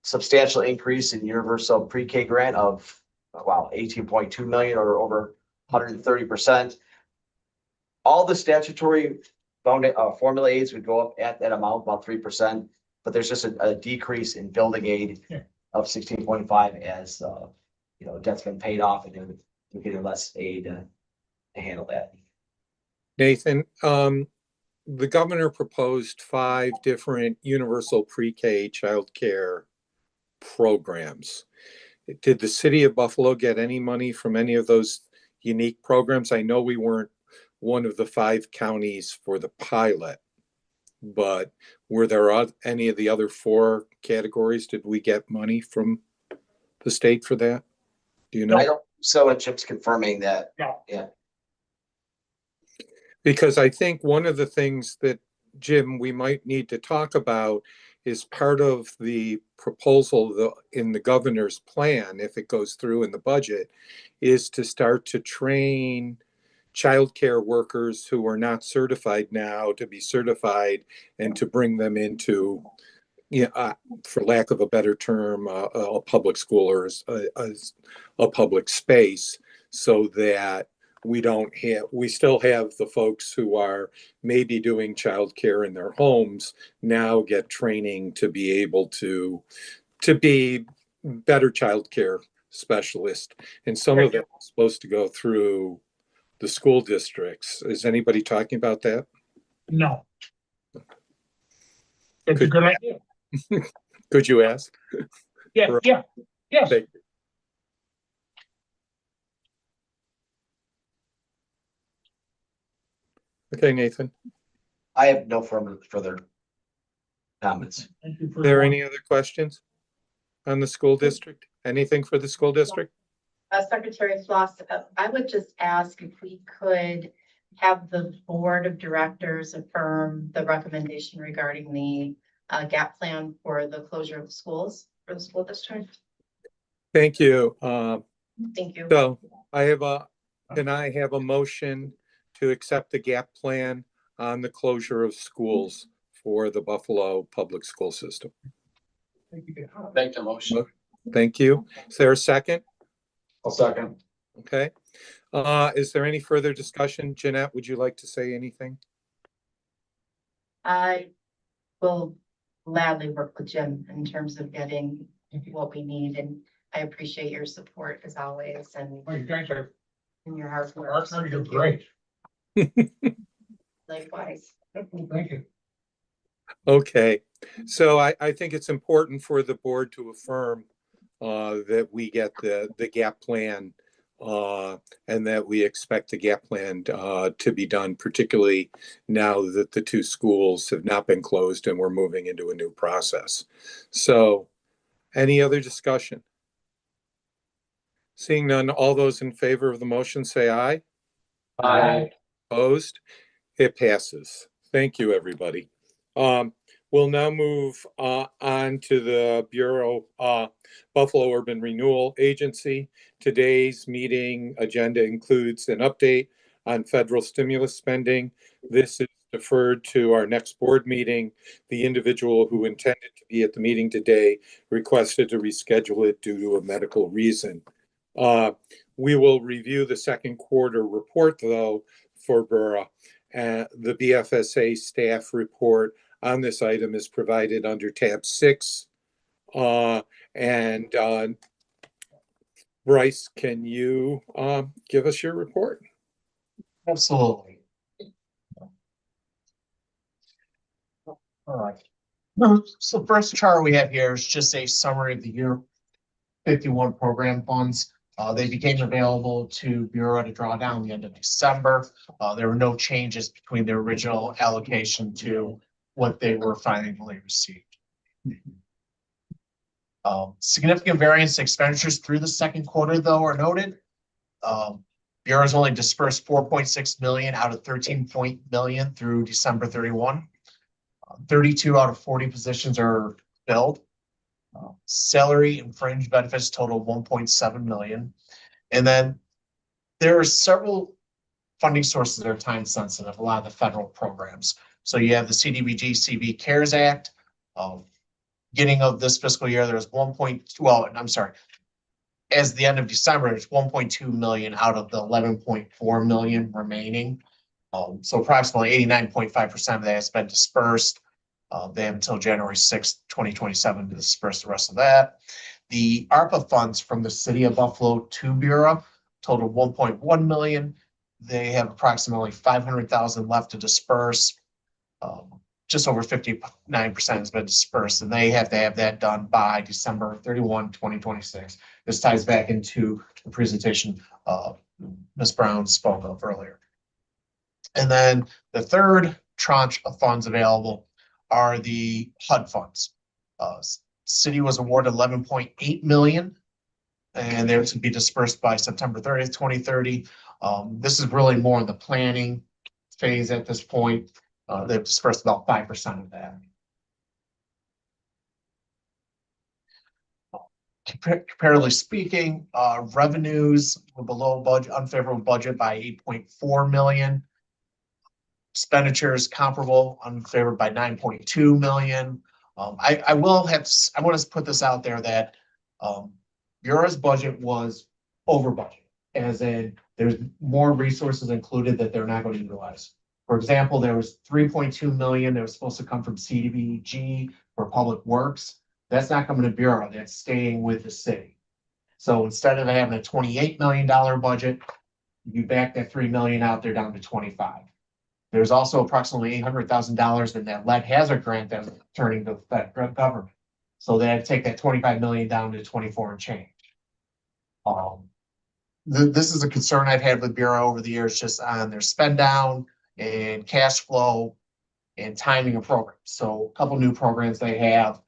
substantial increase in universal pre-K grant of 18.2 million or over 130%. All the statutory formula aids would go up at that amount, about 3%, but there's just a decrease in building aid of 16.5 as debt's been paid off and they're getting less aid to handle that. Nathan, the governor proposed 5 different universal pre-K childcare programs. Did the city of Buffalo get any money from any of those unique programs? I know we weren't one of the 5 counties for the pilot, but were there any of the other 4 categories? Did we get money from the state for that? Do you know? I don't, so Chip's confirming that. No. Yeah. Because I think one of the things that, Jim, we might need to talk about is part of the proposal in the governor's plan, if it goes through in the budget, is to start to train childcare workers who are not certified now to be certified and to bring them into, for lack of a better term, a public school or a public space, so that we still have the folks who are maybe doing childcare in their homes now get training to be able to be better childcare specialists. And some of them are supposed to go through the school districts. Is anybody talking about that? No. It's a good idea. Could you ask? Yeah, yeah, yes. Thank you. Okay, Nathan, I have no further comments. Thank you for are there the- any other questions on the school district? Anything for the school district? Secretary Floss, I would just ask if we could have the board of directors affirm the recommendation regarding the gap plan for the closure of schools for the school district. Thank you. Thank you. So can I have a motion to accept the gap plan on the closure of schools for the Buffalo Public School System? Make the motion. Thank you. Is there a second? I'll second. Okay. Is there any further discussion? Jeanette, would you like to say anything? I will gladly work with Jim in terms of getting what we need, and I appreciate your support as always and Oh, you guys are, your hard work. you're great. Likewise. Thank you. Okay, so I think it's important for the board to affirm that we get the gap plan and that we expect the gap plan to be done, particularly now that the two schools have not been closed and we're moving into a new process. So any other discussion? Seeing none, all those in favor of the motion say aye. Aye. Opposed? It passes. Thank you, everybody. We'll now move on to the Bureau, Buffalo Urban Renewal Agency. Today's meeting agenda includes an update on federal stimulus spending. This is deferred to our next board meeting. The individual who intended to be at the meeting today requested to reschedule it due to a medical reason. We will review the second quarter report, though, for Borough. The BFSA staff report on this item is provided under tab 6. Bryce, can you give us your report? Absolutely. All right. So first chart we have here is just a summary of the year 51 program funds. They became available to Bureau to draw down the end of December. There were no changes between the original allocation to what they were finally received. Significant variance expenditures through the second quarter, though, are noted. Bureau's only dispersed 4.6 million out of 13 million through December 31. 32 out of 40 positions are filled. Salary and fringe benefits total 1.7 million. And then there are several funding sources that are time sensitive, a lot of the federal programs. So you have the CDBG CV CARES Act. Beginning of this fiscal year, there's as the end of December, it's 1.2 million out of the 11.4 million remaining. So approximately 89.5% of that has been dispersed. They have until January 6th, 2027 to disperse the rest of that. The ARPA funds from the city of Buffalo to Bureau total 1.1 million. They have approximately 500,000 left to disperse. Just over 59% has been dispersed, and they have to have that done by December 31, 2026. This ties back into the presentation Ms. Brown spoke of earlier. And then the third tranche of funds available are the HUD funds. City was awarded 11.8 million, and they're to be dispersed by September 30th, 2030. This is really more in the planning phase at this point. They've dispersed about 5% of that. Comparatively speaking, revenues were below budget, unfavorable budget by 8.4 million. Expenditures comparable, unfavored by 9.2 million. I want to put this out there that Bureau's budget was over budget, as in there's more resources included that they're not going to utilize. For example, there was 3.2 million that was supposed to come from CDBG for public works. That's not coming to Bureau, that's staying with the city. So instead of having a $28 million budget, you back that 3 million out there down to 25. There's also approximately $800,000 in that lead hazard grant that's turning to that government. So they had to take that 25 million down to 24 and change. This is a concern I've had with Bureau over the years, just on their spend down and cash flow and timing of programs. So a couple new programs they have.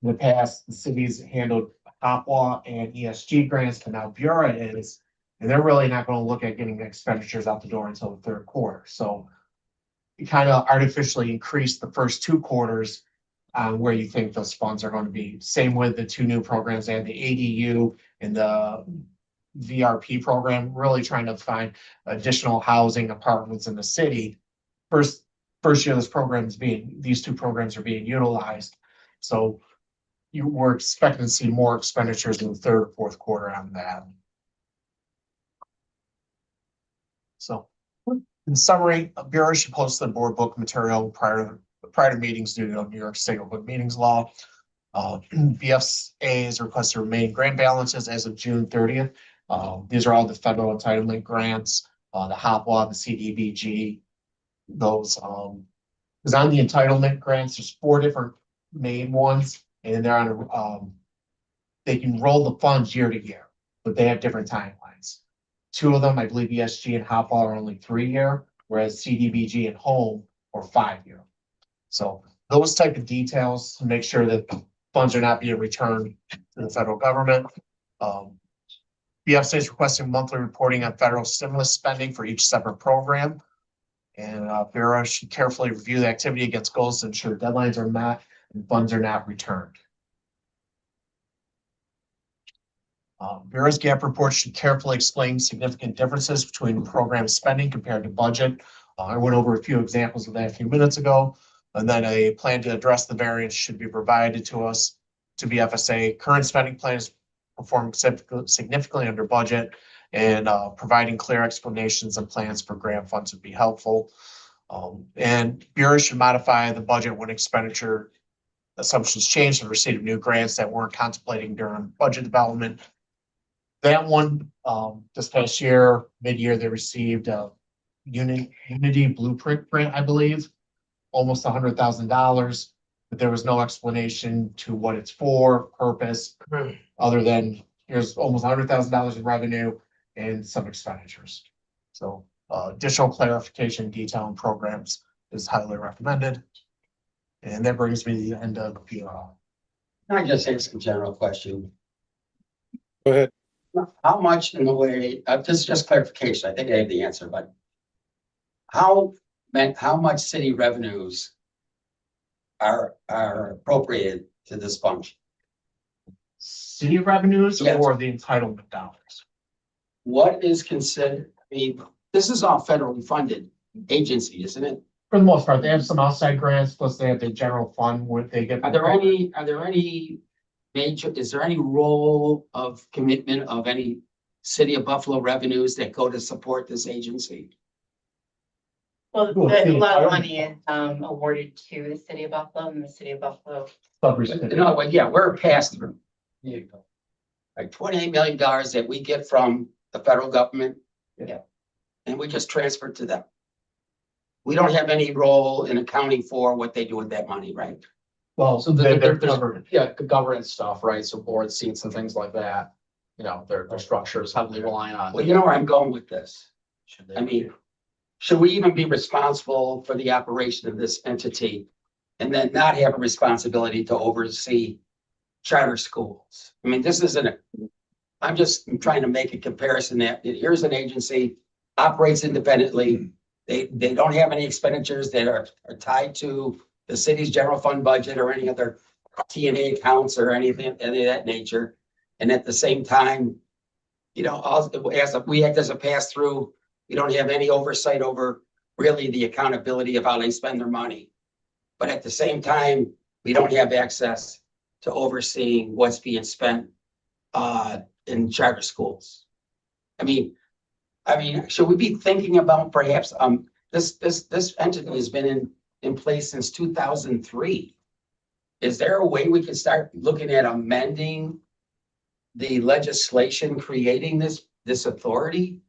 In the past, the cities handled HOPWA and ESG grants, but now Bureau is, and they're really not going to look at getting expenditures out the door until the third quarter. So you kind of artificially increase the first 2 quarters where you think those funds are going to be. Same with the 2 new programs. They had the ADU and the VRP program, really trying to find additional housing apartments in the city. First year these 2 programs are being utilized. So you were expecting to see more expenditures in the third or fourth quarter on that. So in summary, Bureau should post the board book material prior to meetings due to New York State Open Meetings Law. BFSA is requested to remain grant balances as of June 30th. These are all the federal entitlement grants, the HOPWA, the CDBG, those, because on the entitlement grants, there's 4 different main ones, and they're on they can roll the funds year to year, but they have different timelines. 2 of them, I believe ESG and HOPWA are only 3-year, whereas CDBG and Home are 5-year. So those type of details to make sure that funds are not being returned to the federal government. BFSA is requesting monthly reporting on federal stimulus spending for each separate program. And Bureau should carefully review the activity against goals to ensure deadlines are met and funds are not returned. Bureau's gap report should carefully explain significant differences between program spending compared to budget. I went over a few examples of that a few minutes ago, and then a plan to address the variance should be provided to us, to BFSA. Current spending plan is performing significantly under budget, and providing clear explanations and plans for grant funds would be helpful. And Bureau should modify the budget when expenditure assumptions change and receipt of new grants that weren't contemplating during budget development. That one, this past year, mid-year, they received a Unity Blueprint grant, I believe, almost $100,000, but there was no explanation to what it's for, purpose, other than here's almost $100,000 in revenue and some expenditures. So additional clarification, detail, and programs is highly recommended. And that brings me to the end of the Can I just ask a general question? Go ahead. How much in the way, this is just clarification, I think I have the answer, but how much city revenues are appropriated to this function? city revenues Yes. or the entitlement dollars? What is considered, I mean, this is all federally funded agency, isn't it? For the most part, they have some outside grants, plus they have their general fund where they get. Are there any major, is there any role of commitment of any city of Buffalo revenues that go to support this agency? Well, Cool. a lot of money is awarded to the city of Buffalo, and the city of Buffalo. No, but yeah, we're a pass through. Like $28 million that we get from the federal government. Yeah. And we just transfer it to them. We don't have any role in accounting for what they do with that money, right? Well, So they're there's, covered. yeah, governance stuff, right? So board seats and things like that. You know, their structures heavily relying on. Well, you know where I'm going with this. I mean, should we even be responsible for the operation of this entity and then not have a responsibility to oversee charter schools? I mean, this isn't I'm just trying to make a comparison that here's an agency, operates independently. They don't have any expenditures that are tied to the city's general fund budget or any other T&A accounts or anything, any of that nature. And at the same time, you know, we act as a pass through, we don't have any oversight over really the accountability of how they spend their money. But at the same time, we don't have access to overseeing what's being spent in charter schools. I mean, should we be thinking about perhaps this entity has been in place since 2003. Is there a way we can start looking at amending the legislation creating this authority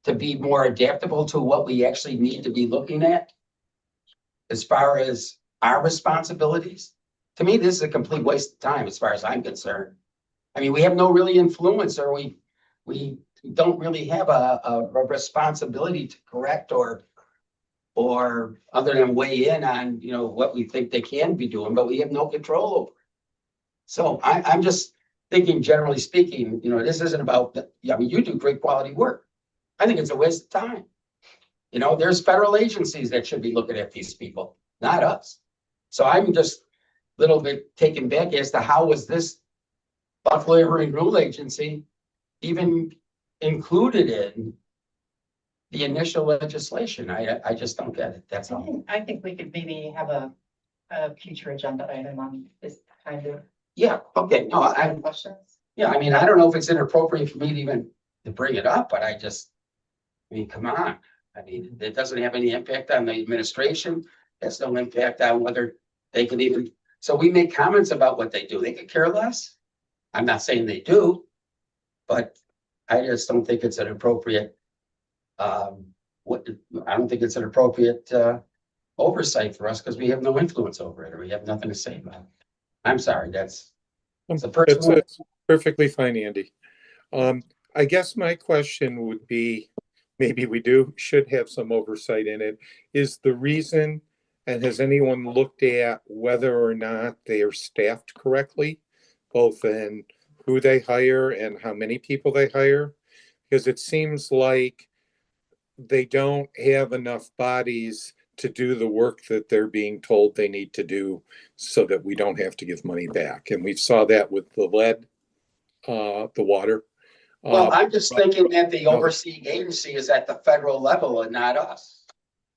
to be more adaptable to what we actually need to be looking at as far as our responsibilities. To me, this is a complete waste of time as far as I'm concerned. I mean, we have no really influence, or we don't really have a responsibility to correct or other than weigh in on, you know, what we think they can be doing, but we have no control over it. So I'm just thinking, generally speaking, you know, this isn't about, I mean, you do great quality work. I think it's a waste of time. You know, there's federal agencies that should be looking at these people, not us. So I'm just a little bit taken back as to how was this Buffalo Area Rule Agency even included in the initial legislation? I just don't get it. That's all. I think we could maybe have a future agenda item on this kind of Yeah, okay, no, questions. yeah, I mean, I don't know if it's inappropriate for me to even to bring it up, but I mean, come on. I mean, it doesn't have any impact on the administration. Has no impact on whether they can even, so we make comments about what they do. They could care less. I'm not saying they do, but I just don't think it's an appropriate, I don't think it's an appropriate, oversight for us because we have no influence over it, or we have nothing to say about it. I'm sorry, that's it's a personal. It's perfectly fine, Andy. I guess my question would be, maybe we should have some oversight in it, is the reason, and has anyone looked at whether or not they are staffed correctly, both in who they hire and how many people they hire? Because it seems like they don't have enough bodies to do the work that they're being told they need to do so that we don't have to give money back. And we saw that with the lead, the water. Well, I'm just thinking that the overseeing agency is at the federal level and not us.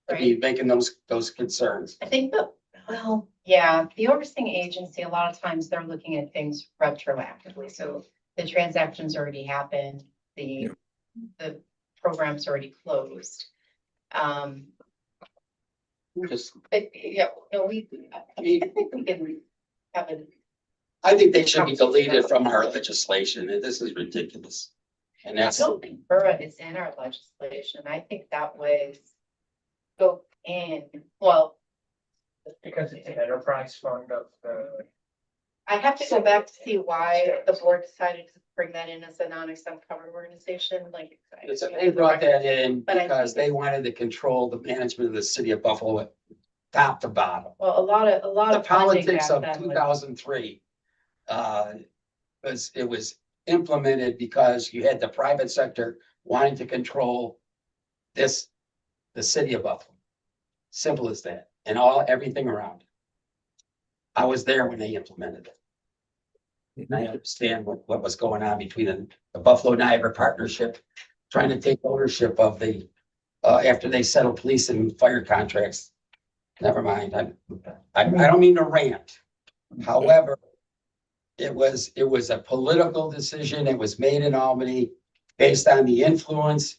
To be making those concerns. I think well, yeah, the overseeing agency, a lot of times they're looking at things retroactively. So the transactions already happened, the program's already closed. But yeah, no, I think we can have it. I think they should be deleted from our legislation, and this is ridiculous. And I that's, don't think BURA is in our legislation. I think that was go in, well. Because it's an enterprise fund of the. I have to go back to see why the board decided to bring that in as a non-exempt covered organization, like. they brought that in But I because think they wanted to control the management of the city of Buffalo, top to bottom. Well, a lot The of funding politics back of then two was. thousand three, it was implemented because you had the private sector wanting to control the city of Buffalo. Simple as that, and everything around it. I was there when they implemented it. And I understand what was going on between the Buffalo Niagara partnership, trying to take ownership of the, after they settled police and fire contracts. Never mind, I don't mean to rant. However, it was a political decision. It was made in Albany based on the influence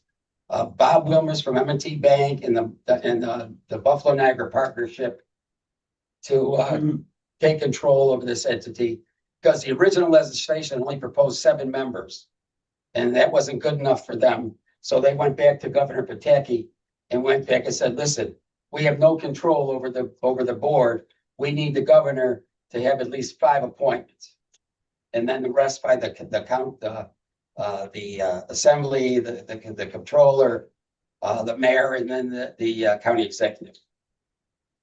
of Bob Wilmers from M&T Bank and the Buffalo Niagara partnership to take control over this entity, because the original legislation only proposed 7 members, and that wasn't good enough for them. So they went back to Governor Pataki and went back and said, listen, we have no control over the board. We need the governor to have at least 5 appointments. And then the rest by the assembly, the controller, the mayor, and then the county executive.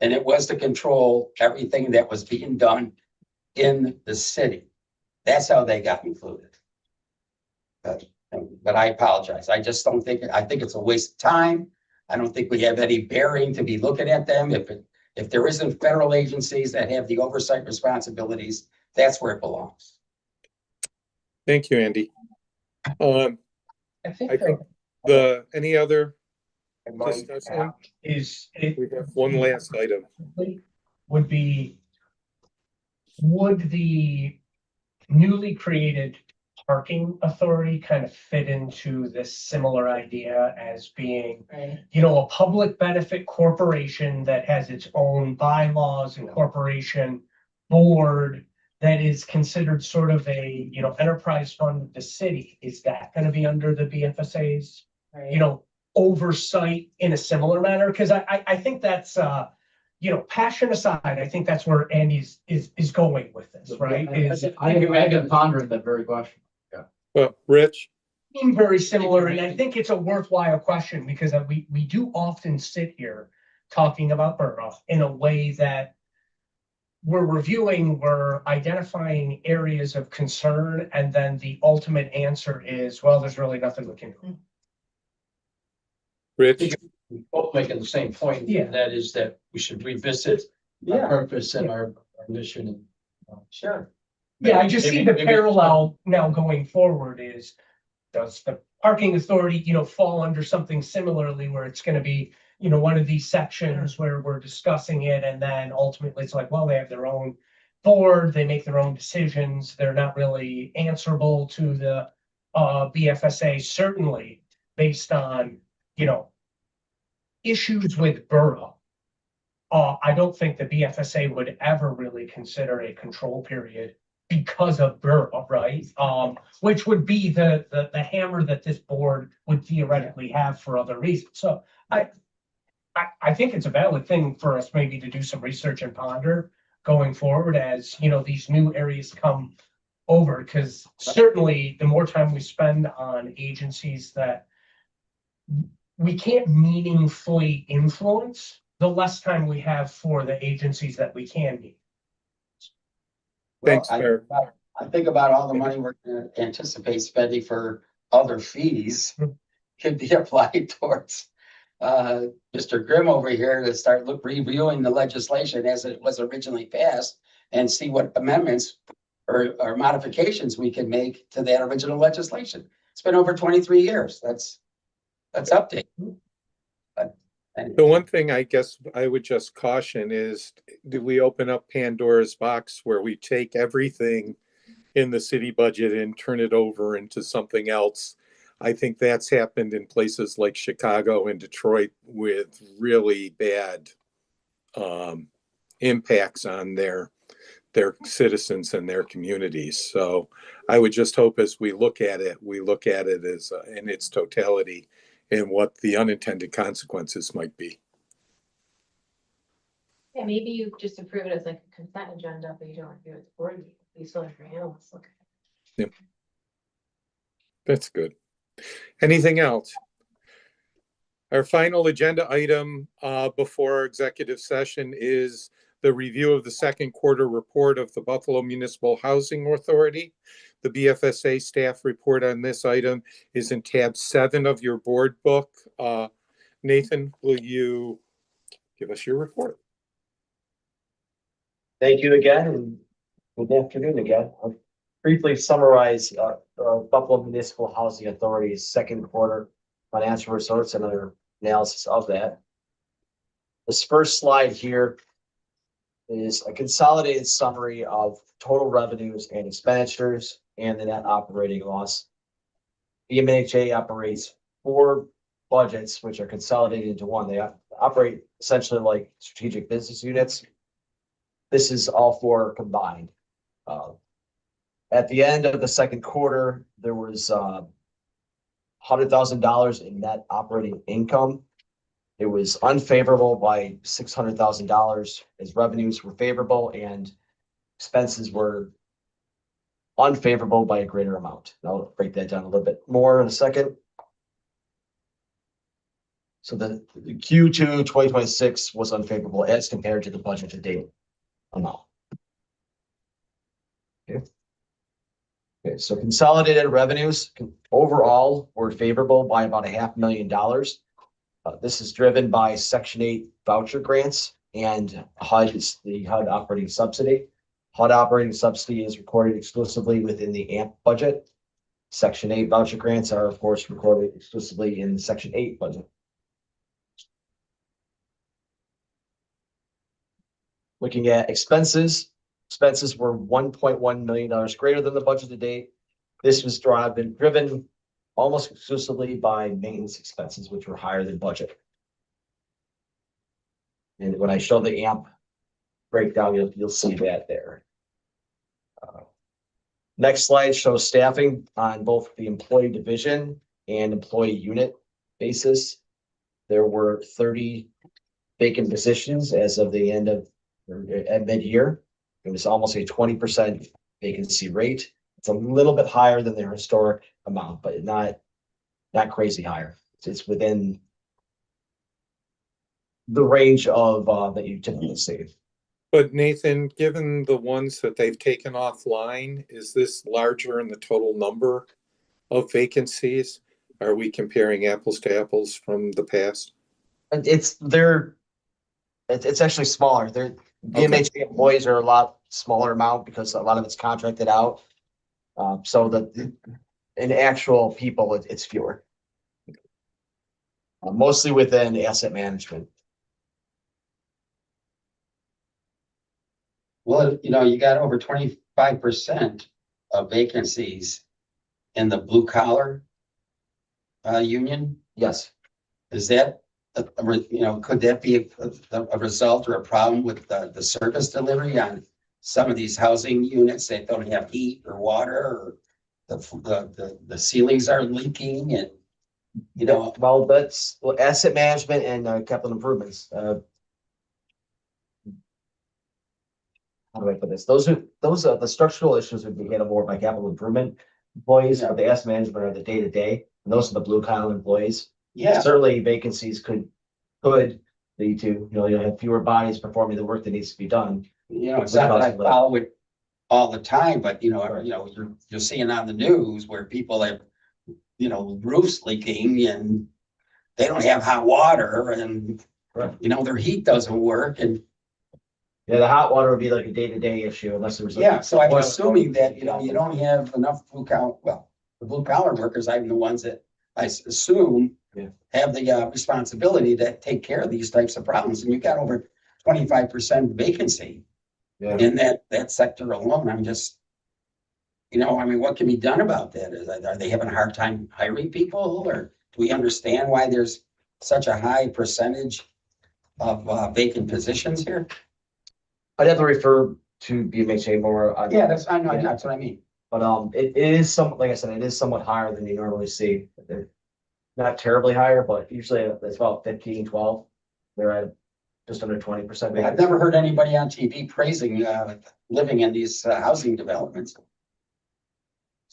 And it was to control everything that was being done in the city. That's how they got included. But I apologize. I just don't think, I think it's a waste of time. I don't think we have any bearing to be looking at them. If there isn't federal agencies that have the oversight responsibilities, that's where it belongs. Thank you, Andy. I think Any other might discussion? We have one last item. Would be, would the newly created parking authority kind of fit into this similar idea as being, you know, a public benefit corporation that has its own bylaws and corporation board that is considered sort of a, you know, enterprise fund of the city? Is that going to be under the BFSA's, you know, oversight in a similar manner, because I think that's, passion aside, I think that's where Andy's is going with this, right? Is I think I've been pondering that very question. Well, Rich, being very similar, and I think it's a worthwhile question because we do often sit here talking about borough in a way that we're identifying areas of concern, and then the ultimate answer is, well, there's really nothing we can do. Rich, We're both making the same point. Yeah. And that is that we should revisit our Yeah, purpose and our mission. And sure. Yeah, I just see the Maybe- parallel now going forward is, does the parking authority, fall under something similarly where it's gonna be, one of these sections where we're discussing it, and then ultimately it's like, well, they have their own board, they make their own decisions, they're not really answerable to the BFSA, certainly based on, issues with borough. I don't think the BFSA would ever really consider a control period because of borough, right? Which would be the hammer that this board would theoretically have for other reasons. So I think it's a valid thing for us maybe to do some research and ponder going forward as, these new areas come over, because certainly the more time we spend on agencies that we can't meaningfully influence, the less time we have for the agencies that we can be. Thanks, Well, Mayor. I think about all the money we're gonna anticipate spending for other fees could be applied towards Mr. Grimm over here to start reviewing the legislation as it was originally passed and see what amendments or modifications we can make to that original legislation. It's been over 23 years. That's update. But anyway. The one thing I guess I would just caution is, do we open up Pandora's box where we take everything in the city budget and turn it over into something else? I think that's happened in places like Chicago and Detroit with really bad impacts on their citizens and their communities. So I would just hope as we look at it as in its totality and what the unintended consequences might be. Yeah, maybe you just approve it as like a consent agenda, but you don't review it at the board meeting. You still have your analysts look at it. That's good. Anything else? Our final agenda item before our executive session is the review of the second quarter report of the Buffalo Municipal Housing Authority. The BFSA staff report on this item is in tab 7 of your board book. Nathan, will you give us your report? Thank you again, and good afternoon again. I'll briefly summarize Buffalo Municipal Housing Authority's second quarter financial results and other analysis of that. This first slide here is a consolidated summary of total revenues and expenditures and the net operating loss. BMHA operates 4 budgets, which are consolidated into one. They operate essentially like strategic business units. This is all 4 combined. At the end of the second quarter, there was $100,000 in net operating income. It was unfavorable by $600,000 as revenues were favorable and expenses were unfavorable by a greater amount. And I'll break that down a little bit more in a second. So the Q2 2026 was unfavorable as compared to the budget to date amount. Okay, so consolidated revenues overall were favorable by about $500,000. This is driven by Section 8 voucher grants and the HUD operating subsidy. HUD operating subsidy is recorded exclusively within the AMP budget. Section 8 voucher grants are, of course, recorded exclusively in the Section 8 budget. Looking at expenses were $1.1 million greater than the budget to date. This was driven almost exclusively by maintenance expenses, which were higher than budget. And when I show the AMP breakdown, you'll see that there. Next slide shows staffing on both the employee division and employee unit basis. there were 30 vacant positions as of the end of, or at mid-year. It was almost a 20% vacancy rate. It's a little bit higher than their historic amount, but not crazy higher. It's within the range of that you typically see. But Nathan, given the ones that they've taken offline, is this larger in the total number of vacancies? Are we comparing apples to apples from the past? And it's actually smaller. The MHA employees are a lot smaller amount because a lot of it's contracted out. So in actual people, it's fewer. Mostly within asset management. Well, you got over 25% of vacancies in the blue collar union. Yes. Is that, could that be a result or a problem with the service delivery on some of these housing units that don't have heat or water, or the ceilings are leaking and, Well, that's asset management and capital improvements. How do I put this? Those are the structural issues would be handled more by capital improvement employees, but the asset management are the day-to-day, and those are the blue collar employees. yeah, Certainly vacancies could lead to, you'll have fewer bodies performing the work that needs to be done. it's not that I follow it all the time, but you're seeing on the news where people have, roofs leaking and they don't have hot water and, Right. their heat doesn't work and. Yeah, the hot water would be like a day-to-day issue unless there was. Yeah, so I'm assuming that, you don't have enough the blue collar workers, I'm the ones that I assume Yeah. have the responsibility to take care of these types of problems, and you've got over 25% vacancy Yeah. in that sector alone. I'm just, what can be done about that? Are they having a hard time hiring people, or do we understand why there's such a high percentage of vacant positions here? I'd have to refer to BMHA more. Yeah, that's what I mean. But it is like I said, it is somewhat higher than you normally see. They're not terribly higher, but usually it's about 15, 12. They're at just under 20%. I've never heard anybody on TV praising living in these housing developments.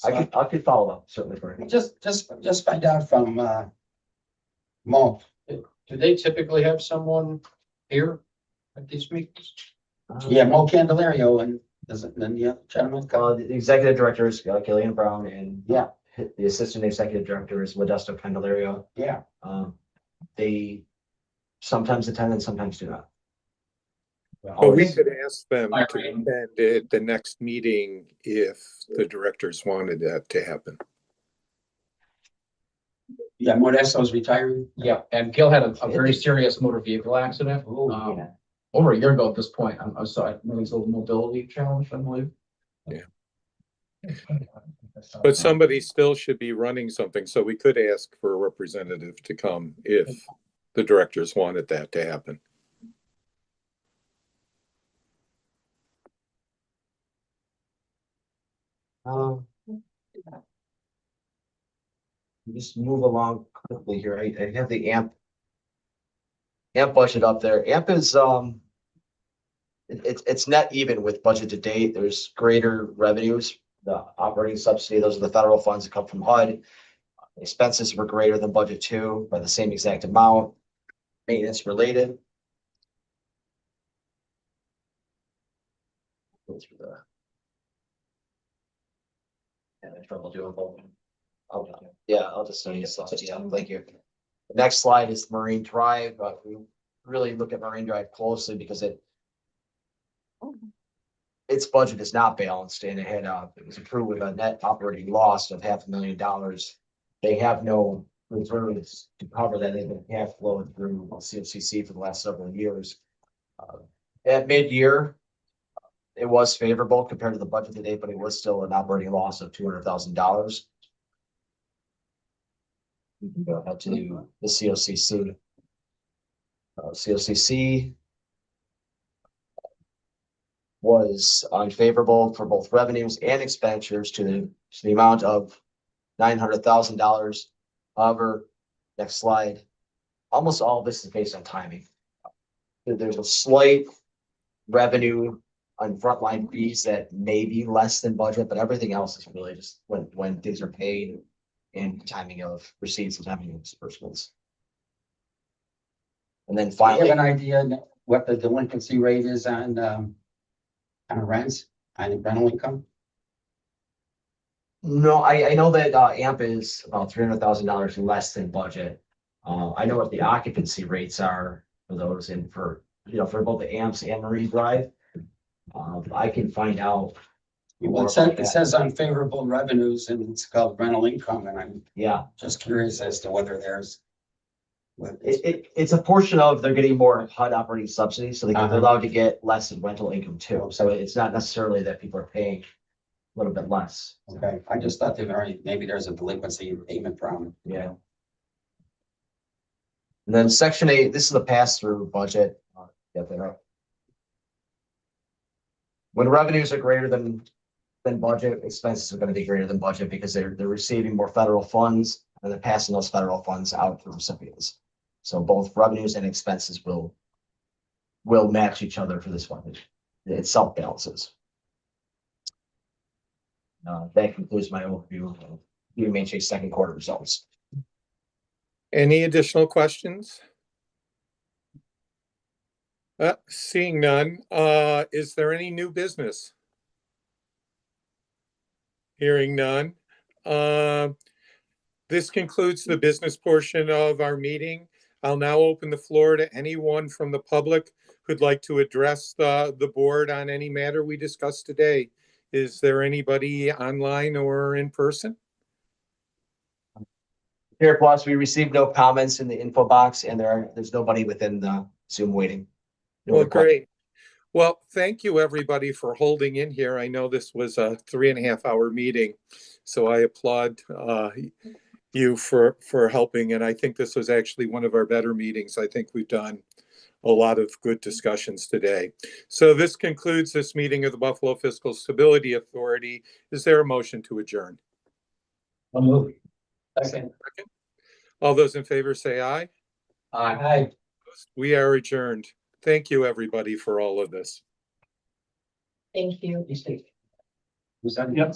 I could follow up certainly for you. Just find out from Mo. Do they typically have someone here at these meetings? Yeah, Mo Candelario and then the other gentleman. The executive director is Gillian Brown, and Yeah. the assistant executive director is Modesto Candelario. Yeah. They sometimes attend and sometimes do not. But we could ask them to attend at the next meeting if the directors wanted that to happen. Yeah, Modesto's retiring. Yeah, and Gil had a very serious motor vehicle accident. Yeah. Over a year ago at this point. I'm sorry, he's a little mobility challenge, I believe. But somebody still should be running something, so we could ask for a representative to come if the directors wanted that to happen. Just move along quickly here. I have the AMP budget up there. AMP is it's net even with budget to date. There's greater revenues, the operating subsidy, those are the federal funds that come from HUD. Expenses were greater than budget two by the same exact amount. Maintenance related. Go through the. And I trouble doing both. I'll just show you slides. Yeah, thank you. The next slide is Marine Drive. We really look at Marine Drive closely because its budget is not balanced, and it was approved with a net operating loss of $500,000. They have no reserves to cover that. They've been cash flowing through CFCC for the last several years. At mid-year, it was favorable compared to the budget to date, but it was still an operating loss of $200,000. We can go ahead to the COCC. COCC was unfavorable for both revenues and expenditures to the amount of $900,000. However, next slide. almost all of this is based on timing. There's a slight revenue on frontline fees that may be less than budget, but everything else is really just when things are paid and timing of receipts and timing of disbursements. And then Do you have finally, an idea what the delinquency rate is on rents, on rental income? no, I know that AMP is about $300,000 less than budget. I know what the occupancy rates are for those and for, for both the AMPs and Marine Drive. I can find out. more Well, about it that. says unfavorable revenues and it's called rental income, and I'm Yeah, just curious as to whether there's. it's a portion of, they're getting more HUD operating subsidies, so they're Uh-huh. allowed to get less in rental income too. So it's not necessarily that people are paying a little bit less. Okay, I just thought maybe there's a delinquency payment problem. Yeah. And then section 8, this is the pass-through budget. Get there. When revenues are greater than budget, expenses are going to be greater than budget because they're receiving more federal funds and they're passing those federal funds out to recipients. So both revenues and expenses will match each other for this one. It self-balances. That concludes my overview of UMHA's second quarter results. Any additional questions? Seeing none, is there any new business? Hearing none. This concludes the business portion of our meeting. I'll now open the floor to anyone from the public who'd like to address the board on any matter we discussed today. Is there anybody online or in person? Chair Plus, we received no comments in the info box and there's nobody within the Zoom waiting. No Well, request. great. Well, thank you, everybody, for holding in here. I know this was a 3.5-hour meeting, so I applaud you for helping. And I think this was actually one of our better meetings. I think we've done a lot of good discussions today. So this concludes this meeting of the Buffalo Fiscal Stability Authority. Is there a motion to adjourn? I'll move. Second. All those in favor say aye. Aye. We are adjourned. Thank you, everybody, for all of this. Thank you. Was that? Yep.